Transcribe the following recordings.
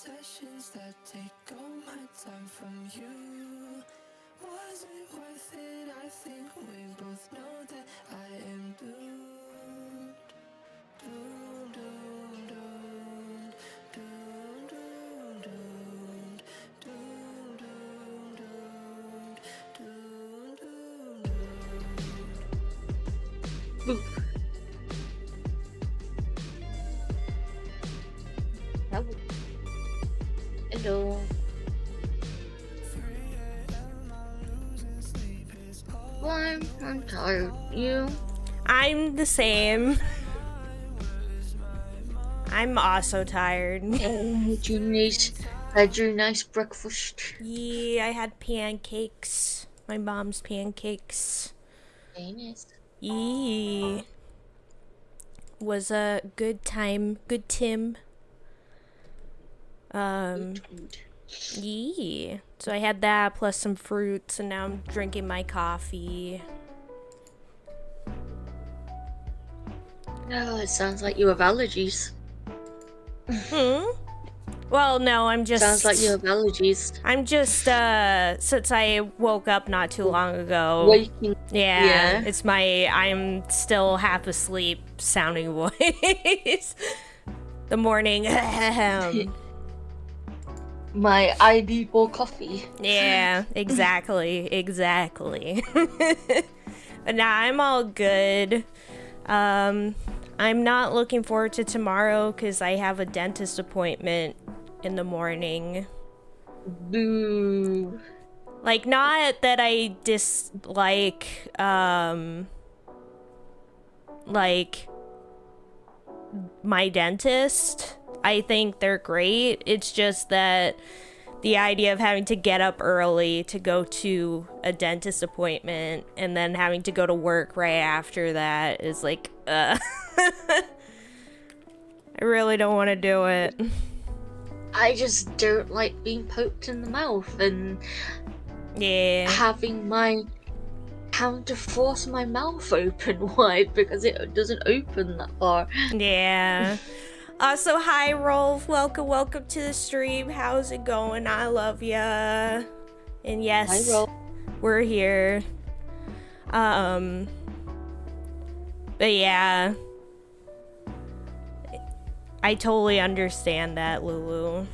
Obsessions that take all my time from you. Was it worth it? I think we both know that I am doomed. Doomed, doomed, doomed, doomed, doomed, doomed, doomed, doomed, doomed, doomed, doomed. Hello. Well, I'm tired. You? I'm the same. I'm also tired. Had you nice breakfast? Yeah, I had pancakes. My mom's pancakes. Very nice. Yeah. Was a good time. Good Tim. Good. Yeah. So I had that plus some fruits, and now I'm drinking my coffee. Oh, it sounds like you have allergies. Well, no, I'm just... Sounds like you have allergies. I'm just, since I woke up not too long ago... Waking. Yeah, it's my... I'm still half asleep sounding voice. The morning... My ID for coffee. Yeah, exactly. But nah, I'm all good. I'm not looking forward to tomorrow because I have a dentist appointment in the morning. Boo. Like, not that I dislike, like, my dentist. I think they're great. It's just that the idea of having to get up early to go to a dentist appointment and then having to go to work right after that is like, I really don't want to do it. I just don't like being poked in the mouth and having to force my mouth open wide because it doesn't open that far. Yeah. So hi Rolf, welcome to the stream. How's it going? I love ya. And yes, Hi, Rolf. We're here. But yeah, I totally understand that, Lulu.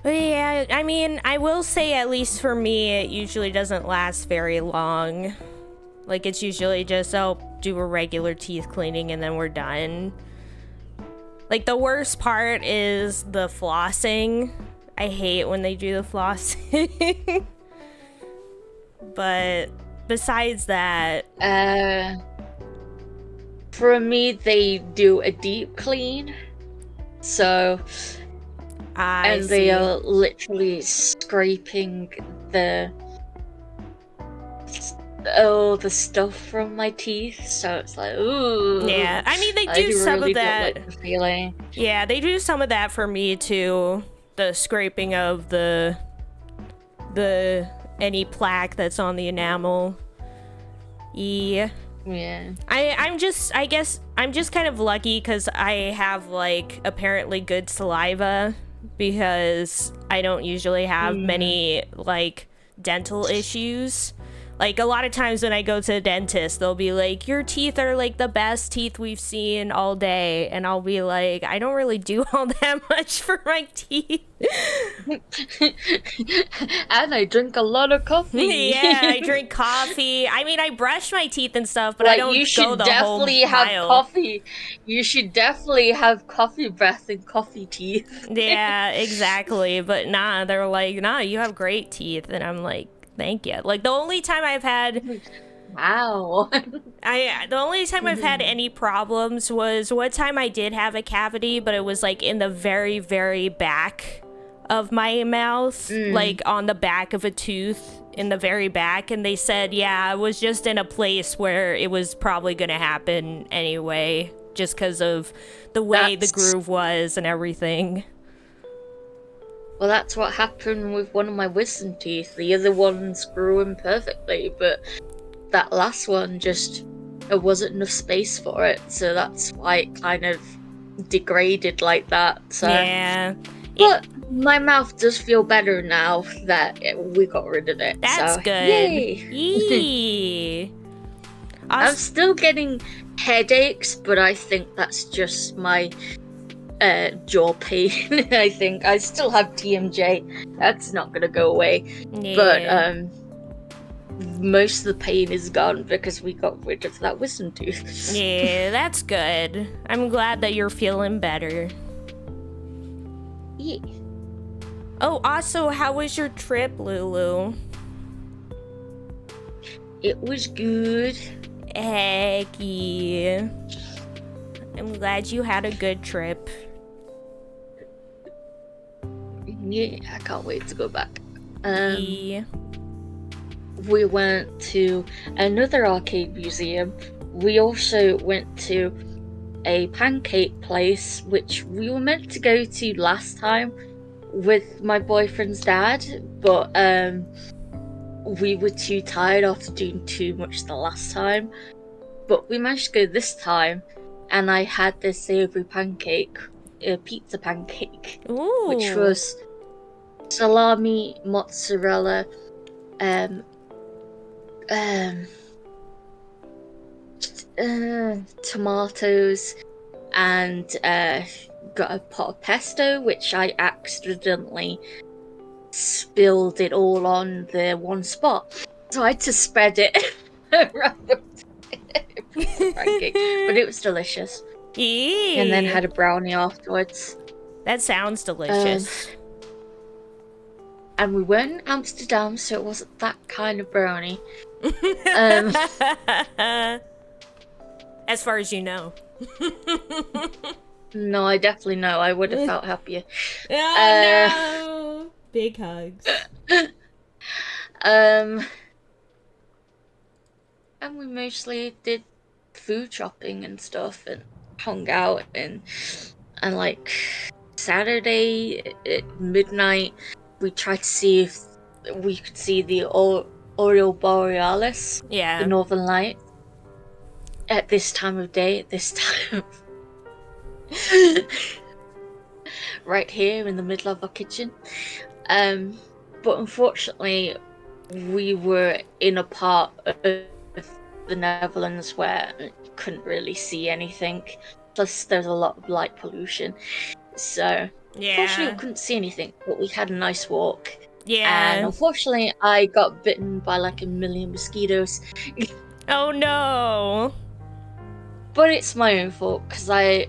But yeah, I mean, I will say, at least for me, it usually doesn't last very long. Like, it's usually just, do a regular teeth cleaning and then we're done. Like, the worst part is the flossing. I hate when they do the flossing. But besides that... For me, they do a deep clean. So... they are literally scraping the stuff from my teeth, so it's like, ooh. Yeah, I mean, they do some really of that. Don't like the feeling. Yeah, they do some of that for me too. The scraping of the any plaque that's on the enamel. Yeah. Yeah. I guess I'm just kind of lucky because I have, like, apparently good saliva, because I don't usually have many, like, dental issues. Like, a lot of times when I go to the dentist, they'll be like, your teeth are, like, the best teeth we've seen all day. And I'll be like, I don't really do all that much for my teeth. And I drink a lot of coffee. Yeah, I drink coffee. I mean, I brush my teeth and stuff, but, like, I don't go the whole mile. Have coffee. You should definitely have coffee breath and coffee teeth. Yeah, exactly. But nah, they're like, nah, you have great teeth. And I'm like, thank you. Like, the only time I've had... Wow. The only time I've had any problems was one time I did have a cavity, but it was, like, in the very, very back of my mouth. Like, on the back of a tooth in the very back. And they said, yeah, it was just in a place where it was probably gonna happen anyway, just because of the way the groove was and everything. Well, that's what happened with one of my wisdom teeth. The other ones grew in perfectly, but that last one there wasn't enough space for it, so that's why it kind of degraded like that. So Yeah. but my mouth does feel better now that we got rid of it. That's So good. yay! Yee. I'm still getting headaches, but I think that's just my jaw pain. I think I still have TMJ. That's not gonna go away. Yeah. But most of the pain is gone because we got rid of that wisdom tooth. Yeah, that's good. I'm glad that you're feeling better. Yeah. Oh, also, how was your trip, Lulu? It was good. Heck yeah. I'm glad you had a good trip. Yeah, I can't wait to go back. Yeah. We went to another arcade museum. We also went to a pancake place, which we were meant to go to last time with my boyfriend's dad, but we were too tired after doing too much the last time. But we managed to go this time, and I had this savory pancake, a pizza pancake, Ooh. which was salami, mozzarella, tomatoes, and got a pot of pesto, which I accidentally spilled it all on the one spot, so I had to spread it around the pancake, but it was delicious. Yeah. And then had a brownie afterwards. That sounds delicious. And we weren't in Amsterdam, so it wasn't that kind of brownie. As far as you know. No, I definitely know. I would have felt happier. Oh no! Big hugs. And we mostly did food shopping and stuff, and hung out, and like Saturday at midnight, we tried to see if we could see the Aurora Borealis, Yeah. the Northern Light, at this time of day, at this time. Right here in the middle of our kitchen. But unfortunately, we were in a part of the Netherlands where you couldn't really see anything. Plus, there's a lot of light pollution. So, unfortunately, we couldn't see anything, but we had a nice walk. Yeah. And unfortunately, I got bitten by like 1,000,000 mosquitoes. Oh no! But it's my own fault because I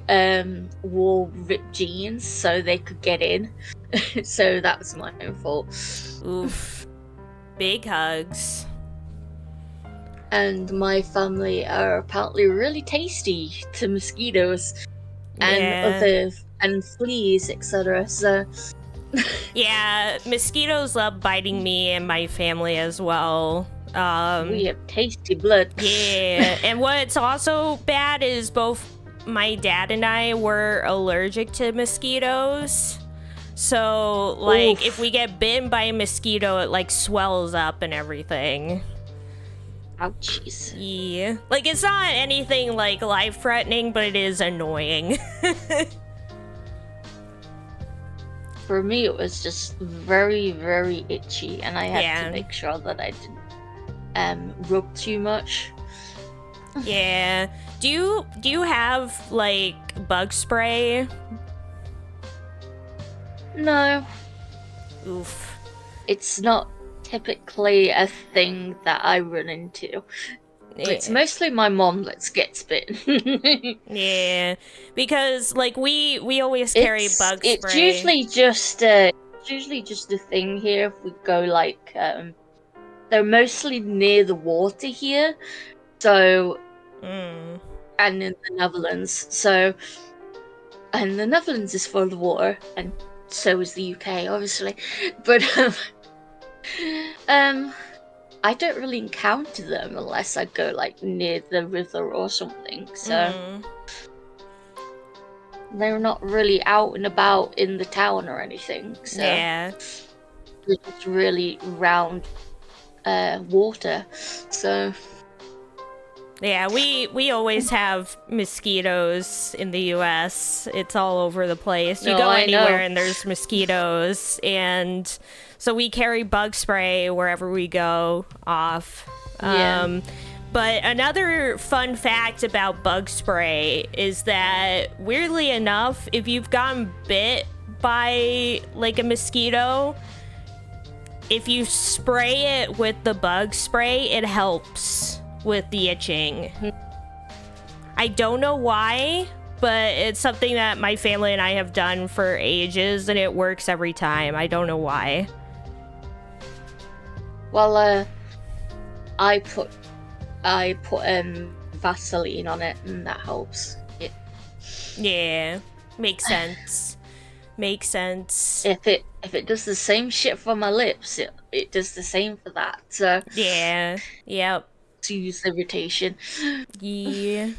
wore ripped jeans so they could get in. So that was my own fault. Oof. Big hugs. And my family are apparently really tasty to mosquitoes and fleas, etc. So yeah, mosquitoes love biting me and my family as well. We have tasty blood. Yeah, and what's also bad is both my dad and I were allergic to mosquitoes. So, like, Oof. if we get bitten by a mosquito, it, like, swells up and everything. Ouchies. Yeah. Like, it's not anything, like, life-threatening, but it is annoying. For me, it was just very, very itchy, and I had to make sure that I didn't rub too much. Yeah. Do you have, like, bug spray? No. Oof. It's not typically a thing that I run into. It's mostly my mom that gets bitten. Yeah, because like we always carry bug spray. It's usually just a thing here. If we go like they're mostly near the water here, so and in the Netherlands. So and the Netherlands is full of water, and so is the UK, obviously. But I don't really encounter them unless I go like near the river or something. So they're not really out and about in the town or anything. So yeah, they're just really round water. So Yeah, we always have mosquitoes in the US. It's all over the place. You No, go I anywhere know. and there's mosquitoes, and so we carry bug spray wherever we go off. Yeah. But another fun fact about bug spray is that, weirdly enough, if you've gotten bit by like a mosquito, if you spray it with the bug spray, it helps with the itching. I don't know why, but it's something that my family and I have done for ages, and it works every time. I don't know why. Well, I put Vaseline on it, and that helps. Yeah, makes sense. Makes sense. If it does the same shit for my lips, it does the same for that. So Yeah. Yep. to use irritation. Yeah.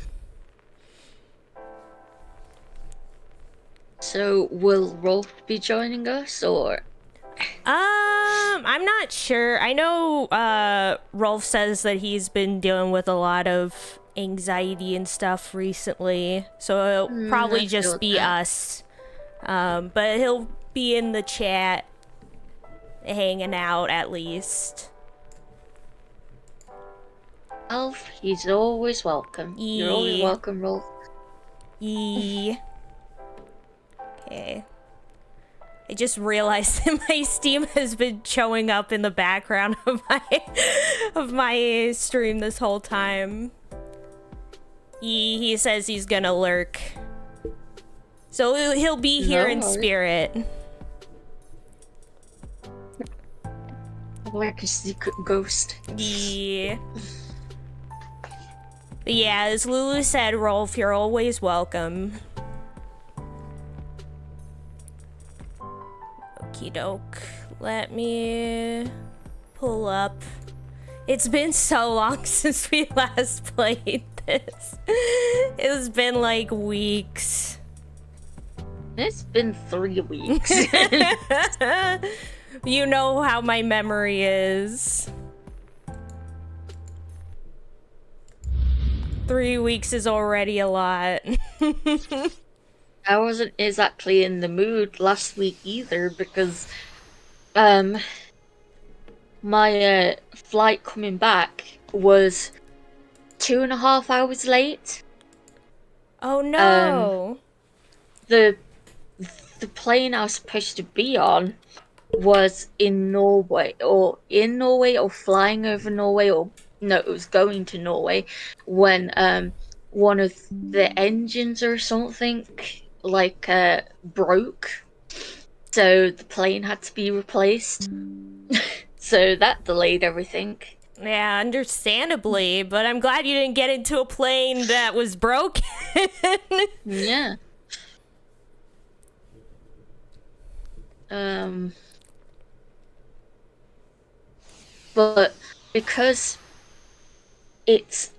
So will Rolf be joining us, or? I'm not sure. I know Rolf says that he's been dealing with a lot of anxiety and stuff recently, so it'll probably I just feel be that. us. But he'll be in the chat hanging out at least. Rolf, he's always welcome. You're always Yeah. welcome, Rolf. Yeah. Okay. I just realized that my Steam has been showing up in the background of my stream this whole time. He says he's gonna lurk. So he'll be here in spirit. Like a secret ghost. Yeah. But yeah, as Lulu said, Rolf, you're always welcome. Okie doke. Let me pull up. It's been so long since we last played this. It's been like weeks. It's been 3 weeks. You know how my memory is. 3 weeks is already a lot. I wasn't exactly in the mood last week either because my flight coming back was 2.5 hours late. Oh no. The plane I was supposed to be on was in Norway or flying over Norway, or no, it was going to Norway when one of the engines or something like broke, so the plane had to be replaced. So that delayed everything. Yeah, understandably, but I'm glad you didn't get into a plane that was broken. Yeah. But because it's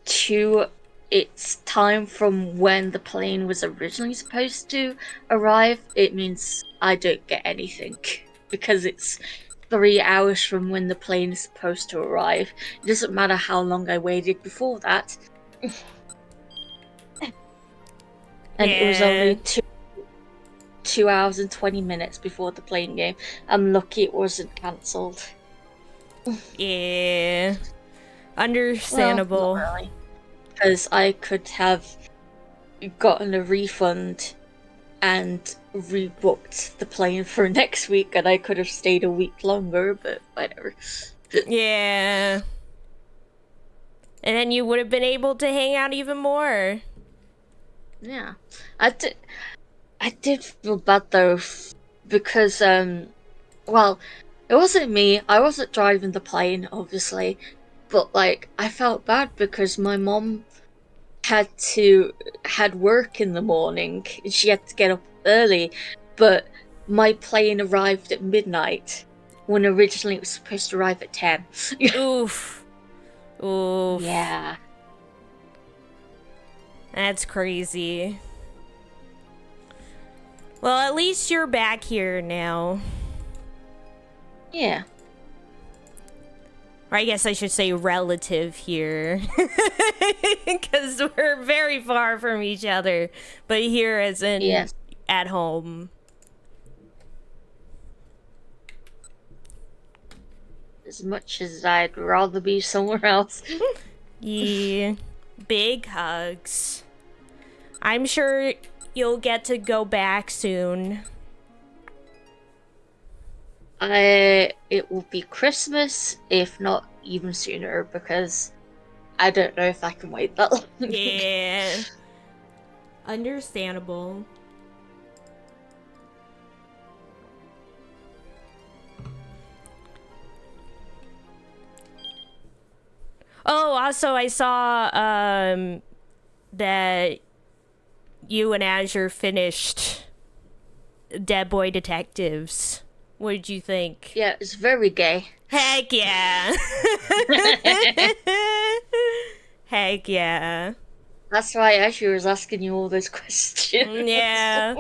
time from when the plane was originally supposed to arrive, it means I don't get anything because it's 3 hours from when the plane is supposed to arrive. It doesn't matter how long I waited before that. And it was only 2 hours and 20 minutes before the plane game. I'm lucky it wasn't cancelled. Yeah. Understandable. Well, not really. Because I could have gotten a refund and rebooked the plane for next week, and I could have stayed a week longer, but whatever. Yeah. And then you would have been able to hang out even more. Yeah. I did feel bad though, because, well, it wasn't me. I wasn't driving the plane, obviously. But, like, I felt bad because my mom had work in the morning. She had to get up early, but my plane arrived at midnight when originally it was supposed to arrive at 10. Oof. Oof. Yeah. That's crazy. Well, at least you're back here now. Yeah. Or I guess I should say relative here. Because we're very far from each other. But here as in Yes. at home. As much as I'd rather be somewhere else. Yeah. Big hugs. I'm sure you'll get to go back soon. It will be Christmas, if not even sooner, because I don't know if I can wait that long. Yeah. Understandable. Oh, also I saw that you and Azure finished Dead Boy Detectives. What did you think? Yeah, it's very gay. Heck yeah. Heck yeah. That's why Azure was asking you all those questions. Yeah.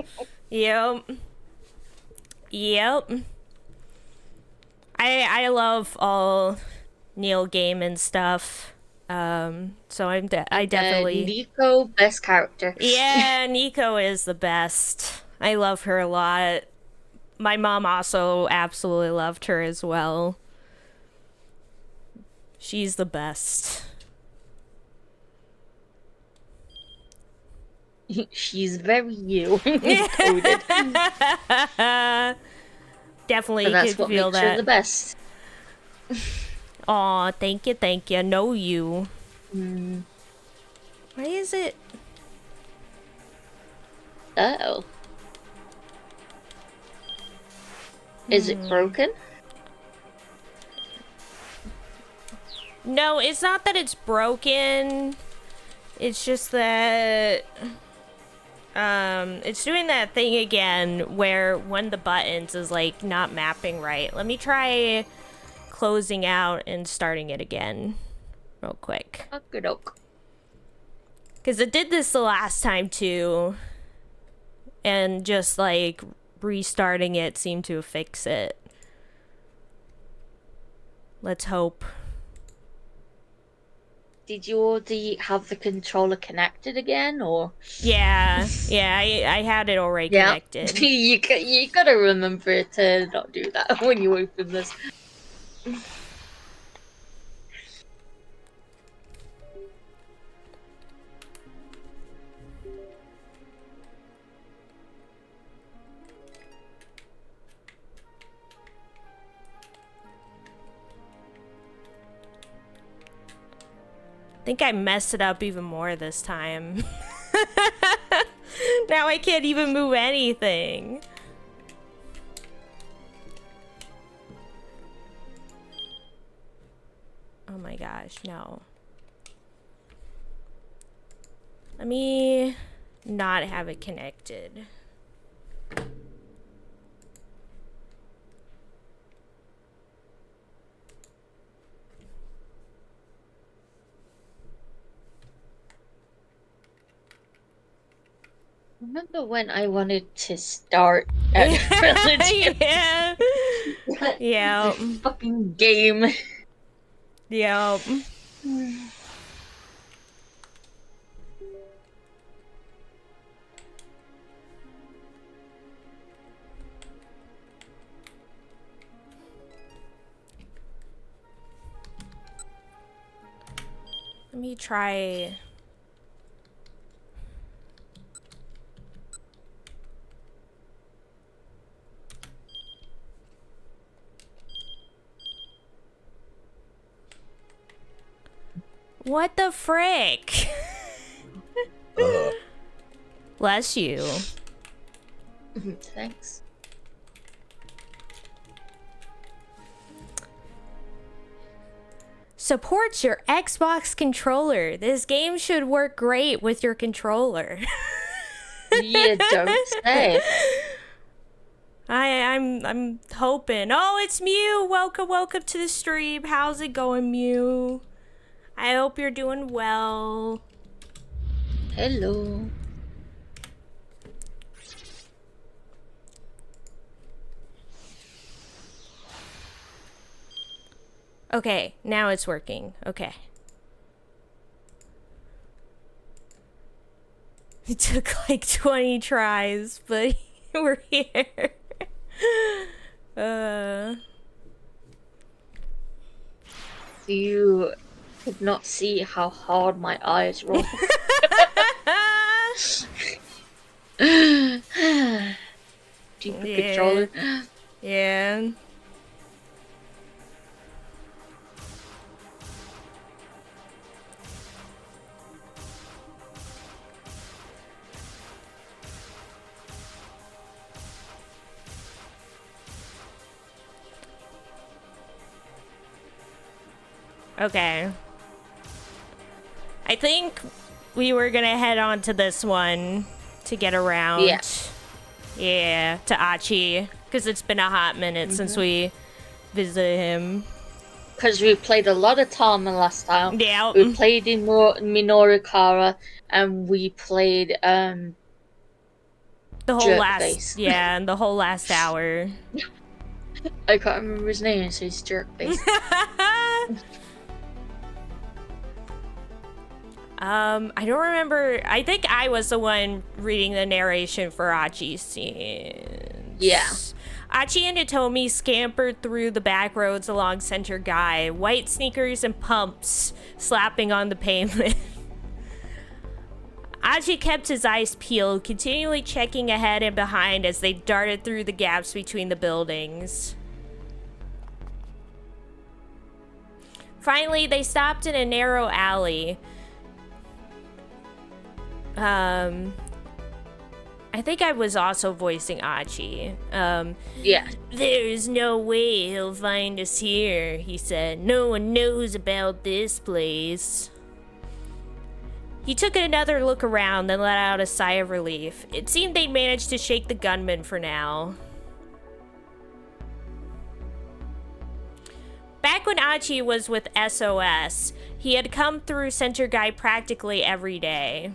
Yep. Yep. I love all Neil Gaiman stuff. So I definitely Nico, best character. Yeah, Nico is the best. I love her a lot. My mom also absolutely loved her as well. She's the best. She's very you. Coded. Definitely But that's could what feel makes her that. the best. Aw, thank you, thank you. Know you. Mm. Why is it? Oh. Is it broken? No, it's not that it's broken. It's just that it's doing that thing again where one of the buttons is like not mapping right. Let me try closing out and starting it again real quick. Okey-doke. Because it did this the last time too. And just like restarting it seemed to fix it. Let's hope. Did you already have the controller connected again, or? Yeah, I had it already Yeah. connected. you gotta remember to not do that when you open this. I think I messed it up even more this time. Now I can't even move anything. Oh my gosh, no. Let me not have it connected. Remember when I wanted to start at Village? Yeah. Yeah. Fucking game. Yeah. Let me try. What the frick? Bless you. Thanks. Supports your Xbox controller. This game should work great with your controller. You don't say. I'm hoping. Oh, it's Mew. Welcome to the stream. How's it going, Mew? I hope you're doing well. Hello. Okay, now it's working. Okay. It took like 20 tries, but we're here. You could not see how hard my eyes roll. Deep controller. Yeah. Okay. I think we were gonna head on to this one to get around. Yeah. Yeah, to Achi. Because it's been a hot minute since we visited him. Because we played a lot of Tama last time. Yeah. We played in Minorikara, and we played the whole Jerkface. Yeah, and the whole last hour. I can't remember his name, so it's Jerkface. I don't remember. I think I was the one reading the narration for Achi's scenes. Yeah. Achi and Hitomi scampered through the back roads along Center Guy, white sneakers and pumps slapping on the pavement. Achi kept his eyes peeled, continually checking ahead and behind as they darted through the gaps between the buildings. Finally, they stopped in a narrow alley. I think I was also voicing Achi. Yeah. There's no way he'll find us here, he said. No one knows about this place. He took another look around, then let out a sigh of relief. It seemed they'd managed to shake the gunman for now. Back when Achi was with SOS, he had come through Center Guy practically every day.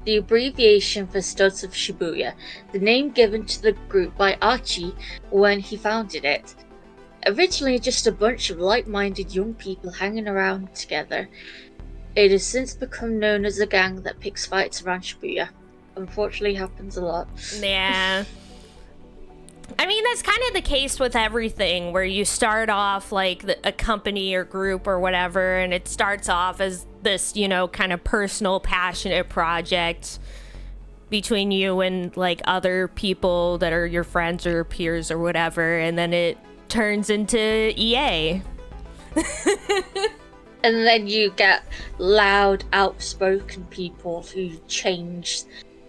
The abbreviation for Studs of Shibuya, the name given to the group by Achi when he founded it. Originally just a bunch of like-minded young people hanging around together, it has since become known as a gang that picks fights around Shibuya. Unfortunately, happens a lot. Yeah. I mean, that's kind of the case with everything, where you start off like a company or group or whatever, and it starts off as this, you know, kind of personal, passionate project between you and like other people that are your friends or peers or whatever, and then it turns into EA. And then you get loud, outspoken people who change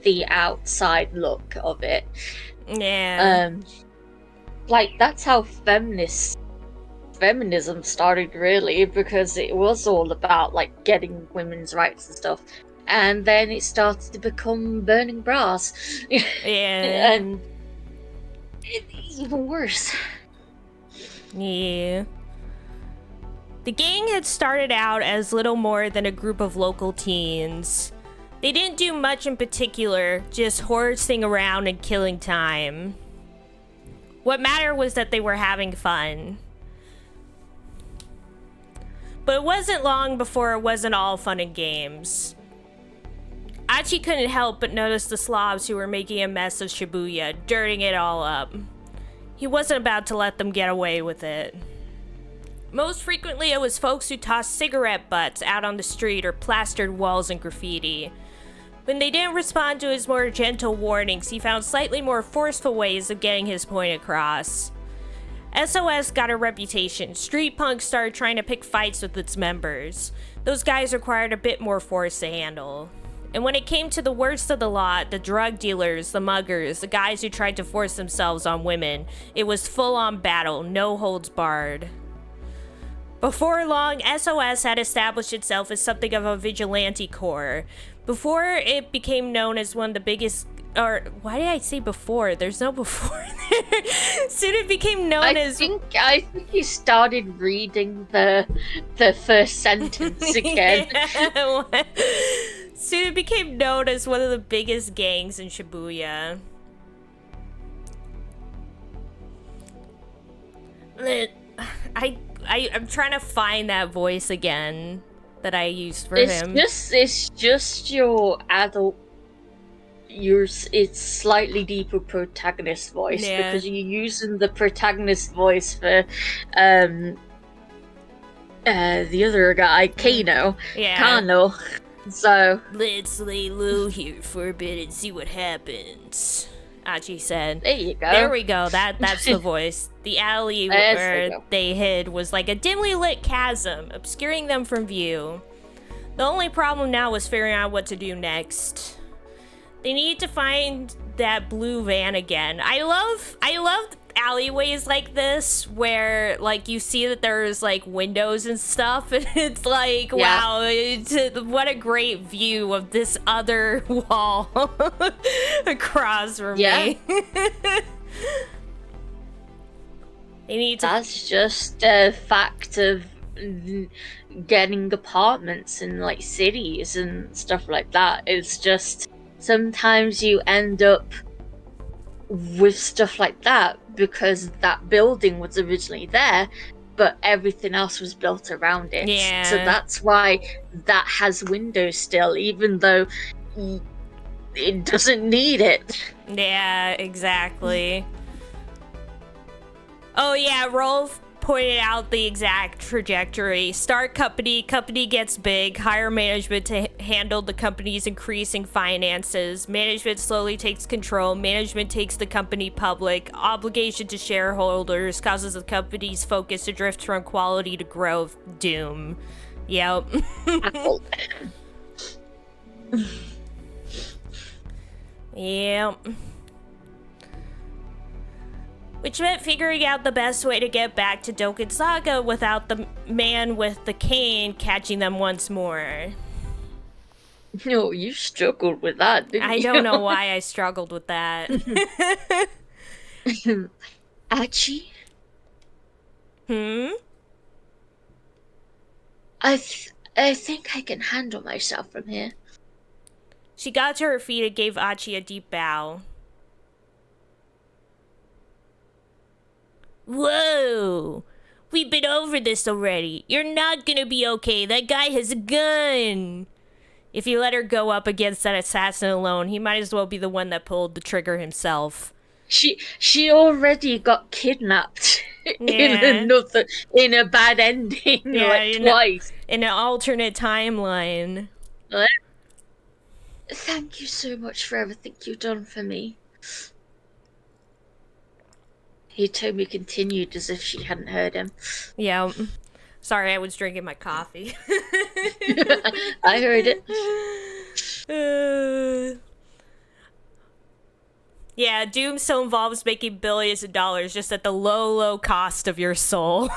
the outside look of it. Yeah. Like, that's how feminism started, really, because it was all about like getting women's rights and stuff, and then it started to become burning bras. Yeah. And it's even worse. Yeah. The gang had started out as little more than a group of local teens. They didn't do much in particular, just horsing around and killing time. What mattered was that they were having fun. But it wasn't long before it wasn't all fun and games. Achi couldn't help but notice the slobs who were making a mess of Shibuya, dirtying it all up. He wasn't about to let them get away with it. Most frequently, it was folks who tossed cigarette butts out on the street or plastered walls and graffiti. When they didn't respond to his more gentle warnings, he found slightly more forceful ways of getting his point across. SOS got a reputation. Street punks started trying to pick fights with its members. Those guys required a bit more force to handle. And when it came to the worst of the lot, the drug dealers, the muggers, the guys who tried to force themselves on women, it was full-on battle, no holds barred. Before long, SOS had established itself as something of a vigilante corps. Before it became known as one of the biggest, or why did I say before? There's no before there. Soon it became known as... I think you started reading the first sentence again. Soon it became known as one of the biggest gangs in Shibuya. I'm trying to find that voice again that I used for him. It's just your adult. It's slightly deeper protagonist voice because you're using the protagonist voice for the other guy, Kano. So let's lay low here for a bit and see what happens, Achi said. There you go. There we go. That's the voice. The alley where they hid was like a dimly lit chasm, obscuring them from view. The only problem now was figuring out what to do next. They need to find that blue van again. I love alleyways like this where like you see that there's like windows and stuff, and it's like wow, what a great view of this other wall across from me. They need to. That's just a fact of getting apartments in like cities and stuff like that. It's just sometimes you end up with stuff like that because that building was originally there, but everything else was built around it. Yeah. So that's why that has windows still, even though it doesn't need it. Yeah, exactly. Oh yeah, Rolf pointed out the exact trajectory. Start company gets big, hire management to handle the company's increasing finances. Management slowly takes control. Management takes the company public. Obligation to shareholders causes the company's focus to drift from quality to growth. Doom. Yep. Yep. Which meant figuring out the best way to get back to Dokkan Saga without the man with the cane catching them once more. No, you struggled with that, didn't you? I don't know why I struggled with that. Achi? I think I can handle myself from here. She got to her feet and gave Achi a deep bow. Whoa! We've been over this already. You're not gonna be okay. That guy has a gun. If you let her go up against that assassin alone, he might as well be the one that pulled the trigger himself. She already got kidnapped in a bad ending, twice. In an alternate timeline. Thank you so much for everything you've done for me. Hitomi continued as if she hadn't heard him. Yeah. Sorry, I was drinking my coffee. I heard it. Yeah, Doom still involves making billions of dollars just at the low cost of your soul.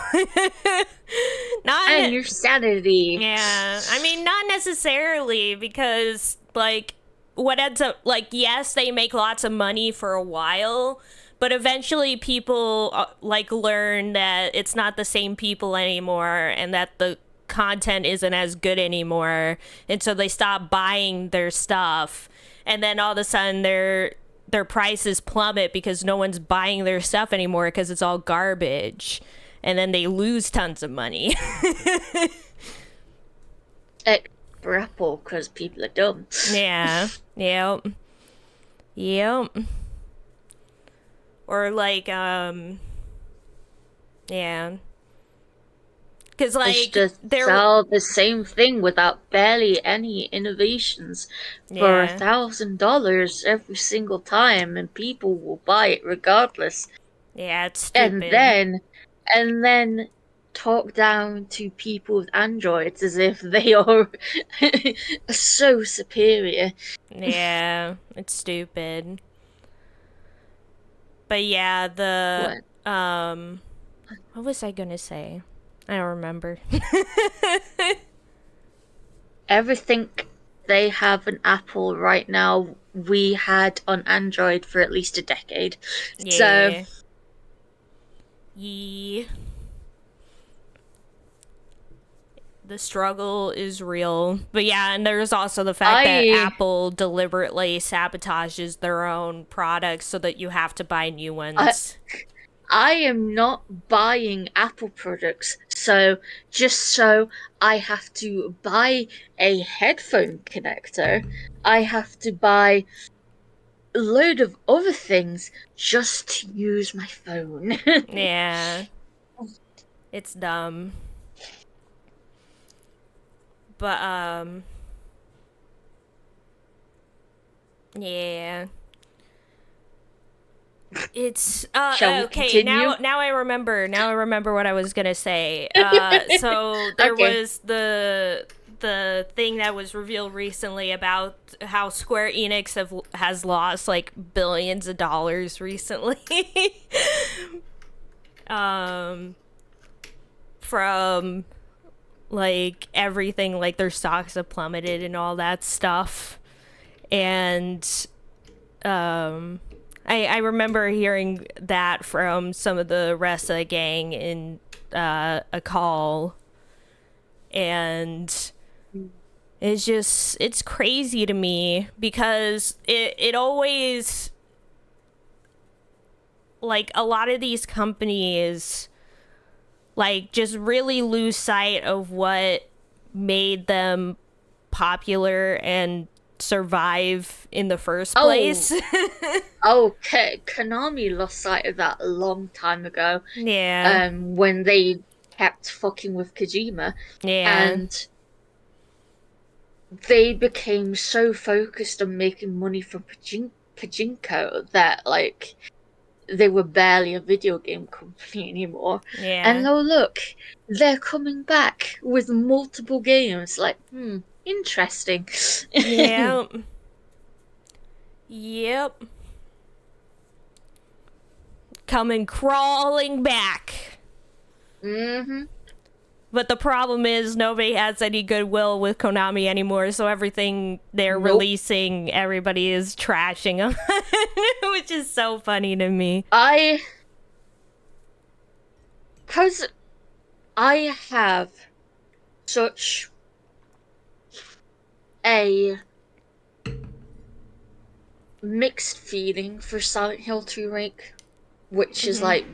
And your sanity. Yeah, I mean, not necessarily, because, like, what ends up, like, yes, they make lots of money for a while, but eventually people, learn that it's not the same people anymore and that the content isn't as good anymore. And so they stop buying their stuff. And then all of a sudden their prices plummet because no one's buying their stuff anymore because it's all garbage. And then they lose tons of money. For Apple, because people are dumb. Yeah. Yep. Or yeah. Because they're sell the same thing without barely any innovations for $1,000 every single time, and people will buy it regardless. Yeah, it's stupid. And then talk down to people with Androids as if they are so superior. Yeah, it's stupid. But yeah, what was I gonna say? I don't remember. Everything they have on Apple right now, we had on Android for at least a decade. Yeah. So... Yeah. The struggle is real. But yeah, and there's also the fact that Apple deliberately sabotages their own products so that you have to buy new ones. I am not buying Apple products So just so I have to buy a headphone connector, I have to buy a load of other things just to use my phone. Yeah. It's dumb. But yeah. It's Shall we okay, continue? now I remember. Now I remember what I was going to say. So there Okay. was the thing that was revealed recently about how Square Enix has lost like billions of dollars recently. um from like everything, like their stocks have plummeted and all that stuff. And I remember hearing that from some of the rest of the gang in a call, and it's crazy to me because it always, like, a lot of these companies like just really lose sight of what made them popular and survive in the first place. Okay, Konami lost sight of that a long time ago. Yeah. When they kept fucking with Kojima, Yeah. and they became so focused on making money from pachinko that like they were barely a video game company anymore. And Yeah. oh look, they're coming back with multiple games. Like, interesting. Yep. Yep. Coming crawling back. Mm-hmm. But the problem is nobody has any goodwill with Konami anymore, so everything they're Nope. releasing, everybody is trashing them, which is so funny to me. Because I have such a mixed feeling for Silent Hill 2 Remake, which is like,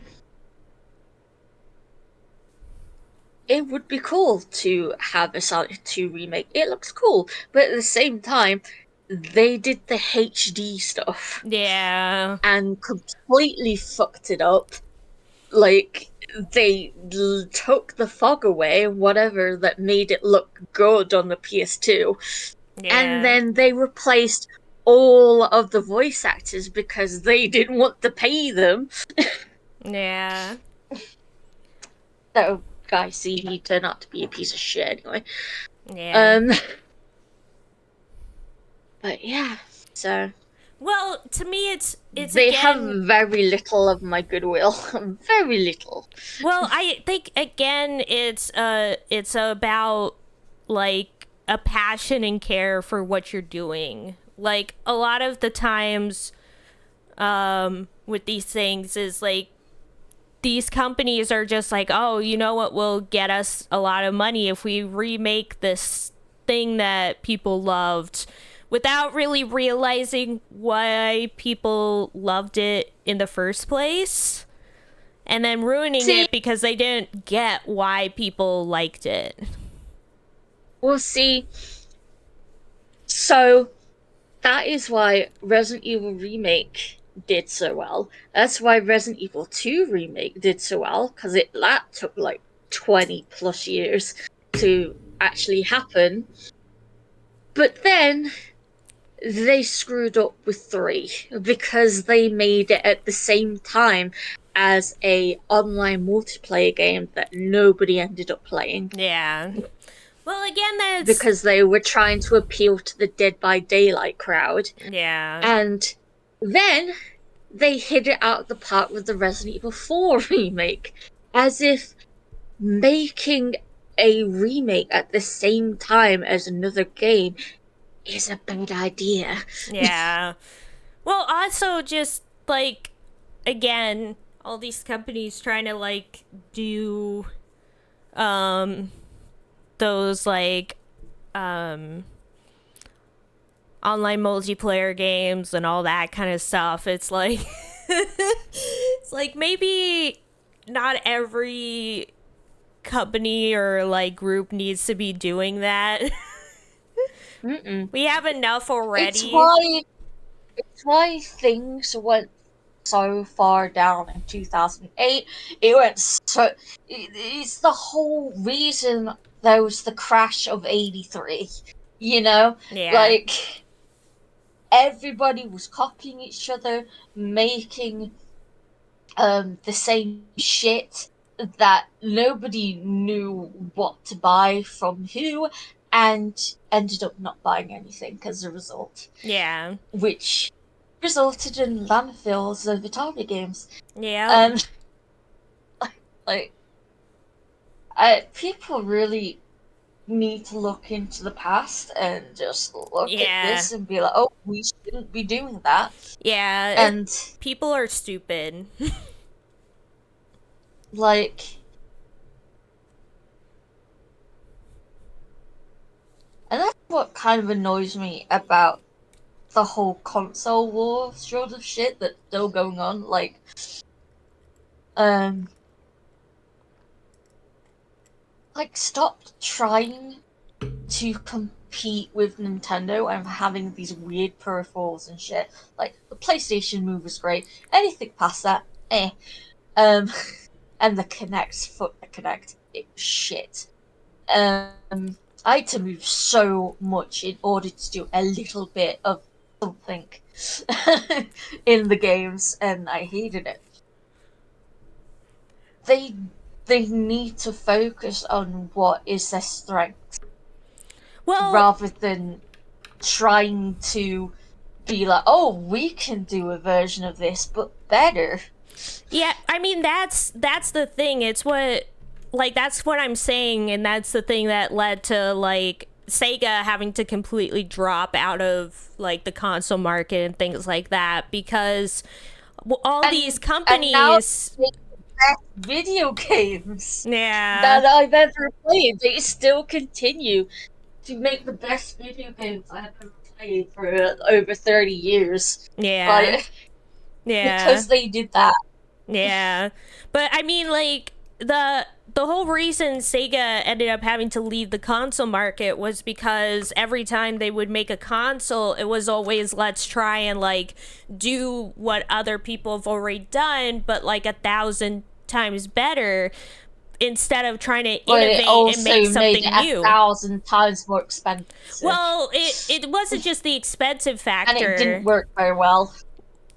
it would be cool to have a Silent Hill 2 remake. It looks cool, but at the same time, they did the HD stuff Yeah. and completely fucked it up. Like, they took the fog away, whatever that made it look good on the PS2, and Yeah. then they replaced all of the voice actors because they didn't want to pay them. Yeah. So, guys, see, he turned out to be a piece of shit anyway. Yeah. Um, but yeah, so Well, to me, it's they have again. very little of my goodwill. Very little. Well, I think again, it's about like a passion and care for what you're doing. Like a lot of the times, with these things is like these companies are just like, oh, you know what will get us a lot of money if we remake this thing that people loved, without really realizing why people loved it in the first place, and then ruining See, it because they didn't get why people liked it. we'll see. So that is why Resident Evil Remake did so well. That's why Resident Evil 2 Remake did so well, because that took like 20 plus years to actually happen. But then they screwed up with 3 because they made it at the same time as a online multiplayer game that nobody ended up playing. Yeah. Well, again, that's Because they were trying to appeal to the Dead by Daylight crowd. yeah. And then they hit it out of the park with the Resident Evil 4 remake. As if making a remake at the same time as another game is a bad idea. Yeah. Well, also just like again, all these companies trying to like do those like online multiplayer games and all that kind of stuff. It's like it's like maybe not every company or like group needs to be doing that. Mm-mm. We have enough It's already. why things went so far down in 2008. It went so. It's the whole reason there was the crash of '83. You know, Yeah. like everybody was copying each other, making the same shit that nobody knew what to buy from who, and ended up not buying anything as a result, Yeah. which resulted in landfills of Atari games. Yep. And like, people really need to look into the past and just look at Yeah. this and be like, oh, we shouldn't be doing that. Yeah. And People are stupid. like, and that's what kind of annoys me about the whole console war sort of shit that's still going on. Um, stop trying to compete with Nintendo and having these weird peripherals and shit. Like the PlayStation Move was great. Anything past that, eh. Um, and the Kinect, fuck the Kinect, it was shit. I had to move so much in order to do a little bit of something in the games, and I hated it. They they need to focus on what is their strength Well, rather than trying to be like, oh, we can do a version of this, but better. yeah, I mean that's the thing. It's what like that's what I'm saying, and that's the thing that led to like Sega having to completely drop out of like the console market and things like that because all these And now companies. they make the best video games Yeah. that I've ever played. They still continue to make the best video games I've ever played for over 30 years. Yeah. Like, Yeah. because they did that. Yeah. But I mean like the whole reason Sega ended up having to leave the console market was because every time they would make a console, it was always let's try and like do what other people have already done, but like 1,000 times better instead of trying to But it innovate and make also made it something new. 1,000 times more expensive. Well, it wasn't just the expensive And it didn't factor. work very well.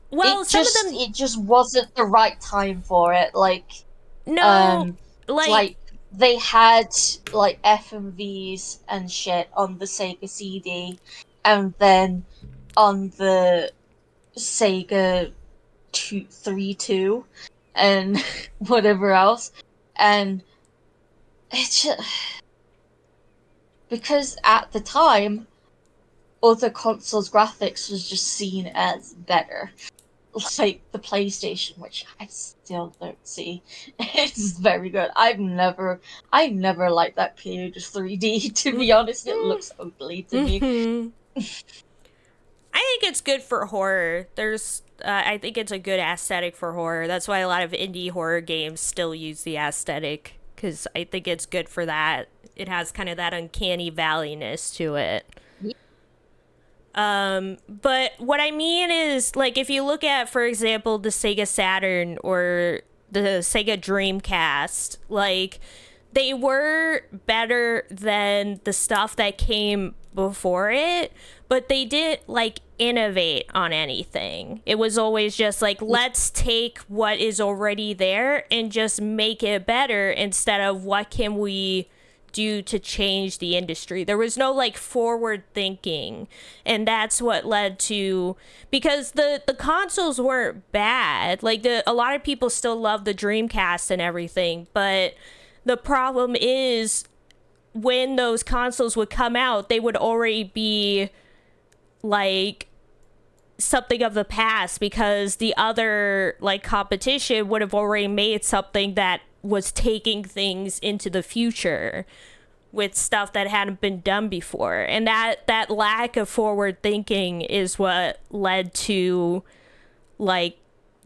Well, some of them It just wasn't the right time for it. no, Um, like like they had like FMVs and shit on the Sega CD, and then on the Sega 32 and whatever else, and it's just, because at the time other consoles graphics was just seen as better, like the PlayStation, which I still don't see. It's very good. I've never liked that period of 3D. To be honest, it looks ugly to me. I think it's good for horror. I think it's a good aesthetic for horror. That's why a lot of indie horror games still use the aesthetic because I think it's good for that. It has kind of that uncanny valleyness to it. But what I mean is, like, if you look at, for example, the Sega Saturn or the Sega Dreamcast, like, they were better than the stuff that came before it, but they didn't, like, innovate on anything. It was always just like, let's take what is already there and just make it better instead of what can we do to change the industry. There was no like forward thinking, and that's what led to, because the consoles weren't bad. Like a lot of people still love the Dreamcast and everything, but the problem is when those consoles would come out, they would already be like something of the past because the other like competition would have already made something that was taking things into the future with stuff that hadn't been done before, and that lack of forward thinking is what led to like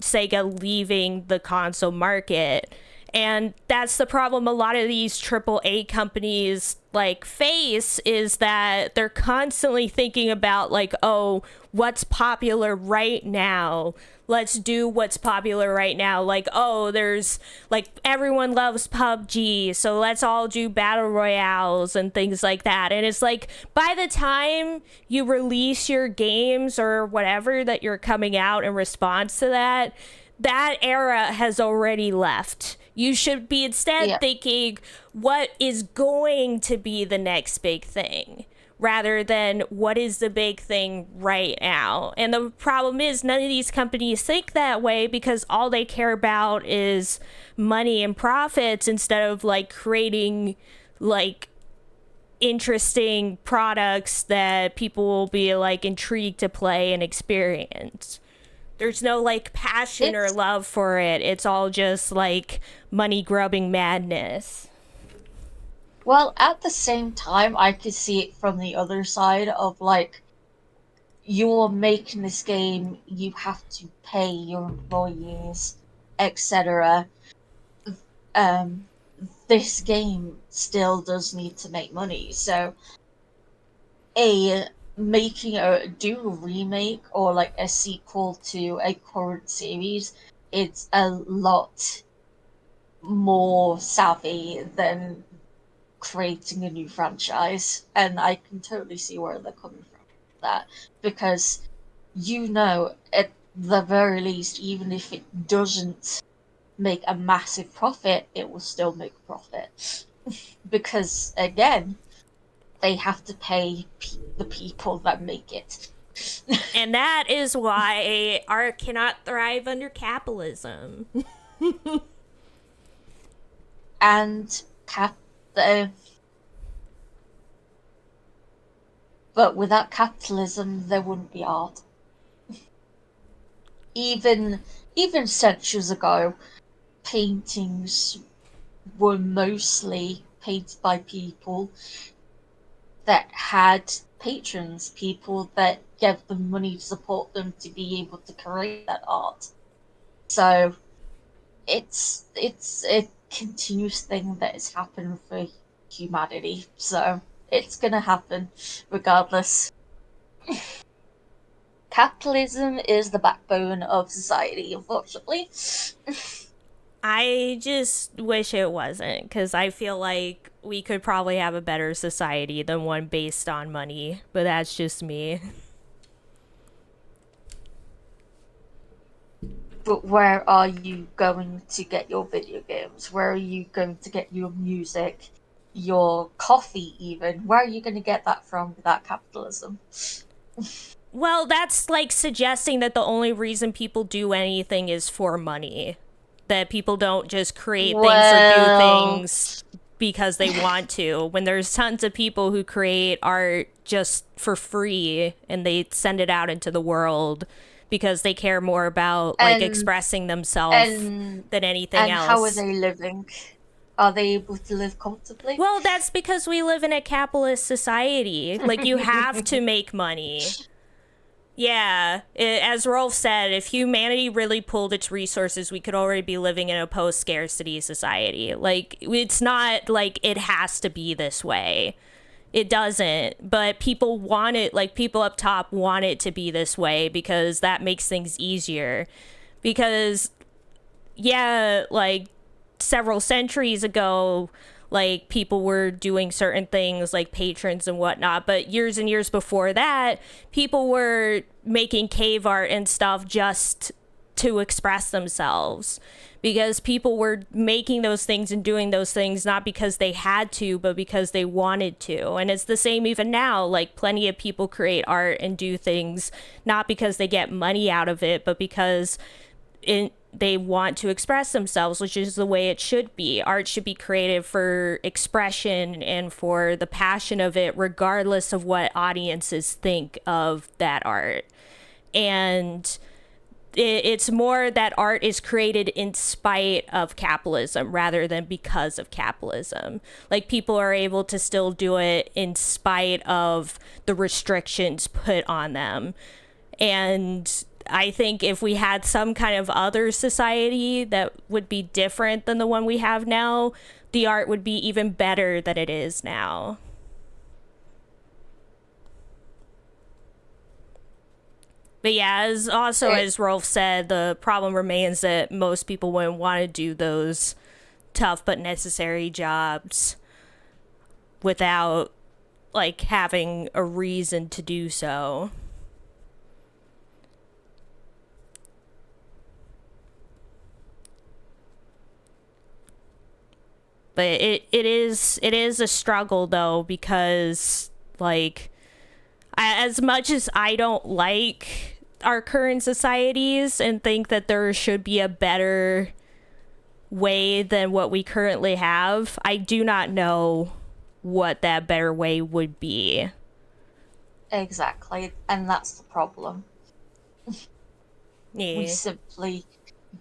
Sega leaving the console market. And that's the problem a lot of these AAA companies like face, is that they're constantly thinking about like, oh, what's popular right now? Let's do what's popular right now. Like, oh, there's like everyone loves PUBG, so let's all do battle royales and things like that. And it's like, by the time you release your games or whatever that you're coming out in response to that, that era has already left. You should be instead thinking, what is going to be the next big thing, rather than what is the big thing right now. And the problem is, none of these companies think that way, because all they care about is money and profits, instead of like creating like interesting products that people will be like intrigued to play and experience. There's no like passion or love for it. It's all just like money grubbing madness. Well, at the same time, I could see it from the other side of like, you're making this game, you have to pay your employees, etc. This game still does need to make money, so making a remake or like a sequel to a current series, it's a lot more savvy than creating a new franchise, and I can totally see where they're coming from with that, because at the very least, even if it doesn't make a massive profit, it will still make a profit because again, they have to pay the people that make it. And that is why art cannot thrive under capitalism. And but without capitalism, there wouldn't be art. Even centuries ago, paintings were mostly painted by people that had patrons, people that gave them money to support them to be able to create that art. So it's a continuous thing that has happened for humanity. So it's gonna happen regardless. Capitalism is the backbone of society, unfortunately. I just wish it wasn't, because I feel like we could probably have a better society than one based on money, but that's just me. But where are you going to get your video games? Where are you going to get your music, your coffee even? Where are you going to get that from without capitalism? Well, that's like suggesting that the only reason people do anything is for money. That people don't just create things or do things because they want to. When there's tons of people who create art just for free and they send it out into the world because they care more about like expressing themselves than anything else. And how are they living? Are they able to live comfortably? Well, that's because we live in a capitalist society. Like, you have to make money. Yeah, as Rolf said, if humanity really pulled its resources, we could already be living in a post-scarcity society. Like, it's not like it has to be this way. It doesn't, but people want it, like people up top want it to be this way because that makes things easier. Because, yeah, like several centuries ago, like people were doing certain things like patrons and whatnot, but years and years before that, people were making cave art and stuff just to express themselves, because people were making those things and doing those things not because they had to, but because they wanted to. And it's the same even now. Like, plenty of people create art and do things not because they get money out of it, but because they want to express themselves, which is the way it should be. Art should be created for expression and for the passion of it, regardless of what audiences think of that art. And it's more that art is created in spite of capitalism rather than because of capitalism. Like, people are able to still do it in spite of the restrictions put on them. And I think if we had some kind of other society that would be different than the one we have now, the art would be even better than it is now. But yeah, as Rolf said, the problem remains that most people wouldn't want to do those tough but necessary jobs without, like, having a reason to do so. But it is a struggle, though, because, like, as much as I don't like our current societies and think that there should be a better way than what we currently have, I do not know what that better way would be. Exactly, and that's the problem. Yeah. We simply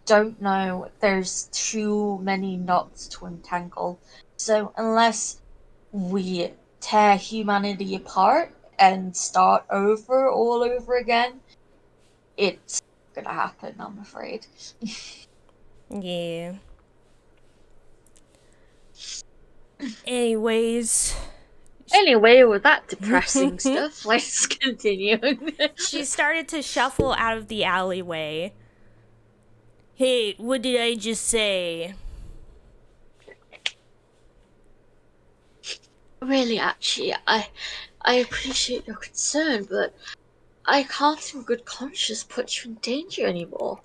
don't know. There's too many knots to untangle. So unless we tear humanity apart and start over all over again, it's gonna happen, I'm afraid. Yeah. Anyways, Anyway, with that depressing stuff, let's continue. she started to shuffle out of the alleyway. Hey, what did I just say? Really, actually, I appreciate your concern, but I can't in good conscience put you in danger anymore.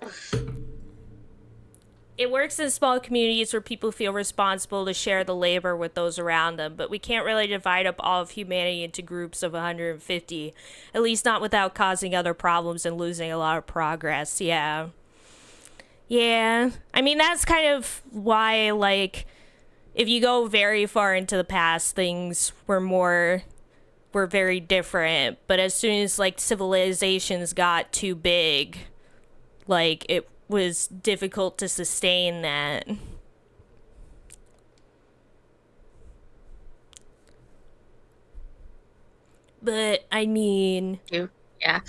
It works in small communities where people feel responsible to share the labor with those around them, but we can't really divide up all of humanity into groups of 150, at least not without causing other problems and losing a lot of progress. Yeah. I mean, that's kind of why, like, if you go very far into the past, things were very different, but as soon as, like, civilizations got too big, like, it was difficult to sustain that. But I mean, yeah.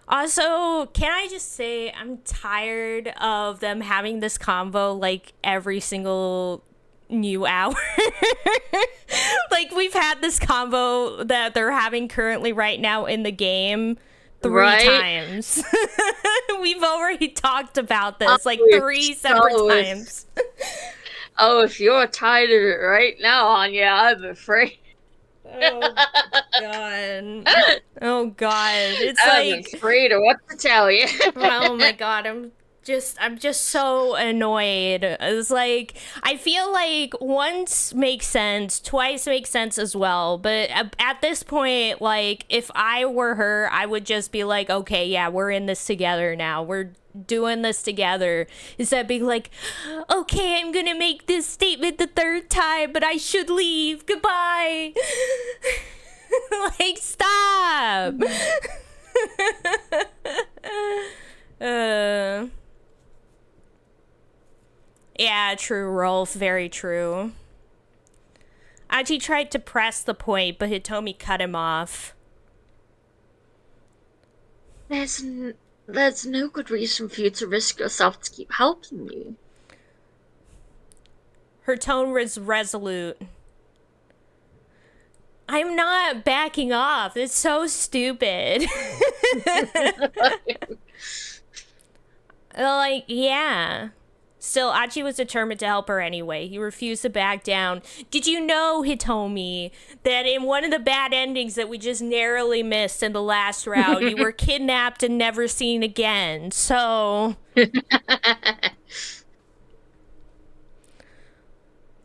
Also, can I just say I'm tired of them having this convo like every single new hour. Like, we've had this convo that they're having currently right now in the game three times. We've already talked about this like three separate times. If you're tired of it right now, Anya, I'm afraid. Oh god. It's I'm afraid of what to tell you. Oh my god, I'm just so annoyed. It's like, I feel like once makes sense, twice makes sense as well, but at this point, like, if I were her, I would just be like, okay, yeah, we're in this together now. We're doing this together. Instead of being like, okay, I'm gonna make this statement the third time, but I should leave. Goodbye. Like, stop. Yeah, true, Rolf. Very true. Aji tried to press the point, but Hitomi cut him off. There's no good reason for you to risk yourself to keep helping me. Her tone was resolute. I'm not backing off. It's so stupid. Like, yeah. Still, Achi was determined to help her anyway. He refused to back down. Did you know, Hitomi, that in one of the bad endings that we just narrowly missed in the last round, you were kidnapped and never seen again? So...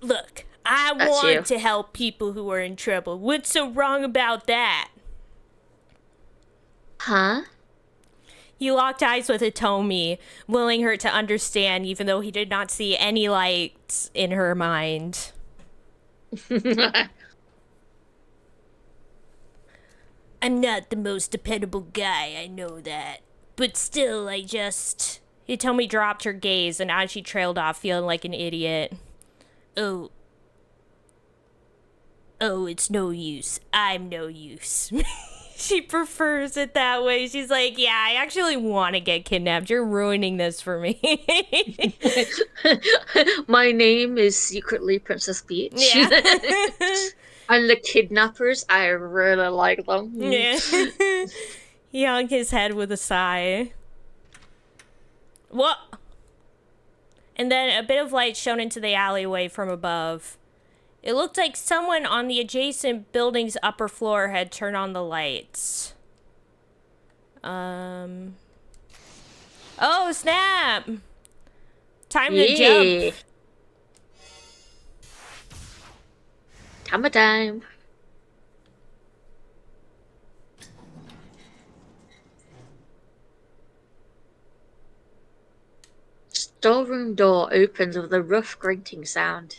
Look, I want to help people who are in trouble. What's so wrong about that? Huh? He locked eyes with Hitomi, willing her to understand, even though he did not see any lights in her mind. I'm not the most dependable guy, I know that. But still, Hitomi dropped her gaze, and as she trailed off, feeling like an idiot. Oh, it's no use. I'm no use. She prefers it that way. She's like, yeah, I actually want to get kidnapped. You're ruining this for me. My name is secretly Princess Peach. Yeah. And the kidnappers, I really like them. Yeah. He hung his head with a sigh. What? And then a bit of light shone into the alleyway from above. It looked like someone on the adjacent building's upper floor had turned on the lights. Oh, snap! Time to jump. Time. Storeroom door opens with a rough grating sound.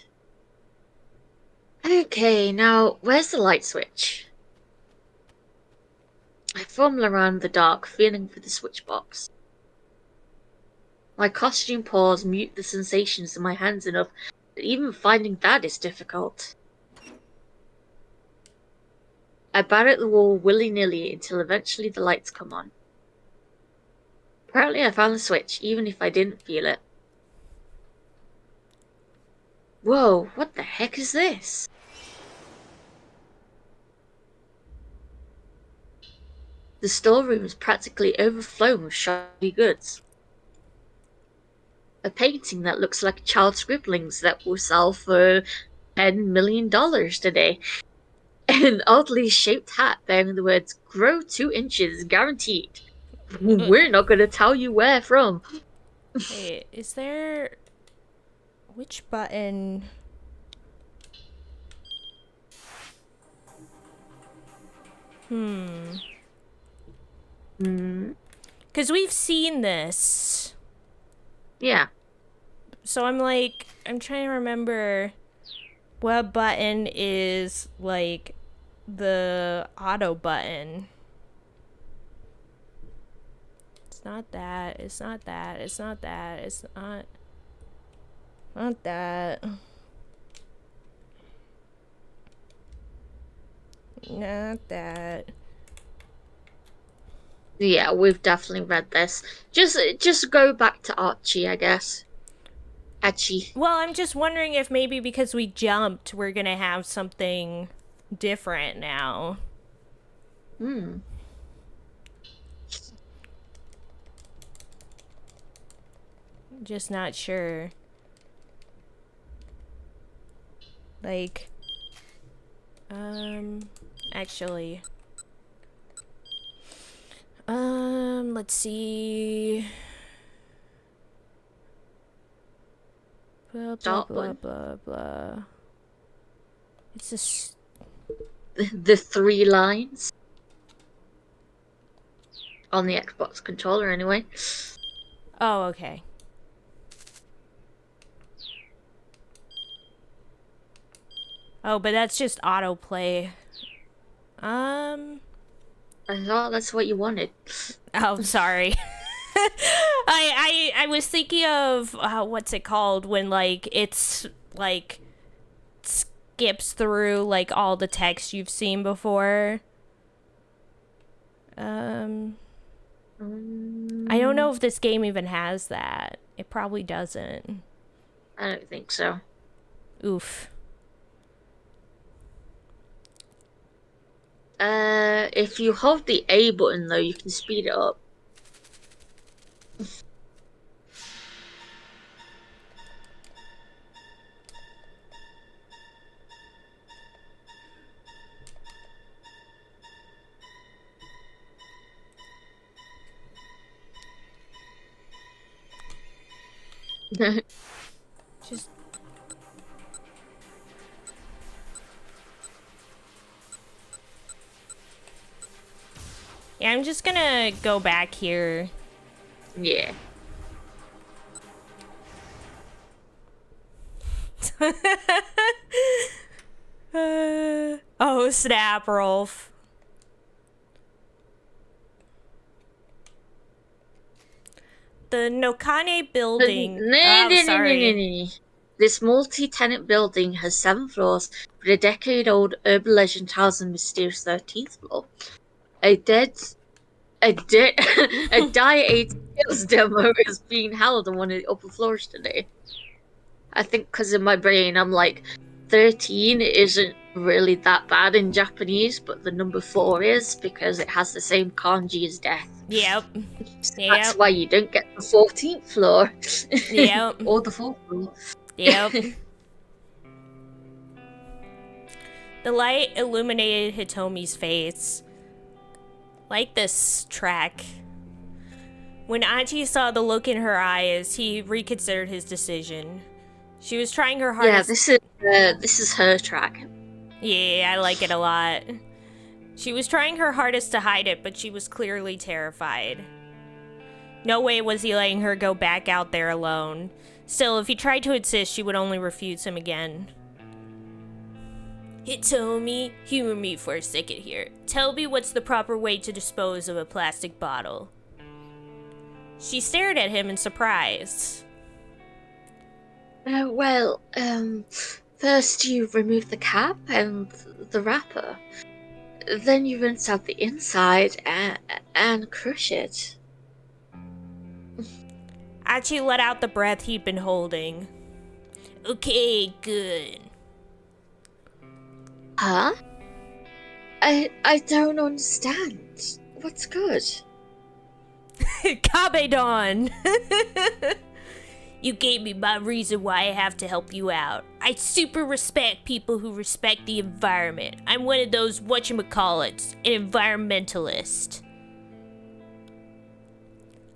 Okay, now where's the light switch? I fumble around the dark, feeling for the switch box. My costume paws mute the sensations in my hands enough that even finding that is difficult. I bat at the wall willy-nilly until eventually the lights come on. Apparently I found the switch, even if I didn't feel it. Whoa, what the heck is this? The storeroom is practically overflowing with shoddy goods. A painting that looks like child scribblings that will sell for $10 million today. An oddly shaped hat bearing the words "Grow 2 inches, guaranteed." We're not going to tell you where from. Wait, is there... Which button... Because we've seen this. Yeah. So I'm trying to remember what button is, like, the auto button. It's not that. It's not that. It's not that. It's not... Not that. Not that. Yeah, we've definitely read this. Just go back to Archie, I guess. Archie. Well, I'm just wondering if maybe because we jumped, we're gonna have something different now. Just not sure. Like, actually, let's see. Blah, blah, blah, blah, blah. It's just... The 3 lines. On the Xbox controller, anyway. Oh, okay. Oh, but that's just autoplay. I thought that's what you wanted. Oh, sorry. I was thinking of what's it called when like it's like skips through like all the text you've seen before. I don't know if this game even has that. It probably doesn't. I don't think so. Oof. If you hold the A button though, you can speed it up. Just... Yeah, I'm just gonna go back here. Yeah. Oh, snap, Rolf. The Nokane building. Sorry. This multi-tenant building has 7 floors, but a decade-old urban legend tells a mysterious 13th floor. a die 8 skills demo is being held on one of the upper floors today. I think because in my brain I'm like, 13 isn't really that bad in Japanese, but the number 4 is because it has the same kanji as death. Yep. So Yep. that's why you don't get the 14th floor. Yep. Or the 4th floor. Yep. The light illuminated Hitomi's face. Like this track. When Achi saw the look in her eyes, he reconsidered his decision. She was trying her hardest. Yeah, this is her track. Yeah, I like it a lot. She was trying her hardest to hide it, but she was clearly terrified. No way was he letting her go back out there alone. Still, if he tried to insist, she would only refuse him again. Hitomi, humor me for a second here. Tell me what's the proper way to dispose of a plastic bottle. She stared at him in surprise. First you remove the cap and the wrapper. Then you rinse out the inside and crush it. Achi let out the breath he'd been holding. Okay, good. Huh? I don't understand. What's good? Kabedon! You gave me my reason why I have to help you out. I super respect people who respect the environment. I'm one of those whatchamacallits, an environmentalist.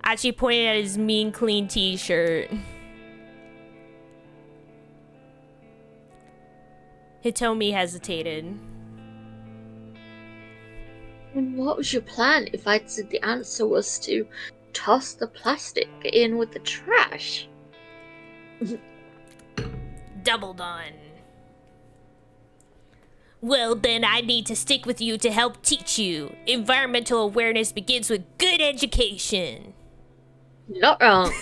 Achi pointed at his mean clean t-shirt. Hitomi hesitated. And what was your plan if I'd said the answer was to toss the plastic in with the trash? Double done. Well, then I need to stick with you to help teach you. Environmental awareness begins with good education. Not wrong.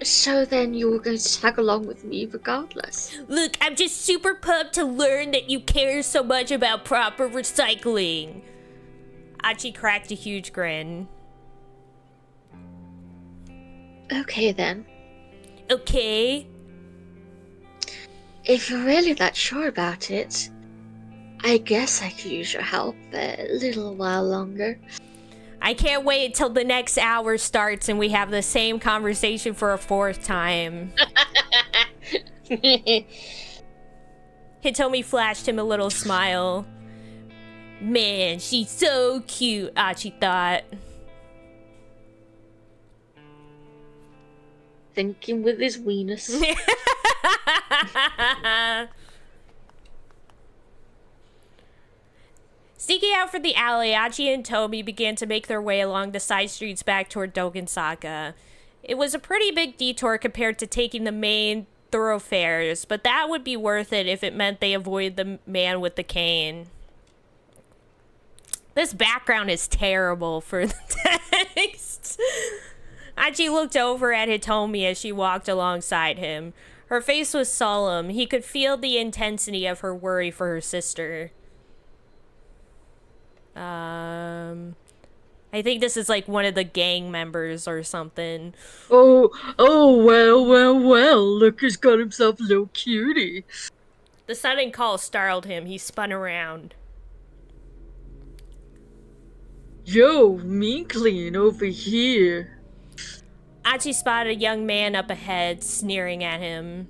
So then you were going to tag along with me regardless? Look, I'm just super pumped to learn that you care so much about proper recycling. Achi cracked a huge grin. Okay then. Okay. If you're really that sure about it, I guess I could use your help a little while longer. I can't wait till the next hour starts and we have the same conversation for a 4th time. Hitomi flashed him a little smile. Man, she's so cute, Achi thought. Thinking with his weenus. Sneaking out from the alley, Achi and Tomi began to make their way along the side streets back toward Dogensaka. It was a pretty big detour compared to taking the main thoroughfares, but that would be worth it if it meant they avoid the man with the cane. This background is terrible for the text. Achi looked over at Hitomi as she walked alongside him. Her face was solemn. He could feel the intensity of her worry for her sister. I think this is like one of the gang members or something. Oh, well, look who's got himself a little cutie. The sudden call startled him. He spun around. Yo, Mean Clean over here. Achi spotted a young man up ahead, sneering at him.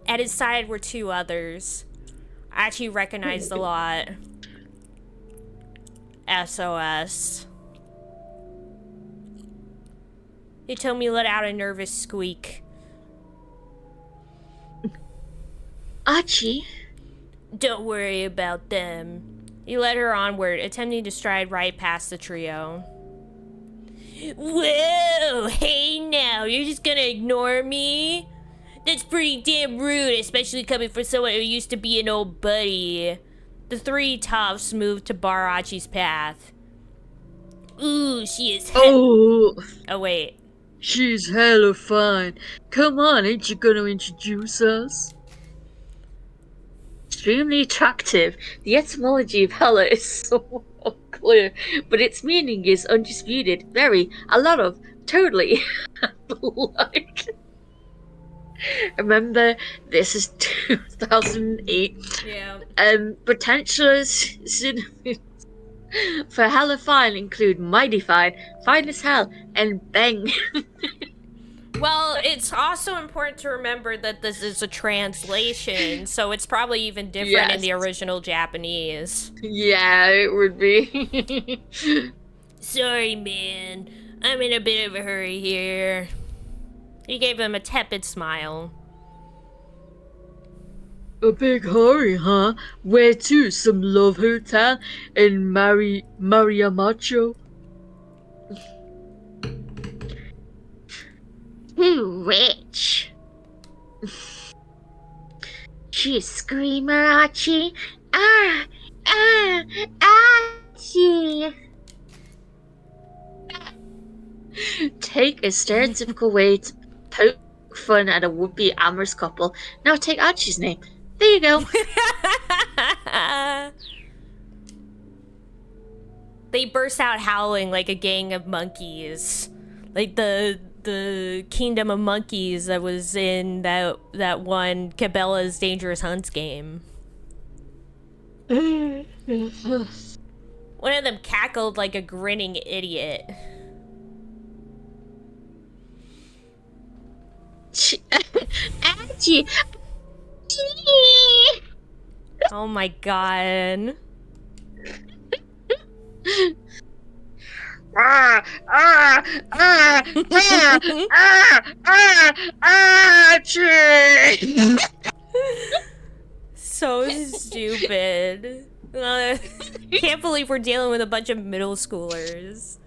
At his side were 2 others. Achi recognized the lot. SOS. Hitomi let out a nervous squeak. Achi? Don't worry about them. He led her onward, attempting to stride right past the trio. Whoa! Hey now, you're just gonna ignore me? That's pretty damn rude, especially coming from someone who used to be an old buddy. The 3 tops moved to bar Achi's path. Ooh, she is Oh, wait. she's hella fine. Come on, ain't you gonna introduce us? extremely attractive. The etymology of Hela is so unclear, but its meaning is undisputed, very, a lot of, totally. Like, remember, this is 2008. Yeah. Potential synonyms for hella fine include mighty fine, fine as hell, and bang. Well, it's also important to remember that this is a translation, so it's probably even different in the Yes. original Japanese. Yeah, it would be. Sorry, man. I'm in a bit of a hurry here. He gave him a tepid smile. A big hurry, huh? Where to? Some love hotel in Mariamacho? Too rich. She's screamer, Archie. Ah, ah, Archie. Take a stereotypical way to poke fun at a would-be amorous couple. Now take Archie's name. There you go. They burst out howling like a gang of monkeys. Like the Kingdom of Monkeys that was in that one Cabela's Dangerous Hunts game. One of them cackled like a grinning idiot. Archie. Oh my god. Archie. So stupid. Can't believe we're dealing with a bunch of middle schoolers.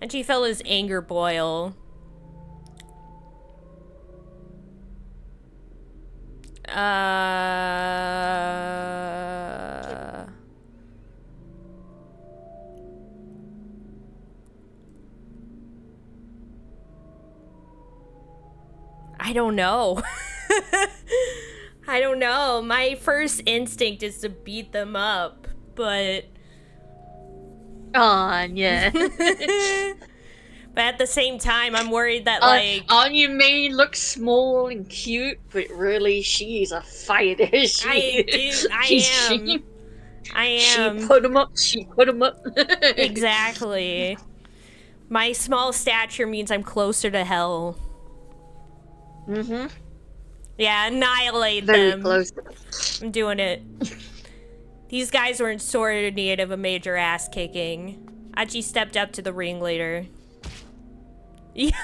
And she felt his anger boil. I don't know. I don't know. My first instinct is to beat them up, but... Anya. But at the same time, I'm worried that, like... Anya may look small and cute, but really, she's a fighter. I am. She put him up. She put him up. Exactly. My small stature means I'm closer to hell. Mm-hmm. Yeah, annihilate Very them. close. I'm doing it. These guys were in sore need of a major ass kicking. Achi stepped up to the ringleader. The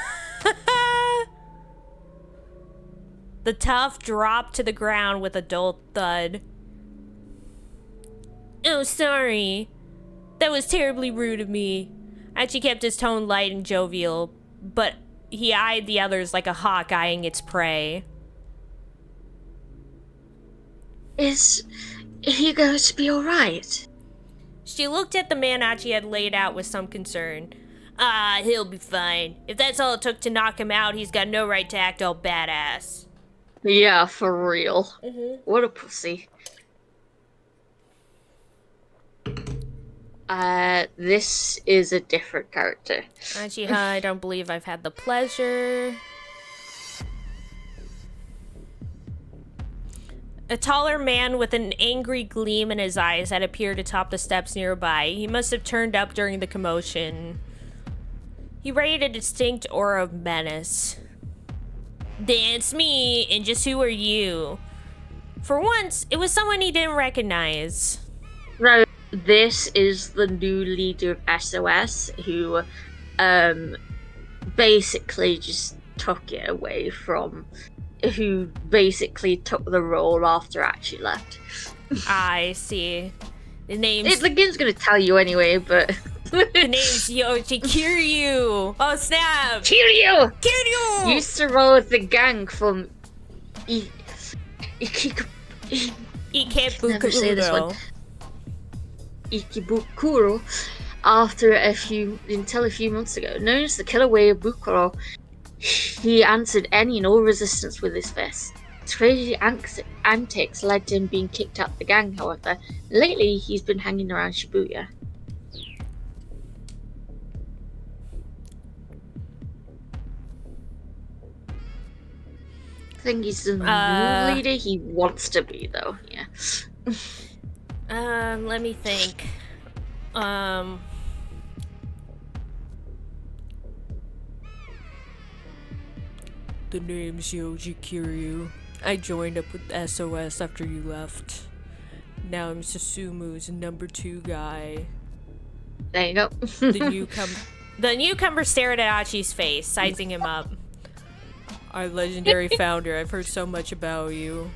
tough dropped to the ground with a dull thud. Oh, sorry. That was terribly rude of me. Achi kept his tone light and jovial, but he eyed the others like a hawk eyeing its prey. Is he going to be alright? She looked at the man Achi had laid out with some concern. Ah, he'll be fine. If that's all it took to knock him out, he's got no right to act all badass. Yeah, for real. Mm-hmm. What a pussy. This is a different character. Achi, I don't believe I've had the pleasure. A taller man with an angry gleam in his eyes had appeared atop the steps nearby. He must have turned up during the commotion. He radiated a distinct aura of menace. That's me, and just who are you? For once, it was someone he didn't recognize. No, this is the new leader of SOS who basically just took it away from... who basically took the role after Archie left. I see. The name's... The game's gonna tell you anyway, but... The name's Yoshi Kiryu! Oh, snap! Kiryu! Kiryu! Used to roll with the gang from... Never say this one. Ikebukuro, until a few months ago. Known as the killer whale Bukuro, he answered any and all resistance with his fist. His crazy antics led to him being kicked out of the gang, however. Lately, he's been hanging around Shibuya. I think he's the new leader he wants to be, though, yeah. Let me think. The name's Yoji Kiryu. I joined up with SOS after you left. Now I'm Susumu's number 2 guy. There you go. The newcomer stared at Achi's face, sizing him up. Our legendary founder, I've heard so much about you.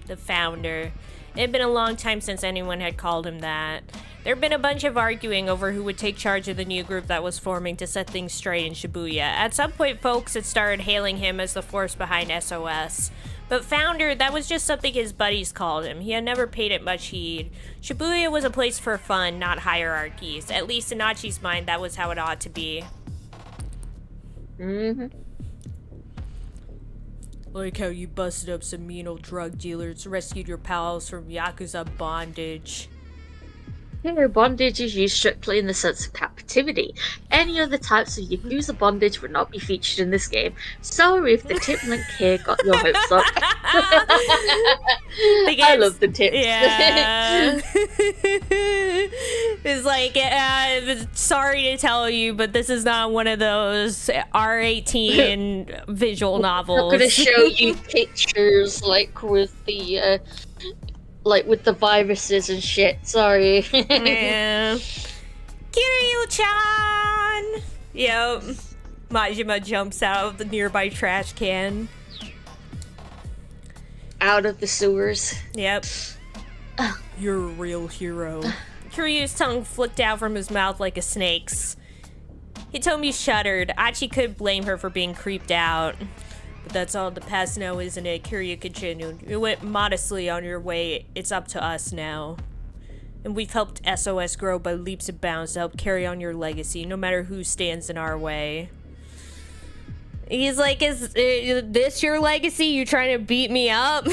The founder. It had been a long time since anyone had called him that. There had been a bunch of arguing over who would take charge of the new group that was forming to set things straight in Shibuya. At some point, folks had started hailing him as the force behind SOS. But founder, that was just something his buddies called him. He had never paid it much heed. Shibuya was a place for fun, not hierarchies. At least in Achi's mind, that was how it ought to be. Mm-hmm. Like how you busted up some mean old drug dealers, rescued your pals from Yakuza bondage. Here, bondage is used strictly in the sense of captivity. Any other types of Yakuza bondage would not be featured in this game. Sorry if the tip link here got your hopes up. I love the tips. Yeah. It's like, sorry to tell you, but this is not one of those R18 visual novels. I'm not going to show you pictures like with the viruses and shit. Sorry. Yeah. Kiryu-chan! Yep. Majima jumps out of the nearby trash can. Out of the sewers. Yep. You're a real hero. Kiryu's tongue flicked out from his mouth like a snake's. Hitomi shuddered. Achi could blame her for being creeped out. But that's all in the past now, isn't it? Kiryu continued. You went modestly on your way. It's up to us now. And we've helped SOS grow by leaps and bounds to help carry on your legacy, no matter who stands in our way. He's like, is this your legacy? You trying to beat me up?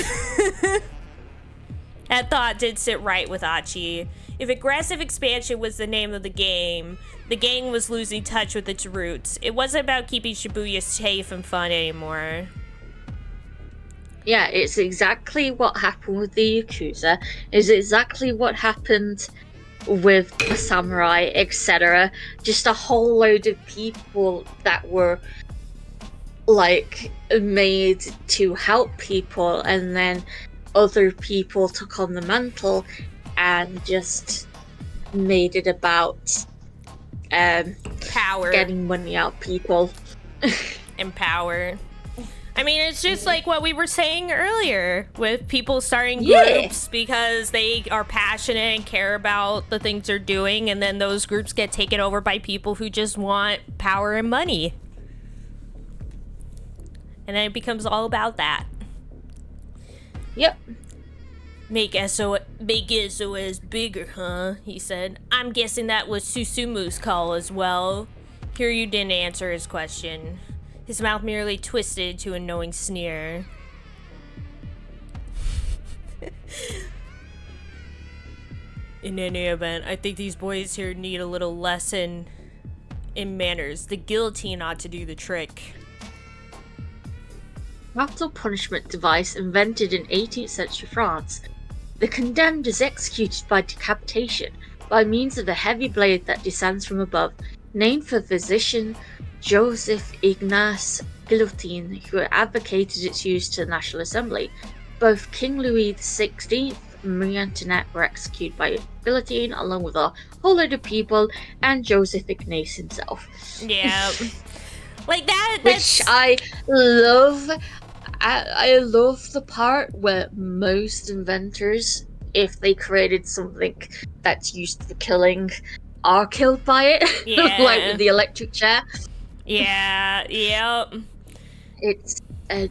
That thought did sit right with Achi. If aggressive expansion was the name of the gang was losing touch with its roots. It wasn't about keeping Shibuya safe and fun anymore. Yeah, it's exactly what happened with the Yakuza. It's exactly what happened with the samurai, etc. Just a whole load of people that were like made to help people, and then other people took on the mantle and just made it about power, getting money out of people. And power. I mean, it's just like what we were saying earlier with people starting groups because they are passionate and care about the things they're doing, and then those groups get taken over by people who just want power and money. And then it becomes all about that. Yep. Make SOS bigger, huh? He said. I'm guessing that was Susumu's call as well. Kiryu didn't answer his question. His mouth merely twisted to a knowing sneer. In any event, I think these boys here need a little lesson in manners. The guillotine ought to do the trick. Capital punishment device invented in 18th century France. The condemned is executed by decapitation by means of a heavy blade that descends from above, named for physician Joseph Ignace Guillotine, who advocated its use to the National Assembly. Both King Louis XVI and Marie Antoinette were executed by guillotine, along with a whole load of people, and Joseph Ignace himself. Yeah. Like that, which I love. I love the part where most inventors, if they created something that's used for killing, are killed by it. Yeah. Like with the electric chair. Yeah, yep. It's an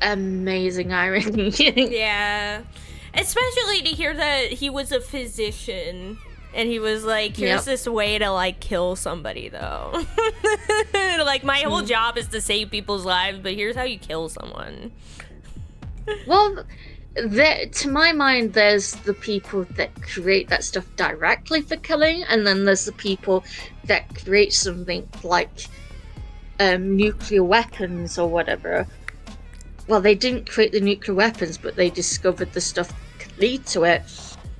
amazing irony. Yeah. Especially to hear that he was a physician. And he was like, here's this way to, like, kill somebody, though. Like, my whole job is to save people's lives, but here's how you kill someone. Well, to my mind, there's the people that create that stuff directly for killing, and then there's the people that create something like nuclear weapons or whatever. Well, they didn't create the nuclear weapons, but they discovered the stuff that could lead to it,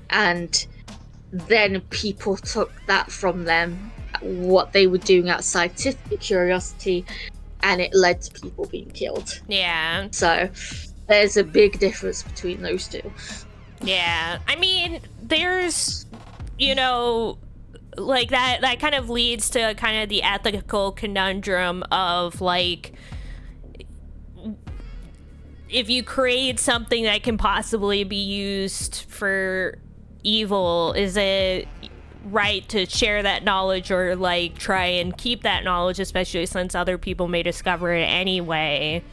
and then people took that from them, what they were doing out of scientific curiosity, and it led to people being killed. Yeah. So there's a big difference between those two. Yeah. I mean, there's, like that kind of leads to kind of the ethical conundrum of like, if you create something that can possibly be used for evil, is it right to share that knowledge or like try and keep that knowledge, especially since other people may discover it anyway?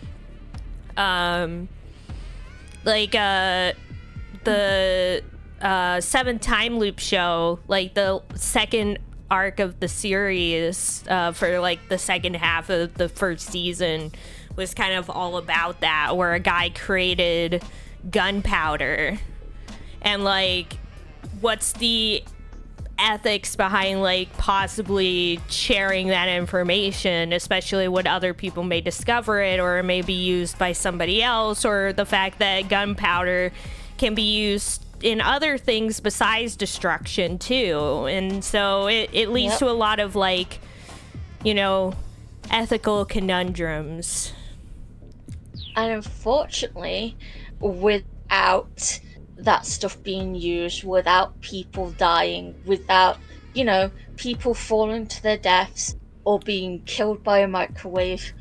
Like the Seven Time Loop show, like the second arc of the series, for like the second half of the first season, was kind of all about that, where a guy created gunpowder, and like, what's the ethics behind like possibly sharing that information, especially when other people may discover it or it may be used by somebody else, or the fact that gunpowder can be used in other things besides destruction too. And so it leads to a lot of like, ethical conundrums. And unfortunately, without that stuff being used, without people dying, without, people falling to their deaths or being killed by a microwave,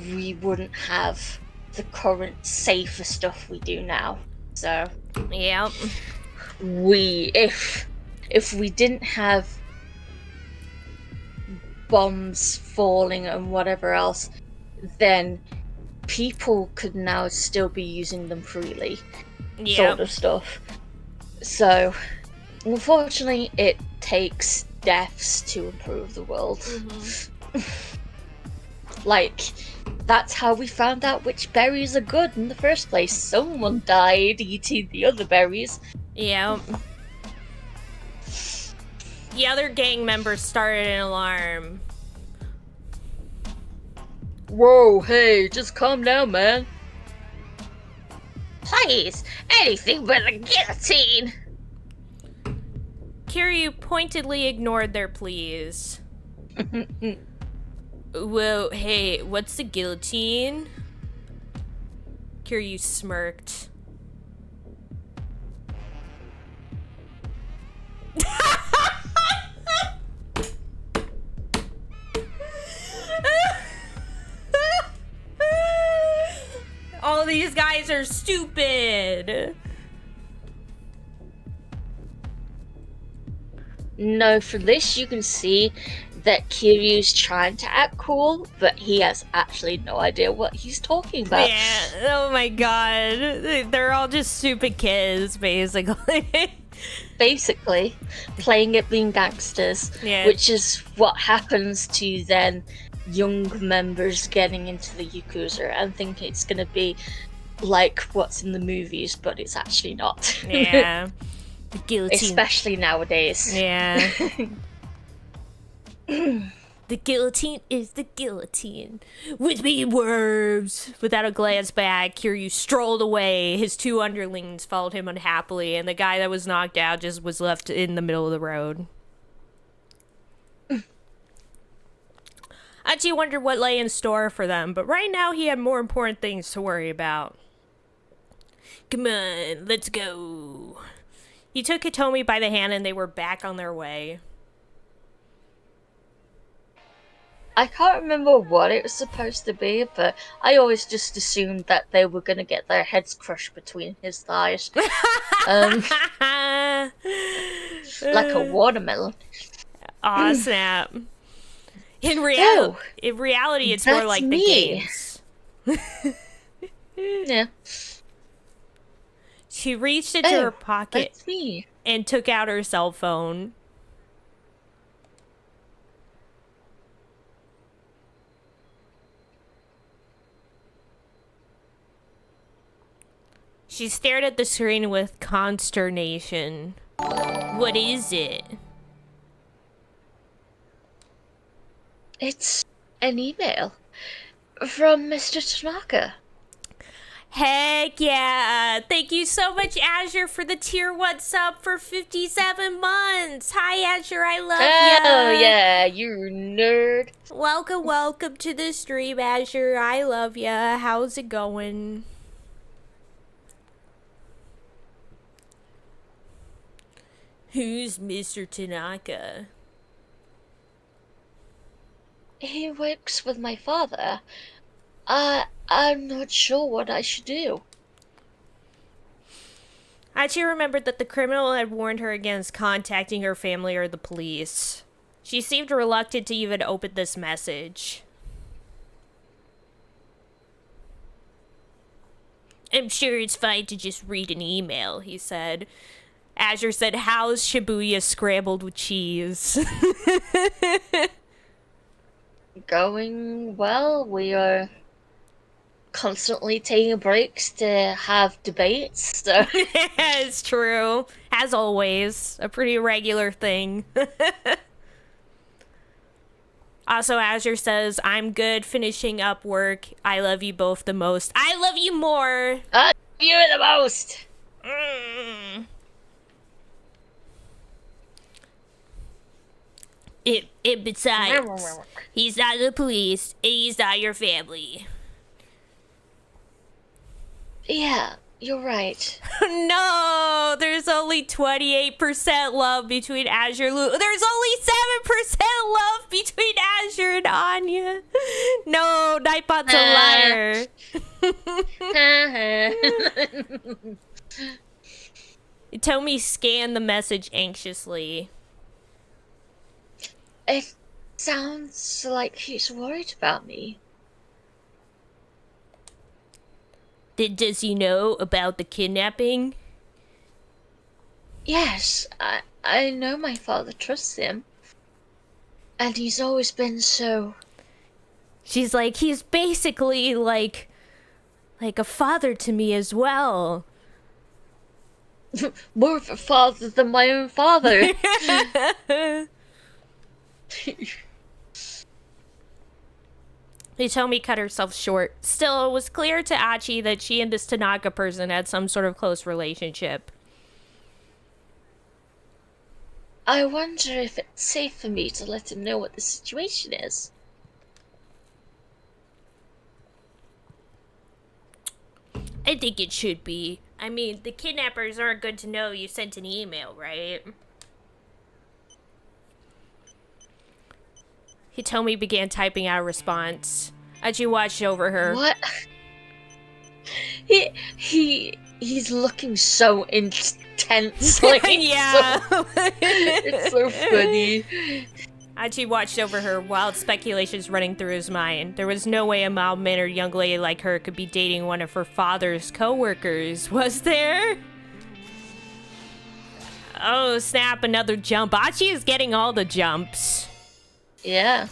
we wouldn't have the current safer stuff we do now. So, Yep. if we didn't have bombs falling and whatever else, then people could now still be using them freely, sort of stuff. So, unfortunately, it takes deaths to improve the world. Mm-hmm. Like, that's how we found out which berries are good in the first place. Someone died eating the other berries. Yeah. The other gang members started an alarm. Whoa, hey, just calm down, man. Please, anything but a guillotine. Kiryu pointedly ignored their pleas. Whoa, hey, what's the guillotine? Kiryu smirked. All these guys are stupid. No, for this you can see that Kiryu's trying to act cool, but he has actually no idea what he's talking about. Yeah, oh my god. They're all just stupid kids, basically. Basically, playing at being gangsters, which is what happens to then young members getting into the Yakuza and think it's going to be like what's in the movies, but it's actually not. Yeah. The guillotine. Especially nowadays. Yeah. The guillotine is the guillotine. With me, worms. Without a glance back, Kiryu strolled away. His two underlings followed him unhappily, and the guy that was knocked out just was left in the middle of the road. Achi wondered what lay in store for them, but right now he had more important things to worry about. Come on, let's go. He took Hitomi by the hand and they were back on their way. I can't remember what it was supposed to be, but I always just assumed that they were going to get their heads crushed between his thighs. Like a watermelon. Aw, snap. In reality, it's more like the games. Yeah. She reached into her pocket and took out her cell phone. She stared at the screen with consternation. What is it? It's an email from Mr. Tanaka. Heck yeah! Thank you so much, Azure, for the tier 1 sub for 57 months! Hi, Azure, I love ya! Oh, yeah, you nerd. Welcome to the stream, Azure. I love ya. How's it going? Who's Mr. Tanaka? He works with my father. I'm not sure what I should do. Achi remembered that the criminal had warned her against contacting her family or the police. She seemed reluctant to even open this message. I'm sure it's fine to just read an email, he said. Azure said, how's Shibuya scrambled with cheese? Going well. We are constantly taking breaks to have debates, so... It's true. As always, a pretty regular thing. Also, Azure says, I'm good finishing up work. I love you both the most. I love you more! You're the most! Besides, he's not the police, and he's not your family. Yeah, you're right. No, there's only 28% love between Azure and Lulu. There's only 7% love between Azure and Anya. No, Nightbot's a liar. Tomi scanned the message anxiously. It sounds like he's worried about me. Does he know about the kidnapping? Yes, I know my father trusts him. And he's always been so... She's like, he's basically like a father to me as well. More of a father than my own father. Hitomi cut herself short. Still, it was clear to Achi that she and this Tanaka person had some sort of close relationship. I wonder if it's safe for me to let him know what the situation is. I think it should be. I mean, the kidnappers aren't good to know you sent an email, right? Hitomi began typing out a response. Achi watched over her. What? He's looking so intense. Like, yeah. It's so funny. Achi watched over her, wild speculations running through his mind. There was no way a mild-mannered young lady like her could be dating one of her father's co-workers, was there? Oh, snap, another jump. Achi is getting all the jumps. Yeah.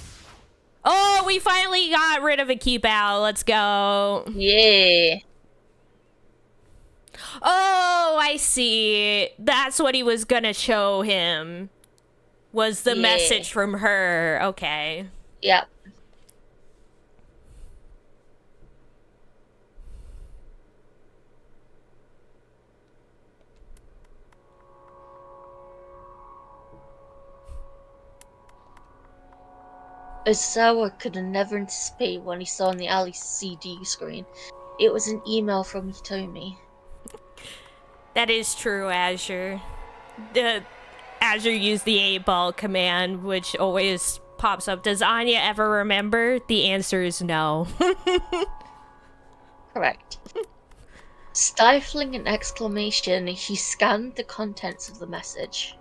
Oh, we finally got rid of a keep out. Let's go. Yeah. Oh, I see. That's what he was gonna show him. Was the message from her. Okay. Yep. Osawa could have never anticipated when he saw on the LCD screen. It was an email from Hitomi. That is true, Azure. Azure used the 8-ball command, which always pops up. Does Anya ever remember? The answer is no. Correct. Stifling an exclamation, he scanned the contents of the message.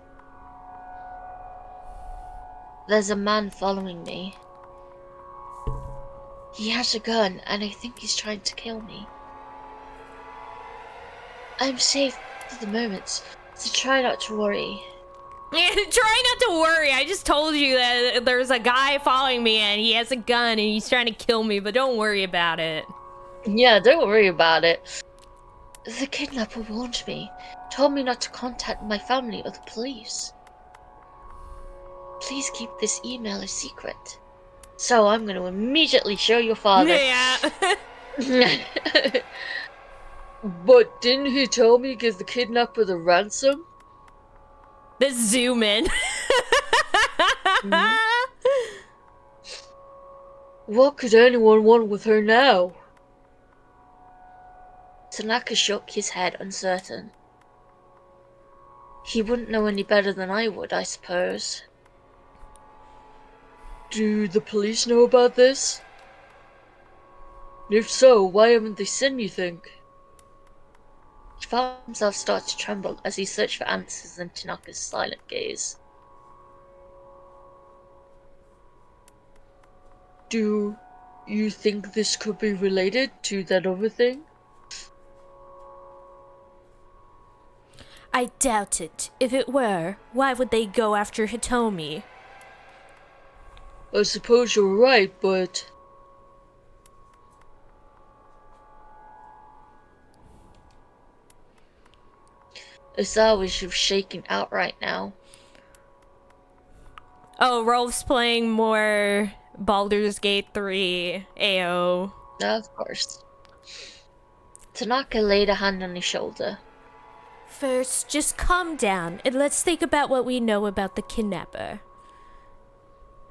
There's a man following me. He has a gun, and I think he's trying to kill me. I'm safe for the moment, so try not to worry. Try not to worry. I just told you that there's a guy following me, and he has a gun, and he's trying to kill me, but don't worry about it. Yeah, don't worry about it. The kidnapper warned me, told me not to contact my family or the police. Please keep this email a secret. So I'm going to immediately show your father. Yeah. But didn't he tell me give the kidnapper the ransom? Let's zoom in. What could anyone want with her now? Tanaka shook his head, uncertain. He wouldn't know any better than I would, I suppose. Do the police know about this? If so, why haven't they said anything? He found himself start to tremble as he searched for answers in Tanaka's silent gaze. Do you think this could be related to that other thing? I doubt it. If it were, why would they go after Hitomi? I suppose you're right, but... Osawa is shaking out right now. Oh, Rolf's playing more Baldur's Gate 3 AO. Of course. Tanaka laid a hand on his shoulder. First, just calm down and let's think about what we know about the kidnapper.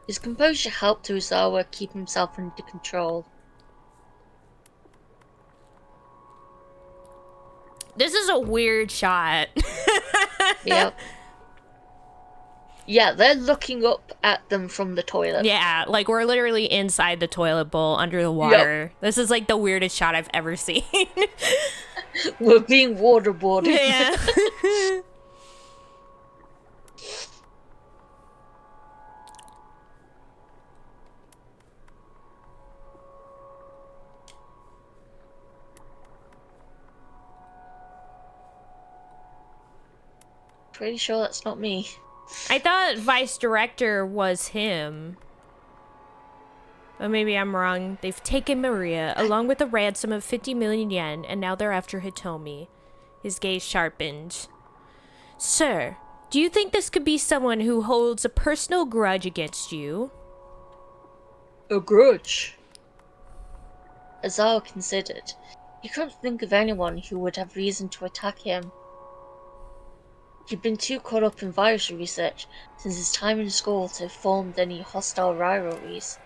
His composure helped Osawa keep himself under control. This is a weird shot. Yep. Yeah, they're looking up at them from the toilet. Yeah, like we're literally inside the toilet bowl under the water. Yep. This is like the weirdest shot I've ever seen. We're being waterboarded. Yeah. Pretty sure that's not me. I thought vice director was him. But maybe I'm wrong. They've taken Maria, along with a ransom of 50 million yen, and now they're after Hitomi. His gaze sharpened. Sir, do you think this could be someone who holds a personal grudge against you? A grudge? Azal considered. He couldn't think of anyone who would have reason to attack him. He'd been too caught up in virus research since his time in school to have formed any hostile rivalries.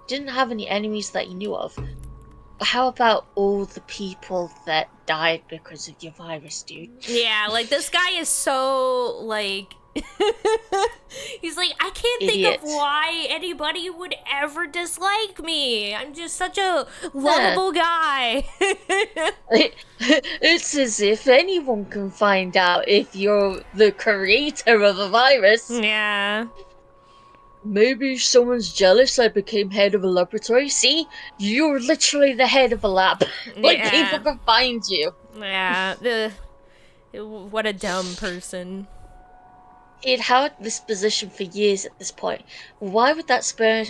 He didn't have any enemies that he knew of. But how about all the people that died because of your virus, dude? Yeah, like this guy is so, like... He's like, I can't think of why anybody would ever dislike me. I'm just such a lovable guy. It's as if anyone can find out if you're the creator of a virus. Yeah. Maybe someone's jealous I became head of a laboratory. See? You're literally the head of a lab. Like, people can find you. Yeah. What a dumb person. He had held this position for years at this point. Why would that spur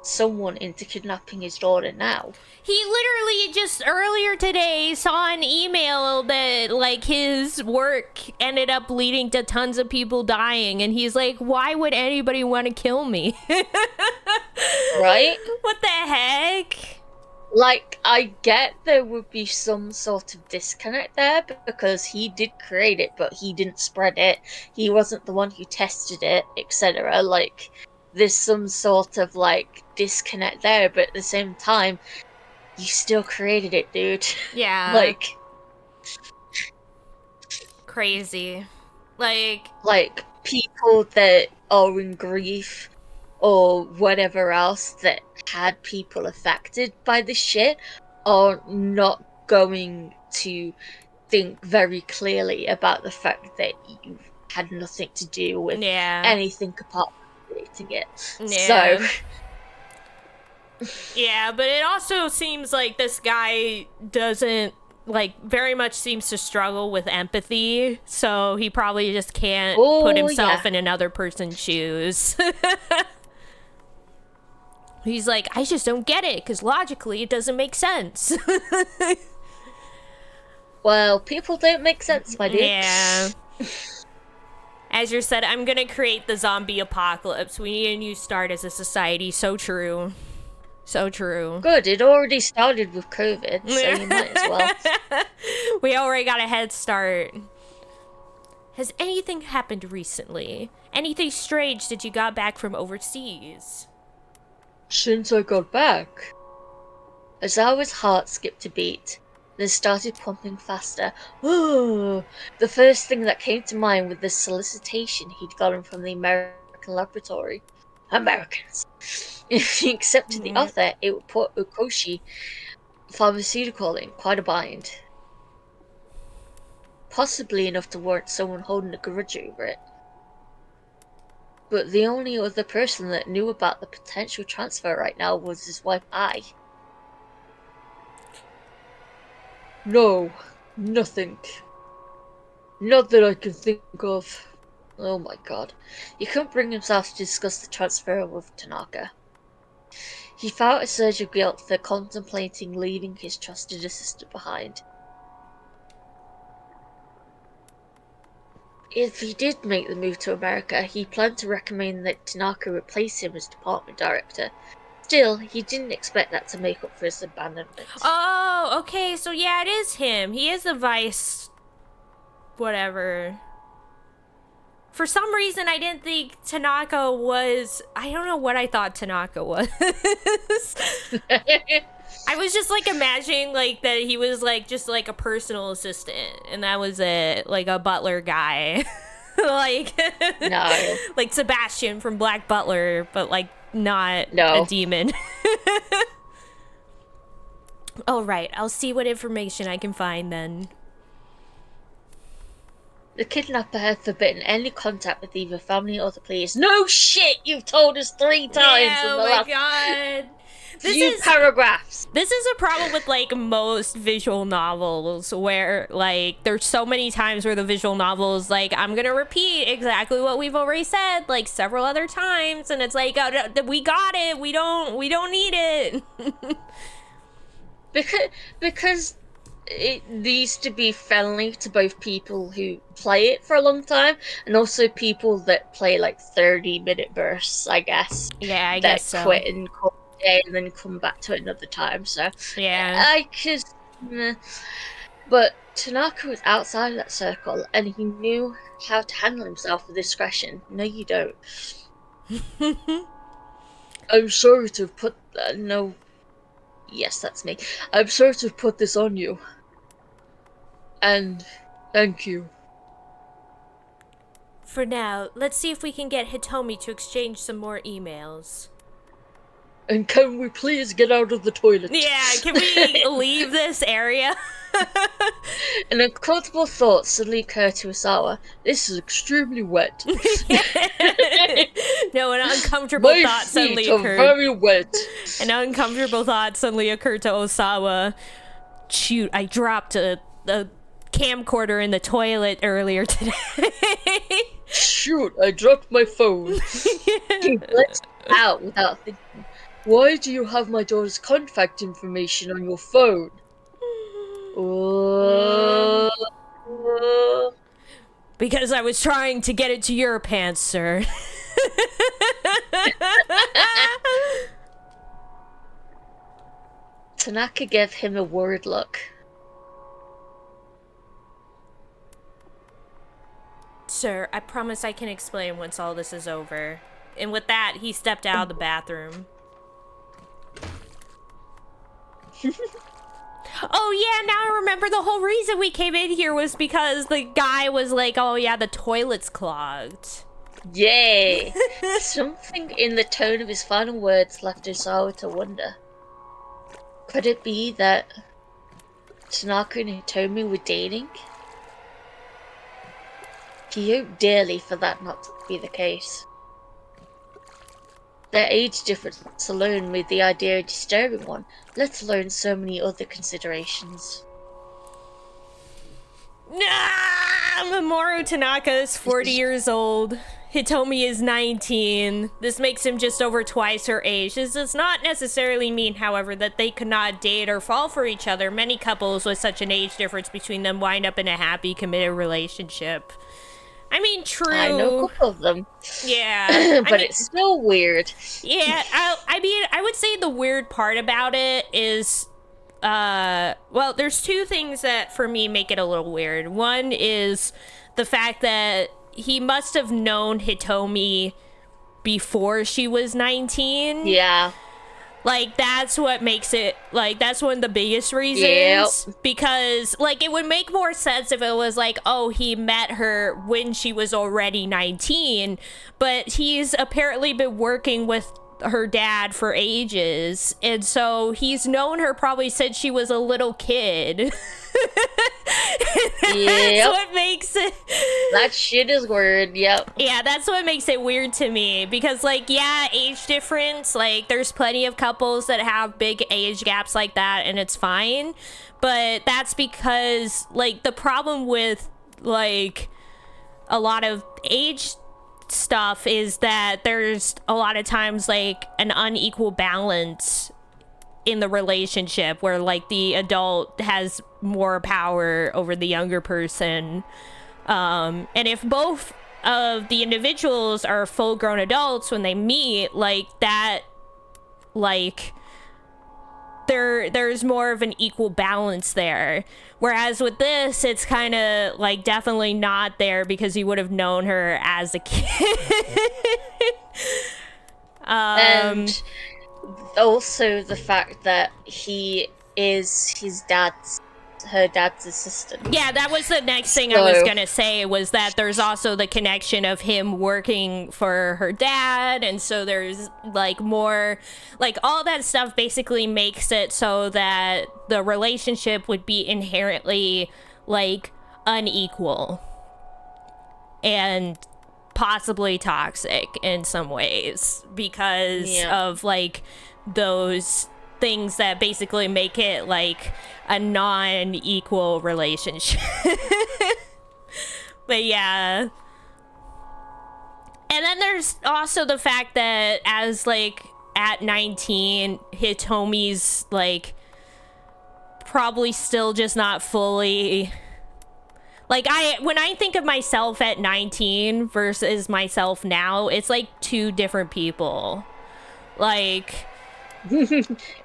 someone into kidnapping his daughter now? He literally just earlier today saw an email that, like, his work ended up leading to tons of people dying, and he's like, why would anybody want to kill me? Right? What the heck? Like, I get there would be some sort of disconnect there because he did create it, but he didn't spread it. He wasn't the one who tested it, etc. Like, there's some sort of, like, disconnect there, but at the same time, you still created it, dude. Yeah. Like... Crazy. Like, people that are in grief or whatever else that had people affected by this shit are not going to think very clearly about the fact that you had nothing to do with anything apart from creating it. Yeah. So... Yeah, but it also seems like this guy doesn't, like, very much seems to struggle with empathy, so he probably just can't put himself in another person's shoes. He's like, I just don't get it, because logically it doesn't make sense. Well, people don't make sense, my dear. Yeah. As you said, I'm gonna create the zombie apocalypse. We need a new start as a society. So true. So true. Good, it already started with COVID, so you might as well. We already got a head start. Has anything happened recently? Anything strange that you got back from overseas? Since I got back, Azawa's heart skipped a beat, then started pumping faster. The first thing that came to mind was the solicitation he'd gotten from the American laboratory. Americans! If he accepted the offer, it would put Ukoshi Pharmaceutical in quite a bind. Possibly enough to warrant someone holding a grudge over it. But the only other person that knew about the potential transfer right now was his wife, Ai. No, nothing. Not that I can think of. Oh my god. He couldn't bring himself to discuss the transfer with Tanaka. He felt a surge of guilt for contemplating leaving his trusted assistant behind. If he did make the move to America, he planned to recommend that Tanaka replace him as department director. Still, he didn't expect that to make up for his abandonment. Oh, okay, so yeah, it is him. He is the vice... whatever. For some reason, I didn't think Tanaka was... I don't know what I thought Tanaka was. I was just, like, imagining, like, that he was, like, just, like, a personal assistant. And that was it. Like, a butler guy. Like... No. Like Sebastian from Black Butler, but, like, not a demon. Oh, right. I'll see what information I can find, then. The kidnapper had forbidden any contact with either family or the police. No shit! You've told us 3 times in the last god. few paragraphs. This is a problem with, like, most visual novels where, like, there's so many times where the visual novel is like, I'm gonna repeat exactly what we've already said, like, several other times, and it's like, oh, we got it, we don't need it. Because it needs to be friendly to both people who play it for a long time and also people that play like 30-minute bursts, I guess. Yeah, I that guess so. quit and call it a day and then come back to it another time. So yeah, I could. But Tanaka was outside of that circle and he knew how to handle himself with discretion. No, you don't. I'm sorry to put no. Yes, that's me. I'm sorry to put this on you. And thank you. For now, let's see if we can get Hitomi to exchange some more emails. And can we please get out of the toilet? Yeah, can we leave this area? An uncomfortable thought suddenly occurred to Osawa. This is extremely wet. No, an uncomfortable thought suddenly occurred. My feet are very wet. An uncomfortable thought suddenly occurred to Osawa. Shoot, I dropped a camcorder in the toilet earlier today. Shoot, I dropped my phone. He blurted out without thinking. Why do you have my daughter's contact information on your phone? Because I was trying to get it to your pants, sir. Tanaka gave him a worried look. Sir, I promise I can explain once all this is over. And with that, he stepped out of the bathroom. Oh yeah, now I remember the whole reason we came in here was because the guy was like, oh yeah, the toilet's clogged. Yay! Something in the tone of his final words left Osawa to wonder. Could it be that Tanaka and Hitomi were dating? He hoped dearly for that not to be the case. Their age difference alone made the idea a disturbing one, let alone so many other considerations. Mamoru Tanaka is 40 years old. Hitomi is 19. This makes him just over twice her age. This does not necessarily mean, however, that they could not date or fall for each other. Many couples with such an age difference between them wind up in a happy, committed relationship. I mean, true. I know a couple of them. Yeah. But it's still weird. Yeah, I mean, I would say the weird part about it is, well, there's two things that, for me, make it a little weird. One is the fact that he must have known Hitomi before she was 19. Yeah. Like, that's what makes it, like, that's one of the biggest reasons. Yep. Because, like, it would make more sense if it was like, oh, he met her when she was already 19. But he's apparently been working with her dad for ages. And so he's known her probably since she was a little kid. That's what makes it. That shit is weird. Yep. Yeah, that's what makes it weird to me, because, like, yeah, age difference, like, there's plenty of couples that have big age gaps like that, and it's fine. But that's because, like, the problem with, like, a lot of age stuff is that there's a lot of times, like, an unequal balance in the relationship where, like, the adult has more power over the younger person. And if both of the individuals are full-grown adults when they meet, like, that, like, there's more of an equal balance there. Whereas with this, it's kind of, like, definitely not there because you would have known her as a kid. And also the fact that he is her dad's assistant. Yeah, that was the next thing I was gonna say, was that there's also the connection of him working for her dad, and so there's, like, more, like, all that stuff basically makes it so that the relationship would be inherently, like, unequal and possibly toxic in some ways because of, like, those things that basically make it, like, a non-equal relationship. But yeah. And then there's also the fact that as, like, at 19, Hitomi's, like, probably still just not fully, like, when I think of myself at 19 versus myself now, it's like two different people. Like,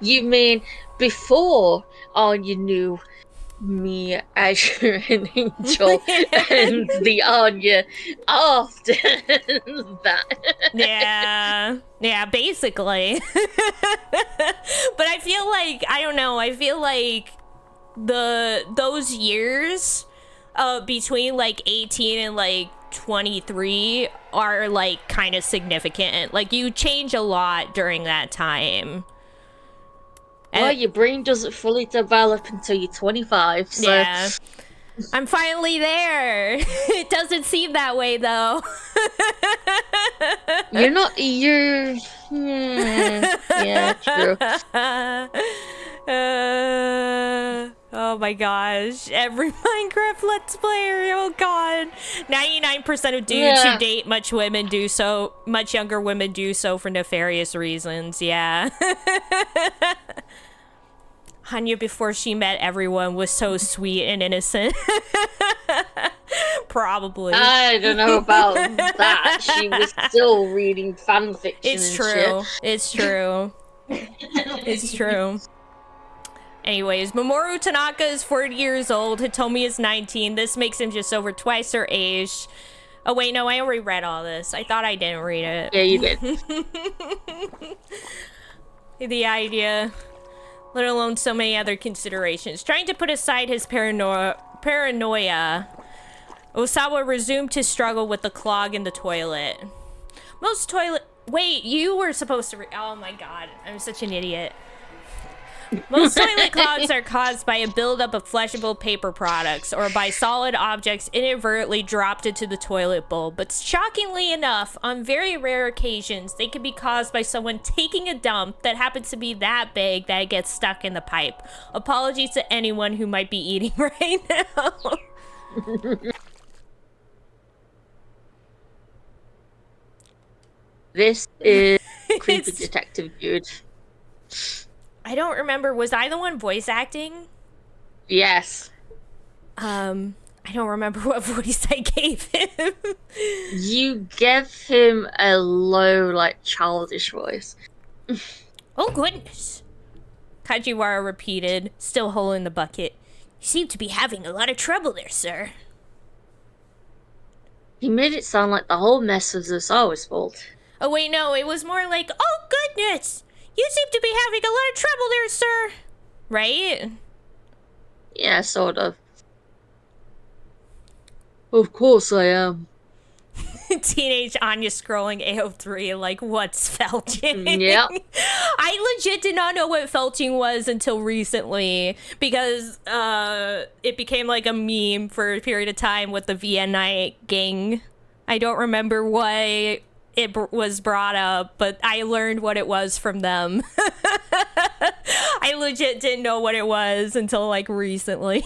you mean before Anya knew me as an angel and the Anya after that? Yeah, basically. But I feel like, I don't know, I feel like those years between, like, 18 and, like, 23 are, like, kind of significant. Like, you change a lot during that time. Well, your brain doesn't fully develop until you're 25, so... Yeah. I'm finally there. It doesn't seem that way, though. Yeah, true. Oh my gosh. Every Minecraft Let's Player, oh god. 99% of dudes who date much younger women do so for nefarious reasons, yeah. Anya, before she met everyone, was so sweet and innocent. Probably. I don't know about that. She was still reading fanfiction. It's true. Shit. It's true. It's true. Anyways, Mamoru Tanaka is 40 years old. Hitomi is 19. This makes him just over twice her age. Oh, wait, no, I already read all this. I thought I didn't read it. Yeah, you did. The idea, let alone so many other considerations. Trying to put aside his paranoia, Osawa resumed his struggle with the clog in the toilet. Wait, you were supposed to oh my god, I'm such an idiot. Most toilet clogs are caused by a buildup of flushable paper products or by solid objects inadvertently dropped into the toilet bowl. But shockingly enough, on very rare occasions, they can be caused by someone taking a dump that happens to be that big that it gets stuck in the pipe. Apologies to anyone who might be eating right now. This is creepy It's- detective dude. I don't remember. Was I the one voice acting? Yes. I don't remember what voice I gave him. You give him a low, like, childish voice. Oh, goodness. Kajiwara repeated, still holding the bucket. You seem to be having a lot of trouble there, sir. He made it sound like the whole mess was Osawa's fault. Oh, wait, no, it was more like, oh, goodness. You seem to be having a lot of trouble there, sir. Right? Yeah, sort of. Of course I am. Teenage Anya scrolling AO3 like, what's felching? Yep. I legit did not know what felching was until recently because it became like a meme for a period of time with the Viennite gang. I don't remember why it was brought up, but I learned what it was from them. I legit didn't know what it was until like recently.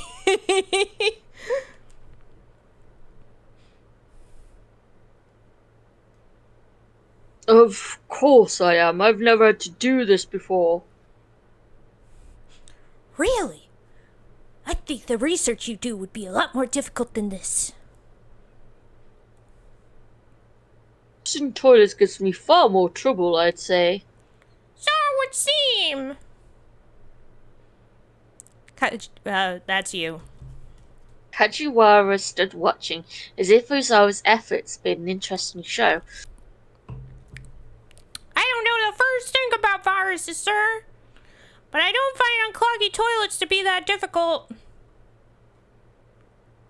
Of course I am. I've never had to do this before. Really? I think the research you do would be a lot more difficult than this. Using toilets gives me far more trouble, I'd say. So it would seem. That's you. Kajiwara stood watching, as if Osawa's efforts made an interesting show. I don't know the first thing about viruses, sir. But I don't find unclogging toilets to be that difficult.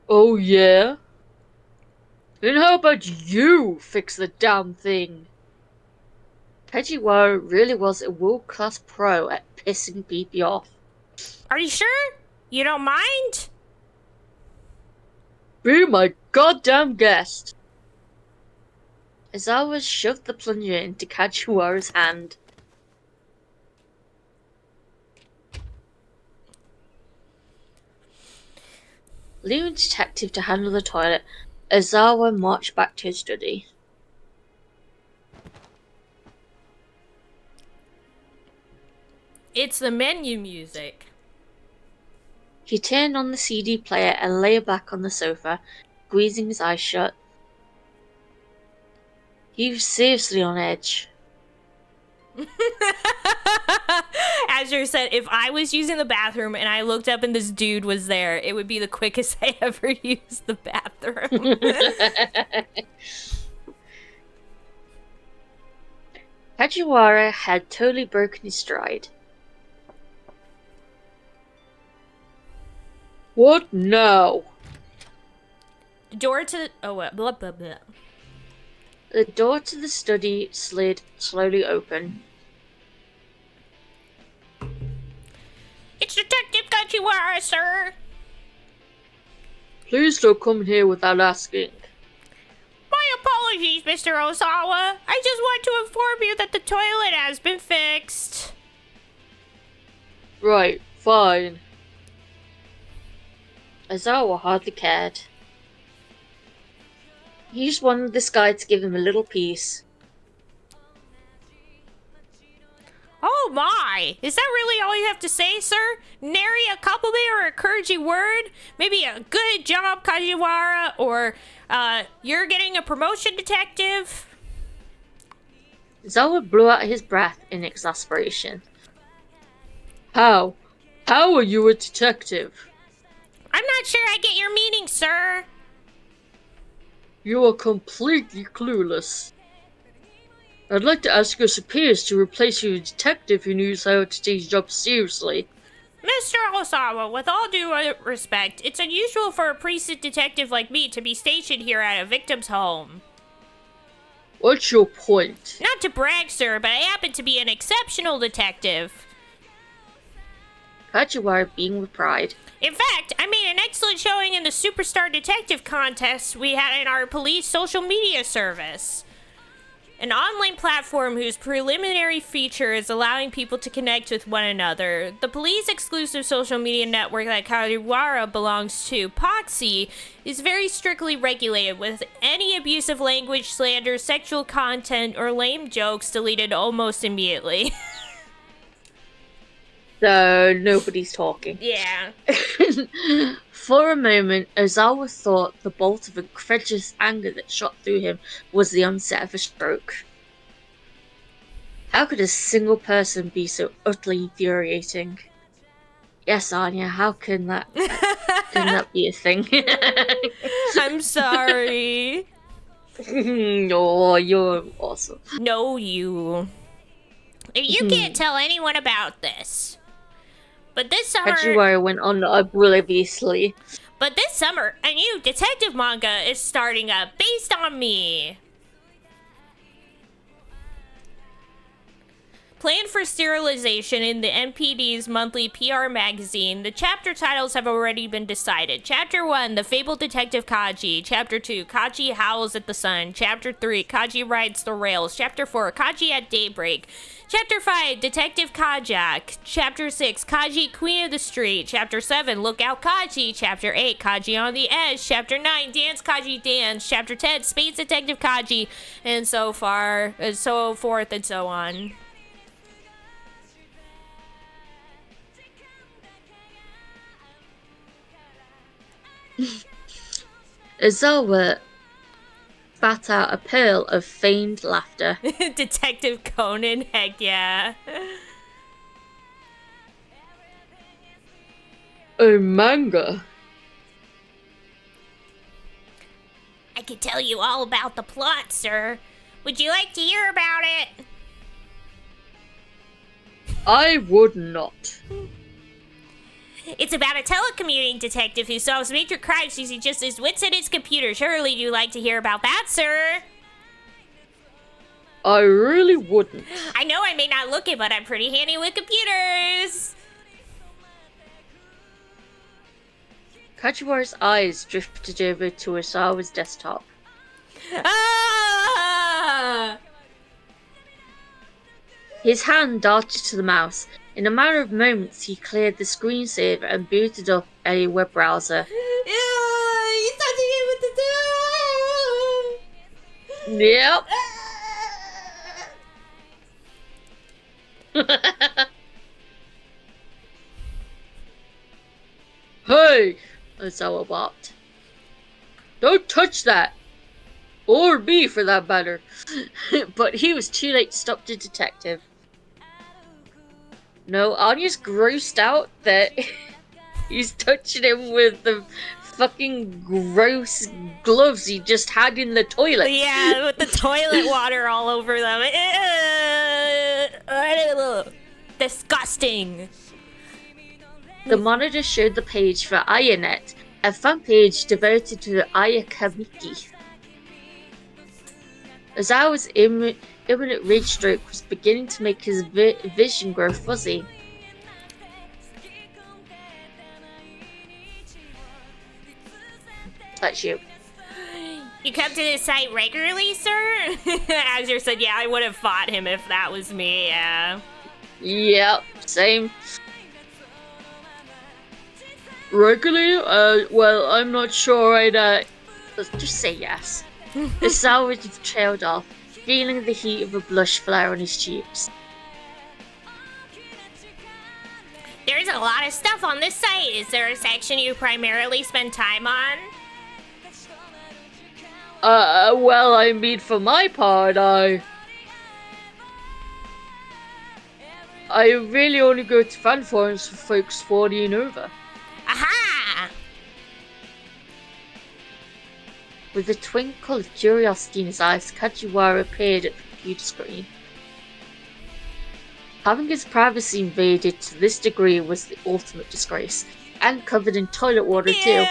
Oh yeah? Then how about you fix the damn thing? Kajiwara really was a world-class pro at pissing people off. Are you sure? You don't mind? Be my goddamn guest! Osawa shoved the plunger into Kajiwara's hand. Leaving the detective to handle the toilet, Osawa marched back to his study. It's the menu music. He turned on the CD player and lay back on the sofa, squeezing his eyes shut. He was seriously on edge. Azure said, if I was using the bathroom and I looked up and this dude was there, it would be the quickest I ever used the bathroom. Kajiwara had totally broken his stride. What now? The door to the... Oh, blah, blah, blah. The door to the study slid slowly open. It's Detective Kajiwara, sir. Please don't come here without asking. My apologies, Mr. Osawa. I just want to inform you that the toilet has been fixed. Right, fine. Osawa hardly cared. He just wanted this guy to give him a little piece. Oh my! Is that really all you have to say, sir? Nary a compliment or a encouraging word? Maybe a good job, Kajiwara, or you're getting a promotion, detective? Osawa blew out his breath in exasperation. How? How are you a detective? I'm not sure I get your meaning, sir. You are completely clueless. I'd like to ask your superiors to replace you with a detective who knows how to take his job seriously. Mr. Osawa, with all due respect, it's unusual for a precinct detective like me to be stationed here at a victim's home. What's your point? Not to brag, sir, but I happen to be an exceptional detective. Kajiwara beamed with pride. In fact, I made an excellent showing in the Superstar Detective contest we had in our police social media service. an online platform whose preliminary feature is allowing people to connect with one another. The police-exclusive social media network that Kajiwara belongs to, Poxy, is very strictly regulated, with any abusive language, slander, sexual content, or lame jokes deleted almost immediately. So nobody's talking. Yeah. For a moment, Ozawa thought the bolt of incredulous anger that shot through him was the onset of a stroke. How could a single person be so utterly infuriating? Yes, Anya, how can that be a thing? I'm sorry. No, you're awesome. No, you. You can't tell anyone about this. But this summer... Kajiwara went on obliviously. But this summer, a new detective manga is starting up based on me. Planned for sterilization in the NPD's monthly PR magazine, the chapter titles have already been decided. Chapter 1, The Fabled Detective Kaji. Chapter 2, Kaji Howls at the Sun. Chapter 3, Kaji Rides the Rails. Chapter 4, Kaji at Daybreak. Chapter 5, Detective Kajak. Chapter 6, Kaji Queen of the Street. Chapter 7, Lookout Kaji. Chapter 8, Kaji on the Edge. Chapter 9, Dance Kaji Dance. Chapter 10, Space Detective Kaji. And so forth and so on. Ozawa spat out a pearl of feigned laughter. Detective Conan, heck yeah. A manga? I could tell you all about the plot, sir. Would you like to hear about it? I would not. It's about a telecommuting detective who solves major crimes using just his wits and his computer. Surely you'd like to hear about that, sir. I really wouldn't. I know I may not look it, but I'm pretty handy with computers. Kajiwara's eyes drifted over to Osawa's desktop. Ah! His hand darted to the mouse. In a matter of moments, he cleared the screensaver and booted up a web browser. He's touching it with the Yep. Hey! Ozawa barked. Don't touch that! Or me, for that matter. But he was too late to stop the detective. No, Anya's grossed out that he's touching him with the fucking gross gloves he just had in the toilet. Yeah, with the toilet water all over them. Disgusting. The monitor showed the page for AyaNet, a fan page devoted to the Aya Kamiki. Ozawa's imminent rage stroke was beginning to make his vision grow fuzzy. That's you. You come to this site regularly, sir? Azure said, yeah, I would have fought him if that was me, yeah. Yep, same. Regularly? Well, I'm not sure I'd, let's just say yes. Ozawa trailed off, feeling the heat of a blush flare on his cheeks. There's a lot of stuff on this site. Is there a section you primarily spend time on? Well, I mean, for my part, I really only go to fan forums for folks 40 and over. Aha! With a twinkle of curiosity in his eyes, Kajiwara appeared at the computer screen. Having his privacy invaded to this degree was the ultimate disgrace, and covered in toilet water too.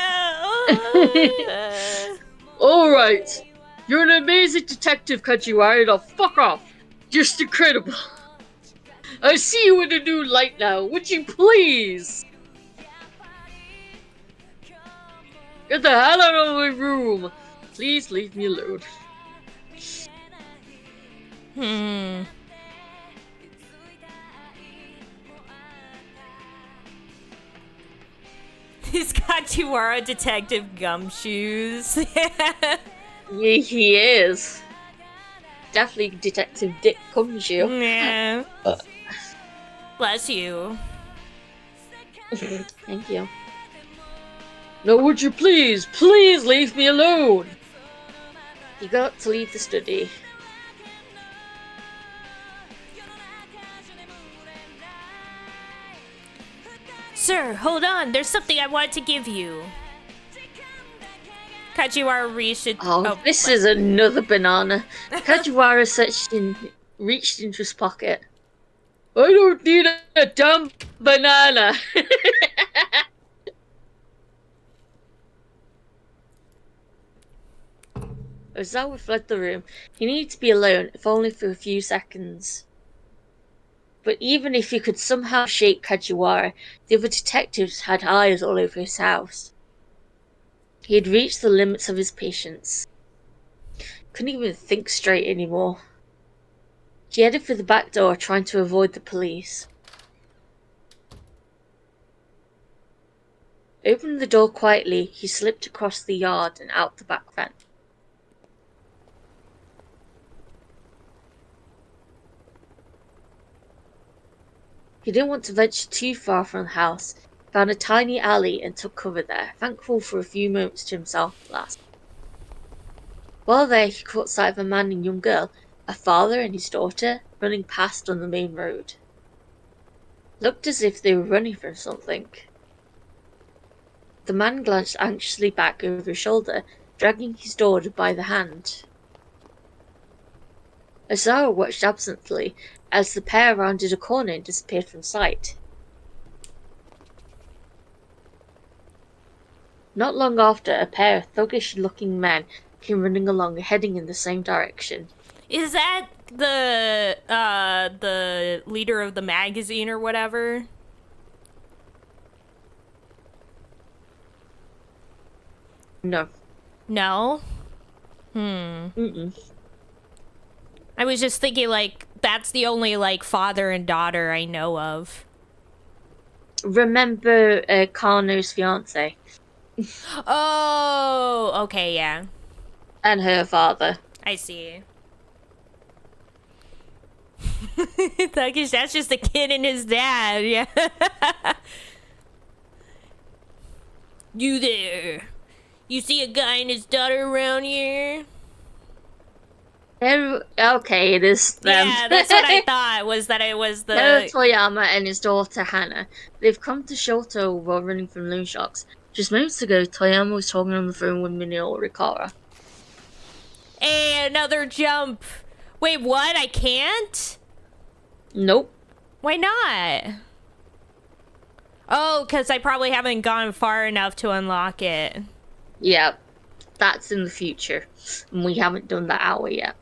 Alright, you're an amazing detective, Kajiwara, now fuck off! Just incredible! I see you in a new light now, would you please? Get the hell out of my room! Please leave me alone. He's got Chihuahua Detective Gumshoes. Yeah, he is. Definitely Detective Dick Cumshoe. Yeah. Bless you. Thank you. No, would you please leave me alone? He got up to leave the study. Sir, hold on. There's something I want to give you. Kajiwara This is another banana. Kajiwara reached into his pocket. I don't need a damn banana. Ozawa fled the room. He needed to be alone, if only for a few seconds. But even if he could somehow shake Kajiwara, the other detectives had eyes all over his house. He had reached the limits of his patience. Couldn't even think straight anymore. He headed for the back door, trying to avoid the police. Opening the door quietly, he slipped across the yard and out the back fence. He didn't want to venture too far from the house, found a tiny alley and took cover there, thankful for a few moments to himself at last. While there, he caught sight of a man and young girl, a father and his daughter, running past on the main road. Looked as if they were running from something. The man glanced anxiously back over his shoulder, dragging his daughter by the hand. Ozawa watched absently as the pair rounded a corner and disappeared from sight. Not long after, a pair of thuggish-looking men came running along, heading in the same direction. Is that the leader of the magazine or whatever? No. No? Mm-mm. I was just thinking, like, that's the only, like, father and daughter I know of. Remember Kano's fiance? Oh, okay, yeah. And her father. I see. That's just a kid and his dad, yeah. You there? You see a guy and his daughter around here? Okay, it is them. Yeah, that's what I thought, was that it was the... Toyama and his daughter Hannah. They've come to Shoto while running from loan sharks. Just moments ago, Toyama was talking on the phone with Mineo Rikara. Hey, another jump! Wait, what? I can't? Nope. Why not? Oh, because I probably haven't gone far enough to unlock it. Yeah, that's in the future. And we haven't done that hour yet.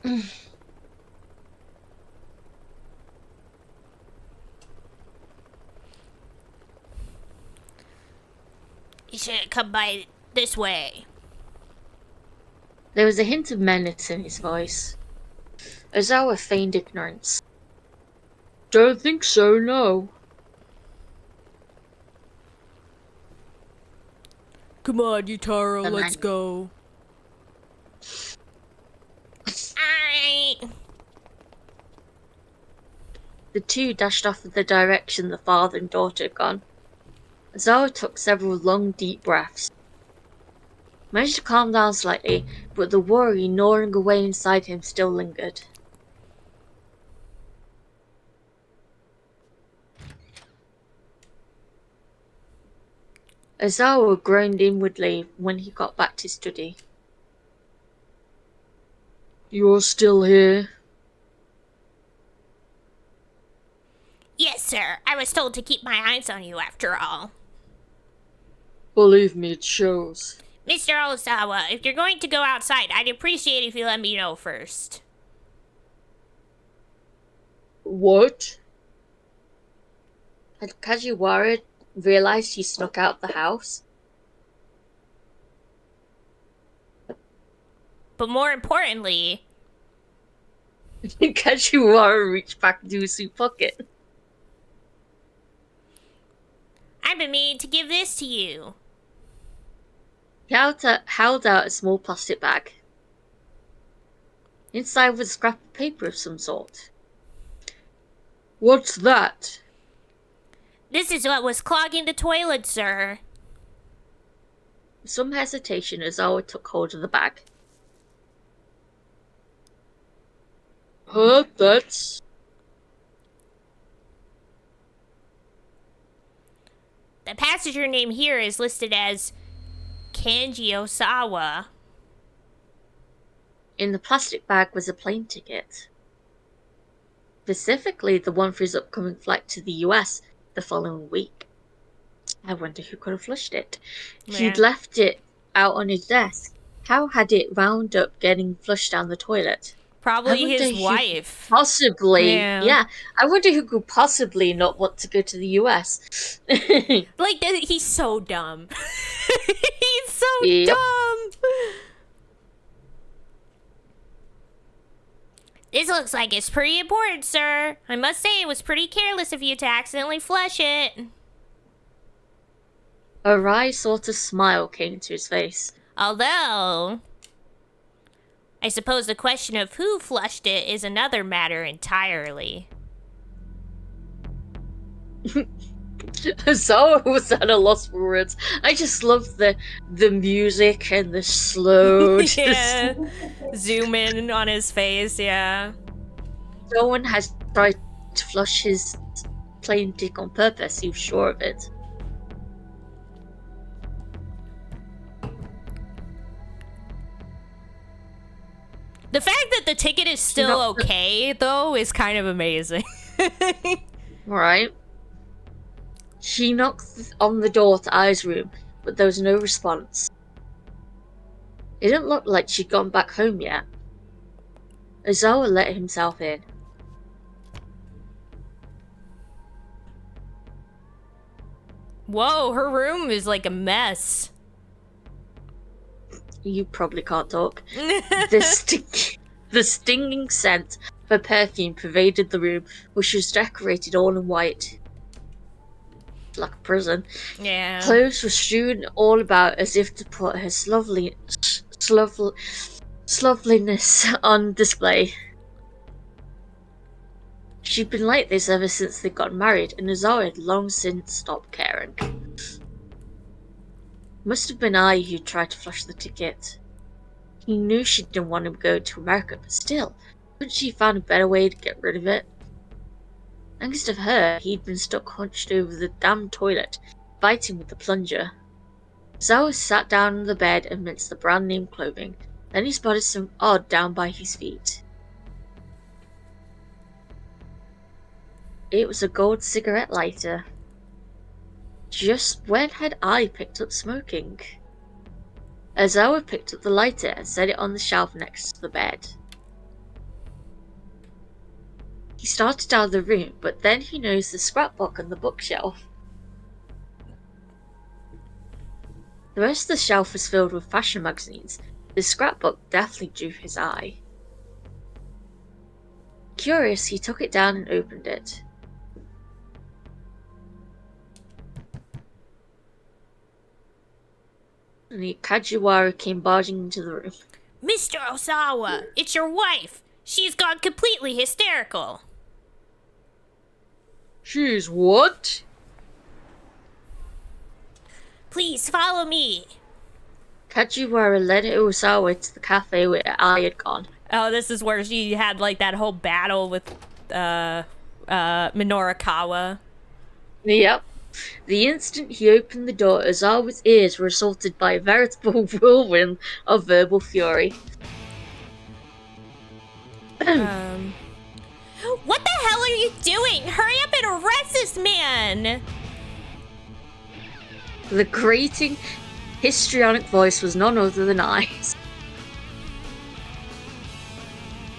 You should come by this way. There was a hint of menace in his voice. Ozawa feigned ignorance. Don't think so, no. Come on, Yutaro, let's go. Alright. The two dashed off in the direction the father and daughter had gone. Ozawa took several long, deep breaths. Managed to calm down slightly, but the worry gnawing away inside him still lingered. Ozawa groaned inwardly when he got back to his study. You're still here? Yes, sir. I was told to keep my eyes on you after all. Believe me, it shows. Mr. Osawa, if you're going to go outside, I'd appreciate if you let me know first. What? Had Kajiwara realized he snuck out the house? But more importantly, Kajiwara reached back into his suit pocket. I've been meaning to give this to you. He held out a small plastic bag. Inside was a scrap of paper of some sort. What's that? This is what was clogging the toilet, sir. With some hesitation, Ozawa took hold of the bag. That's... The passenger name here is listed as Kanji Osawa. In the plastic bag was a plane ticket. Specifically, the one for his upcoming flight to the US the following week. I wonder who could have flushed it. Yeah. He'd left it out on his desk. How had it wound up getting flushed down the toilet? Probably his wife. Possibly. Yeah. I wonder who could possibly not want to go to the US. Like, he's so dumb. He's so dumb. This looks like it's pretty important, sir. I must say it was pretty careless of you to accidentally flush it. A wry sort of smile came into his face. Although, I suppose the question of who flushed it is another matter entirely. So I was at a loss for words. I just love the music and the slow. Yeah. Zoom in on his face, yeah. No one has tried to flush his plane ticket on purpose, he was sure of it. The fact that the ticket is still okay, though, is kind of amazing. Right. She knocked on the door to Ai's room, but there was no response. It didn't look like she'd gone back home yet. Ozawa let himself in. Whoa, her room is like a mess. You probably can't talk. The stinging scent of her perfume pervaded the room, which was decorated all in white. Like a prison. Yeah. Clothes were strewn all about as if to put her sloveliness on display. She'd been like this ever since they got married, and Ozawa had long since stopped caring. Must have been I who tried to flush the ticket. He knew she didn't want him to go to America, but still, couldn't she have found a better way to get rid of it? Thanks to her, he'd been stuck hunched over the damn toilet, fighting with the plunger. Ozawa sat down on the bed amidst the brand name clothing. Then he spotted some odd down by his feet. It was a gold cigarette lighter. Just when had I picked up smoking? Ozawa picked up the lighter and set it on the shelf next to the bed. He started out of the room, but then he noticed the scrapbook on the bookshelf. The rest of the shelf was filled with fashion magazines. The scrapbook definitely drew his eye. Curious, he took it down and opened it. And Kajiwara came barging into the room. Mr. Osawa, it's your wife. She's gone completely hysterical. She's what? Please follow me. Kajiwara led Osawa to the cafe where I had gone. Oh, this is where she had like that whole battle with Minorikawa. Yep. The instant he opened the door, Ozawa's ears were assaulted by a veritable whirlwind of verbal fury. What the hell are you doing? Hurry up and arrest this man! The grating, histrionic voice was none other than I.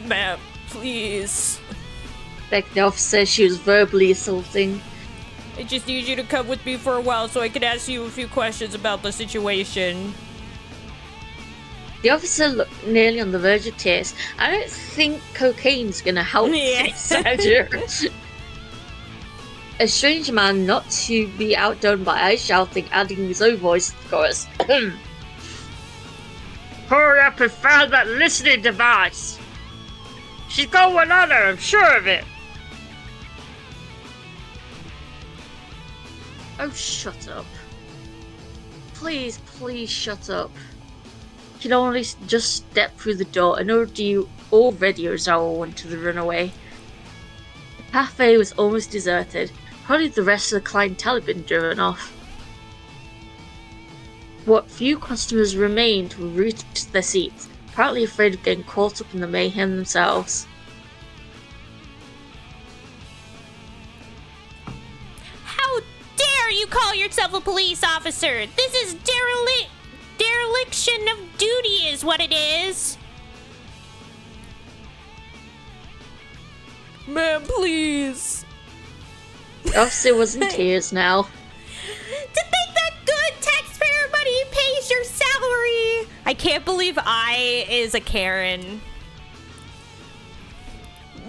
Ma'am, please. Begged the officer she was verbally assaulting. I just need you to come with me for a while so I can ask you a few questions about the situation. The officer looked nearly on the verge of tears. I don't think cocaine's gonna help this, Andrew. A strange man not to be outdone by I shouting, adding his own voice to the chorus. Hurry up and find that listening device! She's got one on her, I'm sure of it! Oh, shut up. Please, please shut up. He'd only just stepped through the door and already Ozawa wanted to run away. The cafe was almost deserted. Probably the rest of the clientele had been driven off. What few customers remained were rooted to their seats, apparently afraid of getting caught up in the mayhem themselves. How dare you call yourself a police officer? This is dereliction of duty is what it is. Ma'am, please. The officer was in tears now. To think that good taxpayer money pays your salary. I can't believe I is a Karen.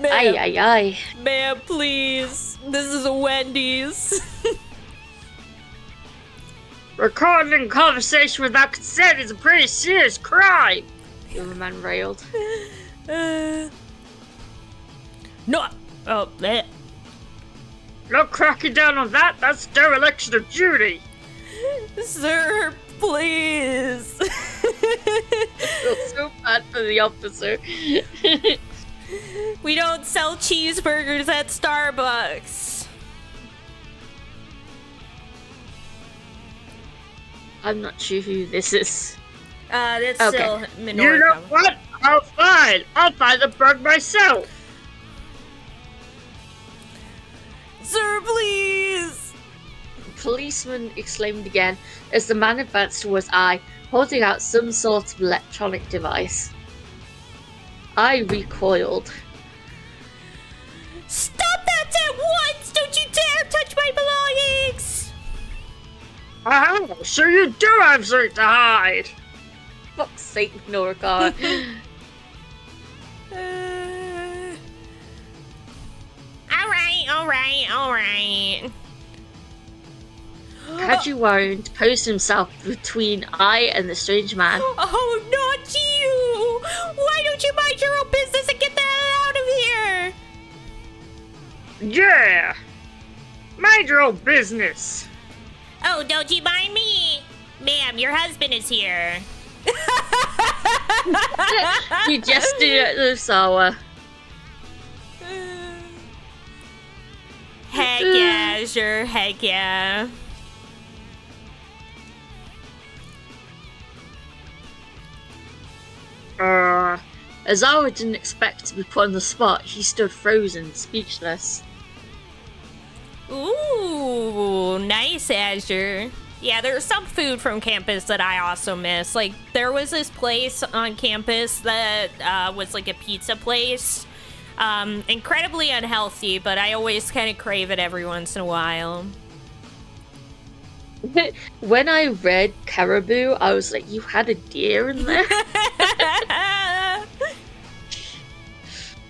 Aye, aye, aye. Ma'am, please. This is a Wendy's. Recording conversation without consent is a pretty serious crime, the other man railed. No. Oh, bleh. No cracking down on that, that's dereliction of duty. Sir, please. I feel so bad for the officer. We don't sell cheeseburgers at Starbucks. I'm not sure who this is. That's Okay. still Minoru. You know what? I'll find the bug myself. Sir, please. The policeman exclaimed again as the man advanced towards I, holding out some sort of electronic device. I recoiled. Stop that at once! Don't you dare touch my belongings! Oh, so you do have something to hide! Fuck's sake, Norika. Alright. Kajiwara interposed himself between I and the strange man. Oh, not you! Why don't you mind your own business and get the hell out of here? Yeah! Mind your own business! Oh, don't you mind me? Ma'am, your husband is here. He gestured at Usawa. Heck yeah, sure, heck yeah. As Awa didn't expect to be put on the spot, he stood frozen, speechless. Ooh, nice, Azure. Yeah, there's some food from campus that I also miss. Like, there was this place on campus that was like a pizza place. Incredibly unhealthy, but I always kind of crave it every once in a while. When I read caribou, I was like, you had a deer in there?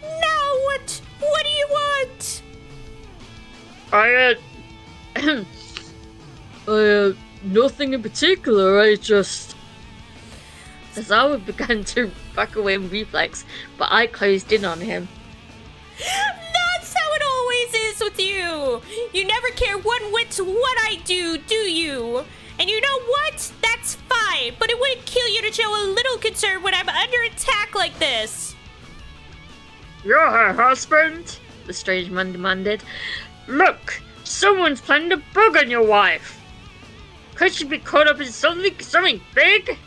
Now what? What do you want? Nothing in particular, I just... As I began to back away in reflex, but I closed in on him. That's how it always is with you. You never care one whit what I do you? And you know what? That's fine, but it wouldn't kill you to show a little concern when I'm under attack like this. You're her husband? The strange man demanded. Look, someone's planning a bug on your wife. Could she be caught up in something big?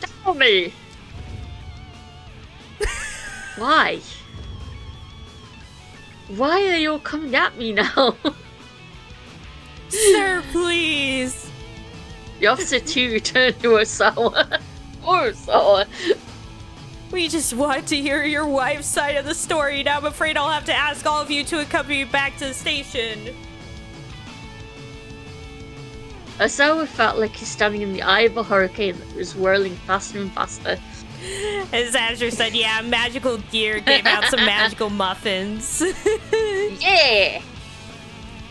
Tell me. Why? Why are you all coming at me now? Sir, please. The officer too turned to Osawa. Poor Osawa. We just want to hear your wife's side of the story. Now I'm afraid I'll have to ask all of you to accompany me back to the station. Osawa felt like he's standing in the eye of a hurricane that was whirling faster and faster. As Azure said, yeah, magical deer gave out some magical muffins. Yeah!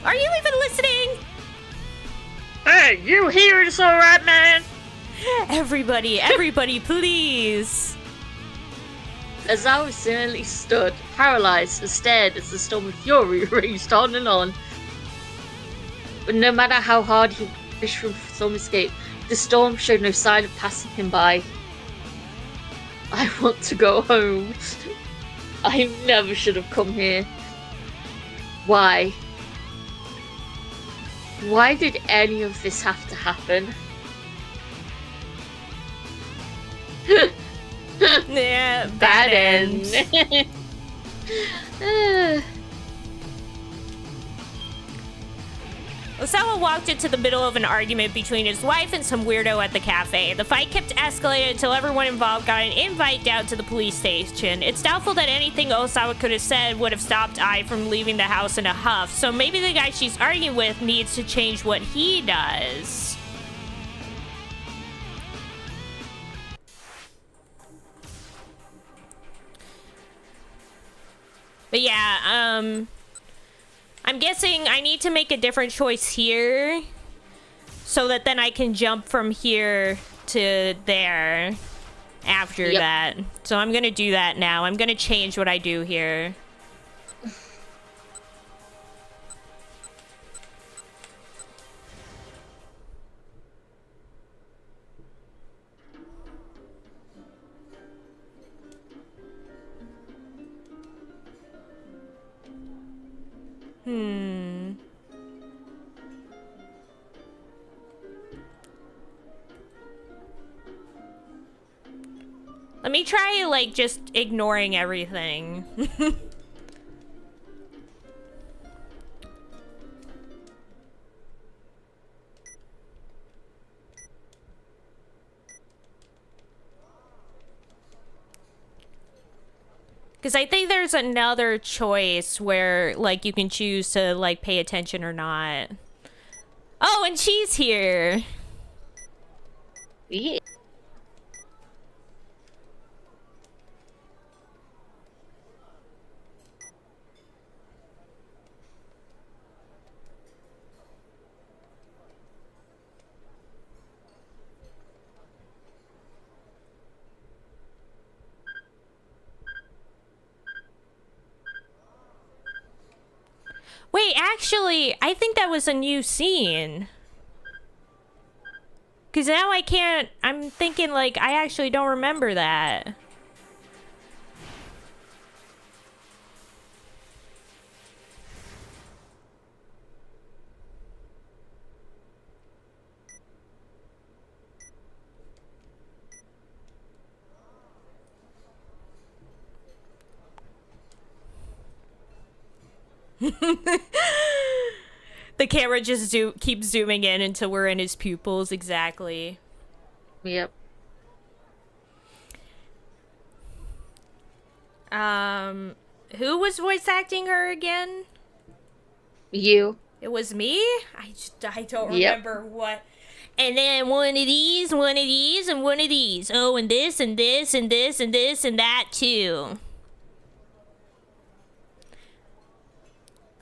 Are you even listening? Hey, you hear this alright, man? Everybody, please. Osawa suddenly stood, paralyzed, and stared as the storm of fury raged on and on. But no matter how hard he wished for some escape, the storm showed no sign of passing him by. I want to go home. I never should have come here. Why? Why did any of this have to happen? Yeah, bad end. Osawa walked into the middle of an argument between his wife and some weirdo at the cafe. The fight kept escalating until everyone involved got an invite down to the police station. It's doubtful that anything Osawa could have said would have stopped Ai from leaving the house in a huff, so maybe the guy she's arguing with needs to change what he does. But yeah, I'm guessing I need to make a different choice here so that then I can jump from here to there after that. So I'm gonna do that now. I'm gonna change what I do here. Let me try, like, just ignoring everything. Because I think there's another choice where, like, you can choose to, like, pay attention or not. Oh, and she's here. Yeah. Wait, actually, I think that was a new scene. Because now I can't... I'm thinking, like, I actually don't remember that. The camera just keeps zooming in until we're in his pupils, exactly. Yep. Who was voice acting her again? You. It was me? I don't remember what. And then one of these, and one of these. Oh, and this, and this, and this, and this, and that, too.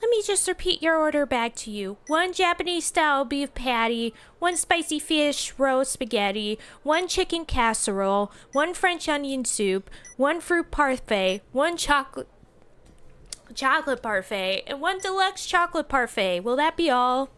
Let me just repeat your order back to you. 1 Japanese-style beef patty, 1 spicy fish roast spaghetti, 1 chicken casserole, 1 French onion soup, 1 fruit parfait, 1 chocolate parfait, and 1 deluxe chocolate parfait. Will that be all?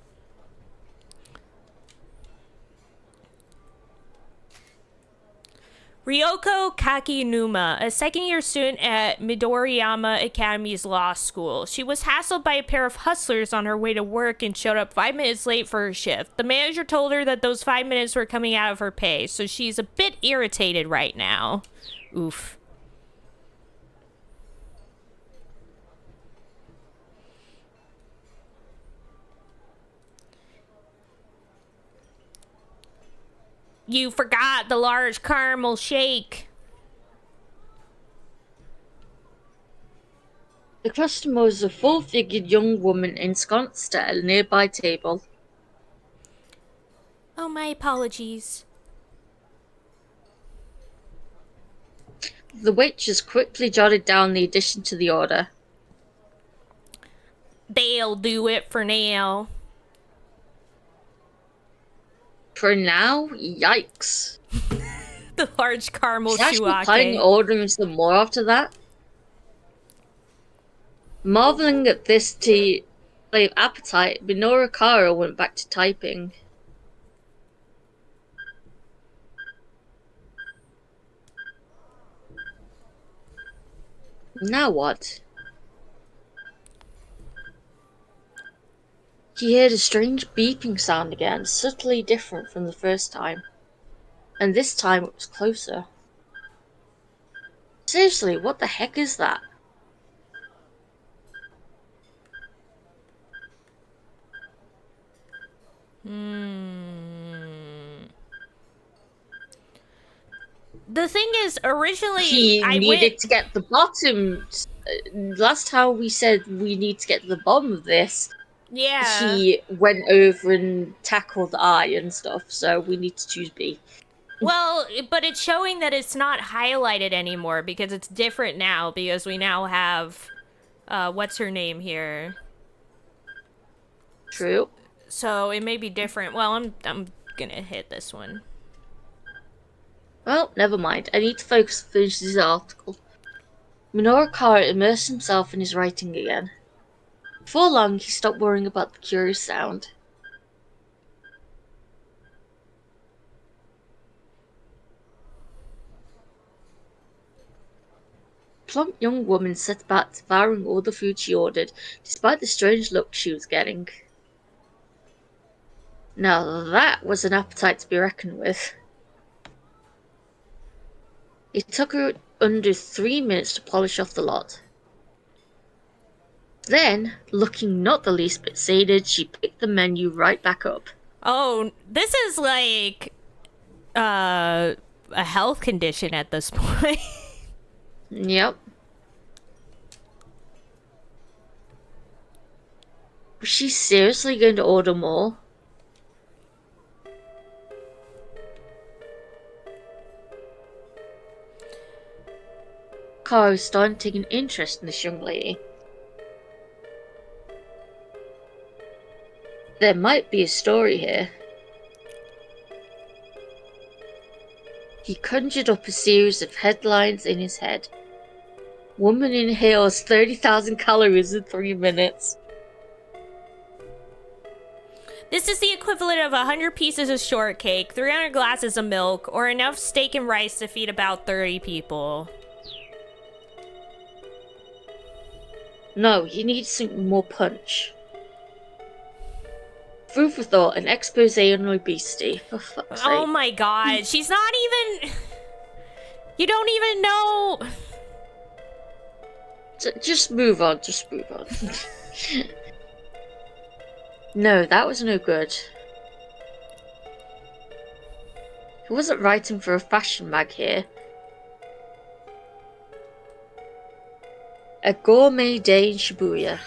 Ryoko Kakinuma, a second-year student at Midoriyama Academy's law school. She was hassled by a pair of hustlers on her way to work and showed up 5 minutes late for her shift. The manager told her that those 5 minutes were coming out of her pay, so she's a bit irritated right now. Oof. You forgot the large caramel shake. The customer was a full-figured young woman ensconced at a nearby table. My apologies. The waitress quickly jotted down the addition to the order. They'll do it for now. For now? Yikes. The large caramel She's actually planning on shuake. ordering some more after that. Marveling at this display of appetite, Minoru Kara went back to typing. Now what? He heard a strange beeping sound again, subtly different from the first time. And this time it was closer. Seriously, what the heck is that? The thing is, originally He I needed went. to get the bottom. Last time we said we need to get to the bottom of this, Yeah. he went over and tackled I and stuff, so we need to choose B. Well, but it's showing that it's not highlighted anymore because it's different now because we now have what's her name here. True. So it may be different. Well, I'm gonna hit this one. Well, never mind. I need to focus and finish this article. Minoru Kara immersed himself in his writing again. Before long, he stopped worrying about the curious sound. The plump young woman set about devouring all the food she ordered, despite the strange look she was getting. Now that was an appetite to be reckoned with. It took her under 3 minutes to polish off the lot. Then, looking not the least bit sated, she picked the menu right back up. Oh, this is like a health condition at this point. Yep. Was she seriously going to order more? Kara was starting to take an interest in this young lady. There might be a story here. He conjured up a series of headlines in his head. Woman inhales 30,000 calories in 3 minutes. This is the equivalent of 100 pieces of shortcake, 300 glasses of milk, or enough steak and rice to feed about 30 people. No, he needs some more punch. Food for thought, an expose on obesity, for fuck's sake. Oh my god, she's not even... You don't even know... Just move on, just move on. No, that was no good. He wasn't writing for a fashion mag here. A gourmet day in Shibuya.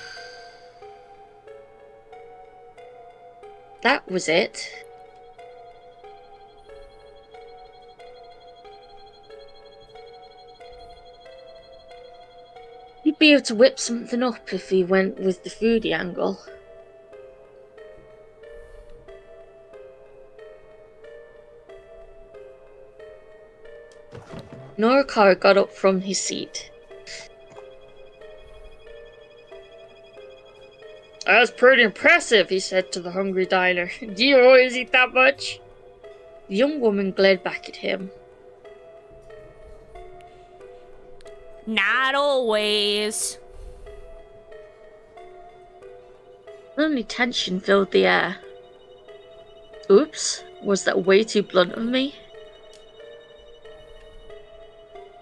That was it. He'd be able to whip something up if he went with the foodie angle. Norikara got up from his seat. That was pretty impressive, he said to the hungry diner. Do you always eat that much? The young woman glared back at him. Not always. Suddenly tension filled the air. Oops, was that way too blunt of me?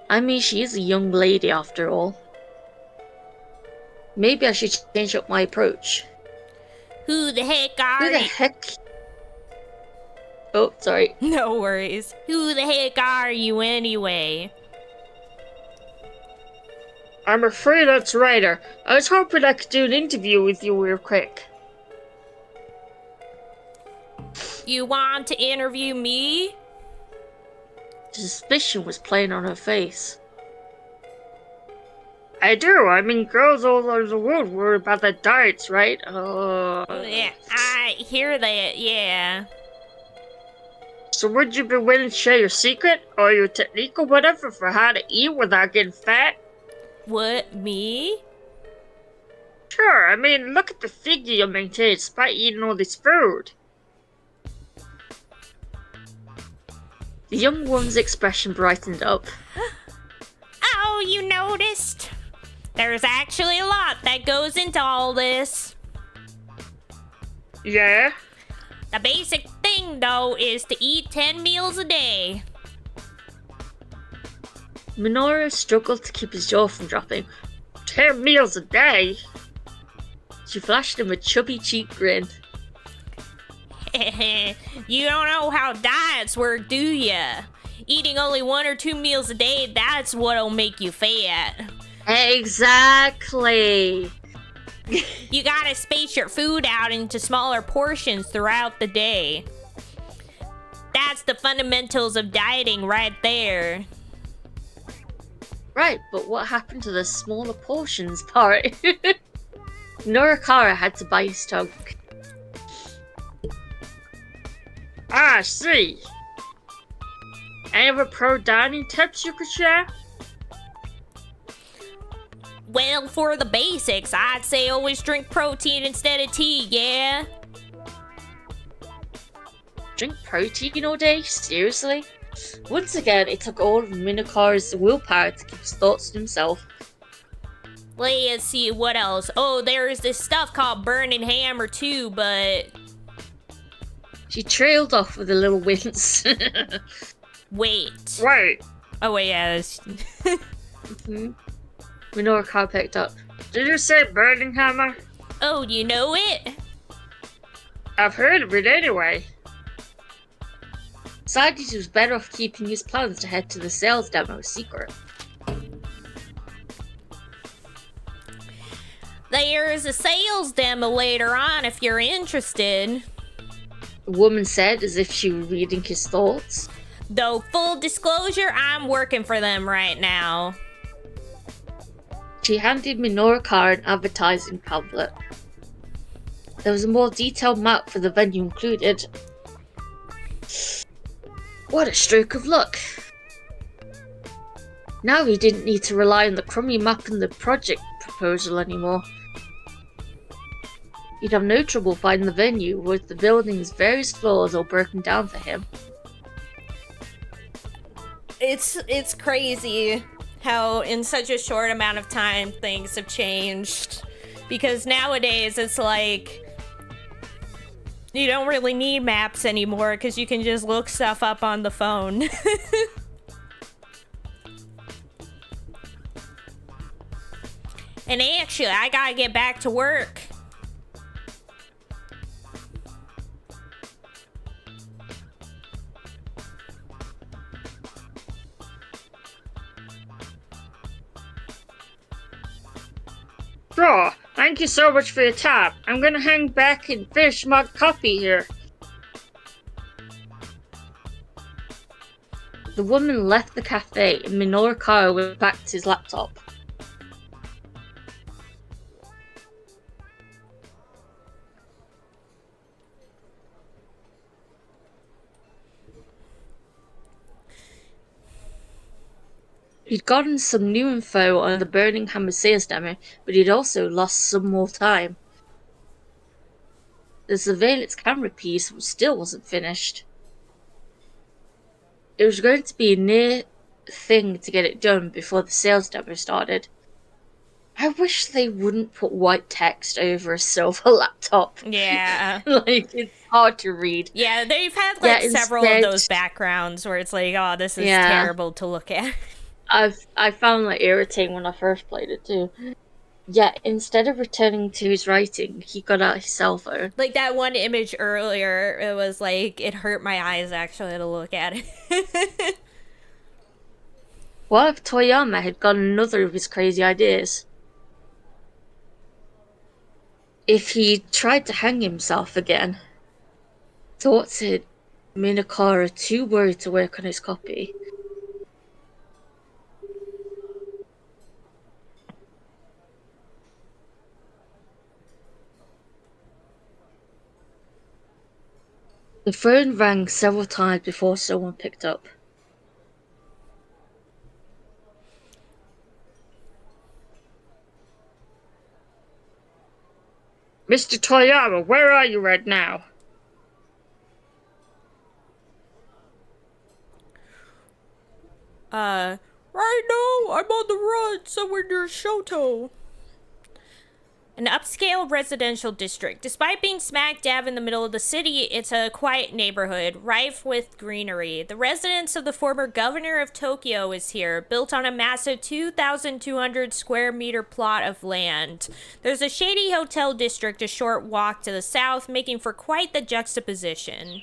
I mean, she is a young lady after all. Maybe I should change up my approach. Who the heck are Who the you? heck? Oh, sorry. No worries. Who the heck are you anyway? I'm a freelance writer. I was hoping I could do an interview with you real quick. You want to interview me? Suspicion was plain on her face. I do. I mean, girls all over the world worry about their diets, right? Yeah, I hear that, yeah. So would you be willing to share your secret, or your technique, or whatever for how to eat without getting fat? What, me? Sure, I mean, look at the figure you maintain despite eating all this food. The young woman's expression brightened up. Oh, you noticed? There's actually a lot that goes into all this. Yeah? The basic thing, though, is to eat 10 meals a day. Minoru struggled to keep his jaw from dropping. 10 meals a day? She flashed him a chubby cheek grin. You don't know how diets work, do ya? Eating only 1 or 2 meals a day, that's what'll make you fat. Exactly. You gotta space your food out into smaller portions throughout the day. That's the fundamentals of dieting right there. Right, but what happened to the smaller portions part? Norikara had to bite his tongue. I see. Any other pro dining tips you could share? Well, for the basics, I'd say always drink protein instead of tea, yeah? Drink protein all day? Seriously? Once again, it took all of Minokara's willpower to keep his thoughts to himself. Let's see, what else? Oh, there's this stuff called burning hammer too, but... She trailed off with a little wince. Wait. Wait. Oh, wait, yeah. Minoru picked up. Did you say burning hammer? Oh, you know it? I've heard of it anyway. Decided he was better off keeping his plans to head to the sales demo secret. There's a sales demo later on if you're interested. The woman said as if she were reading his thoughts. Though, full disclosure, I'm working for them right now. She handed Minoru an advertising pamphlet. There was a more detailed map for the venue included. What a stroke of luck! Now he didn't need to rely on the crummy map and the project proposal anymore. He'd have no trouble finding the venue with the building's various floors all broken down for him. It's crazy how in such a short amount of time things have changed. Because nowadays it's like you don't really need maps anymore because you can just look stuff up on the phone. And actually, I gotta get back to work. Sure, thank you so much for your time. I'm gonna hang back and finish my coffee here. The woman left the cafe and Minoru went back to his laptop. He'd gotten some new info on the Burning Hammer sales demo, but he'd also lost some more time. The surveillance camera piece still wasn't finished. It was going to be a near thing to get it done before the sales demo started. I wish they wouldn't put white text over a silver laptop. Yeah. Like, it's hard to read. Yeah, they've had like several of those backgrounds where it's like, oh, this is terrible to look at. I found that irritating when I first played it too. Yeah, instead of returning to his writing, he got out his cell phone. Like that one image earlier, it was like, it hurt my eyes actually to look at it. What if Toyama had got another of his crazy ideas? If he tried to hang himself again? thought said Minakara too worried to work on his copy. The phone rang several times before someone picked up. Mr. Toyama, where are you right now? Right now, I'm on the run somewhere near Shoto. An upscale residential district. Despite being smack dab in the middle of the city, it's a quiet neighborhood, rife with greenery. The residence of the former governor of Tokyo is here, built on a massive 2,200 square meter plot of land. There's a shady hotel district a short walk to the south, making for quite the juxtaposition.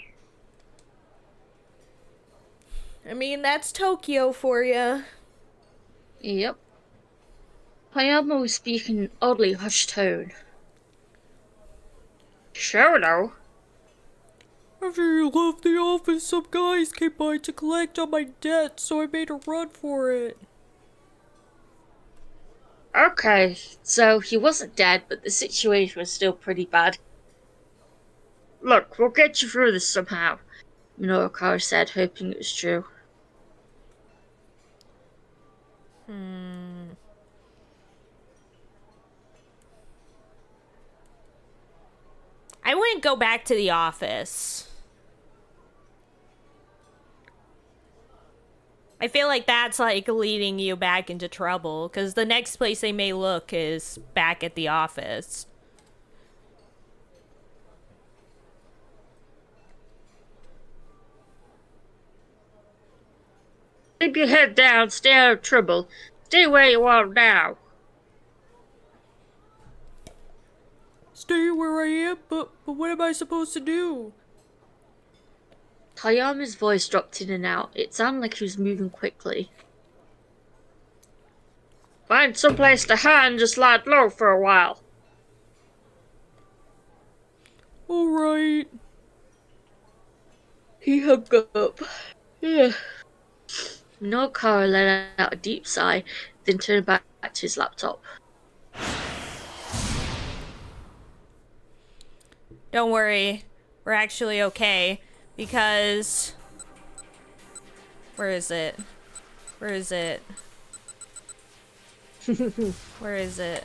I mean, that's Tokyo for you. Yep. Toyama was speaking in an oddly hushed tone. Shoto? After you left the office, some guys came by to collect on my debt, so I made a run for it. Okay, so he wasn't dead, but the situation was still pretty bad. Look, we'll get you through this somehow, Minoru said, hoping it was true. I wouldn't go back to the office. I feel like that's like leading you back into trouble, because the next place they may look is back at the office. Keep your head down, stay out of trouble. Stay where you are now. Stay where I am, but what am I supposed to do? Toyama's voice dropped in and out. It sounded like he was moving quickly. Find someplace to hide and just lie low for a while. Alright. He hung up. Yeah. Minoru let out a deep sigh, then turned back to his laptop. Don't worry. We're actually okay. Because... Where is it? Where is it? Where is it?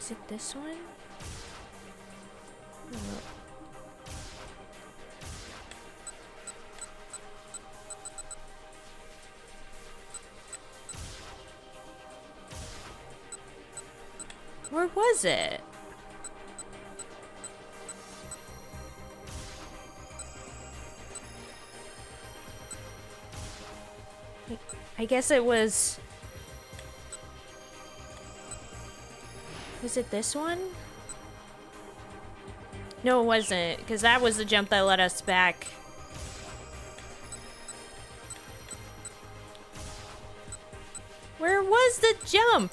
Is it this one? Oh. Where was it? I guess it was... Was it this one? No, it wasn't, because that was the jump that led us back. Where was the jump?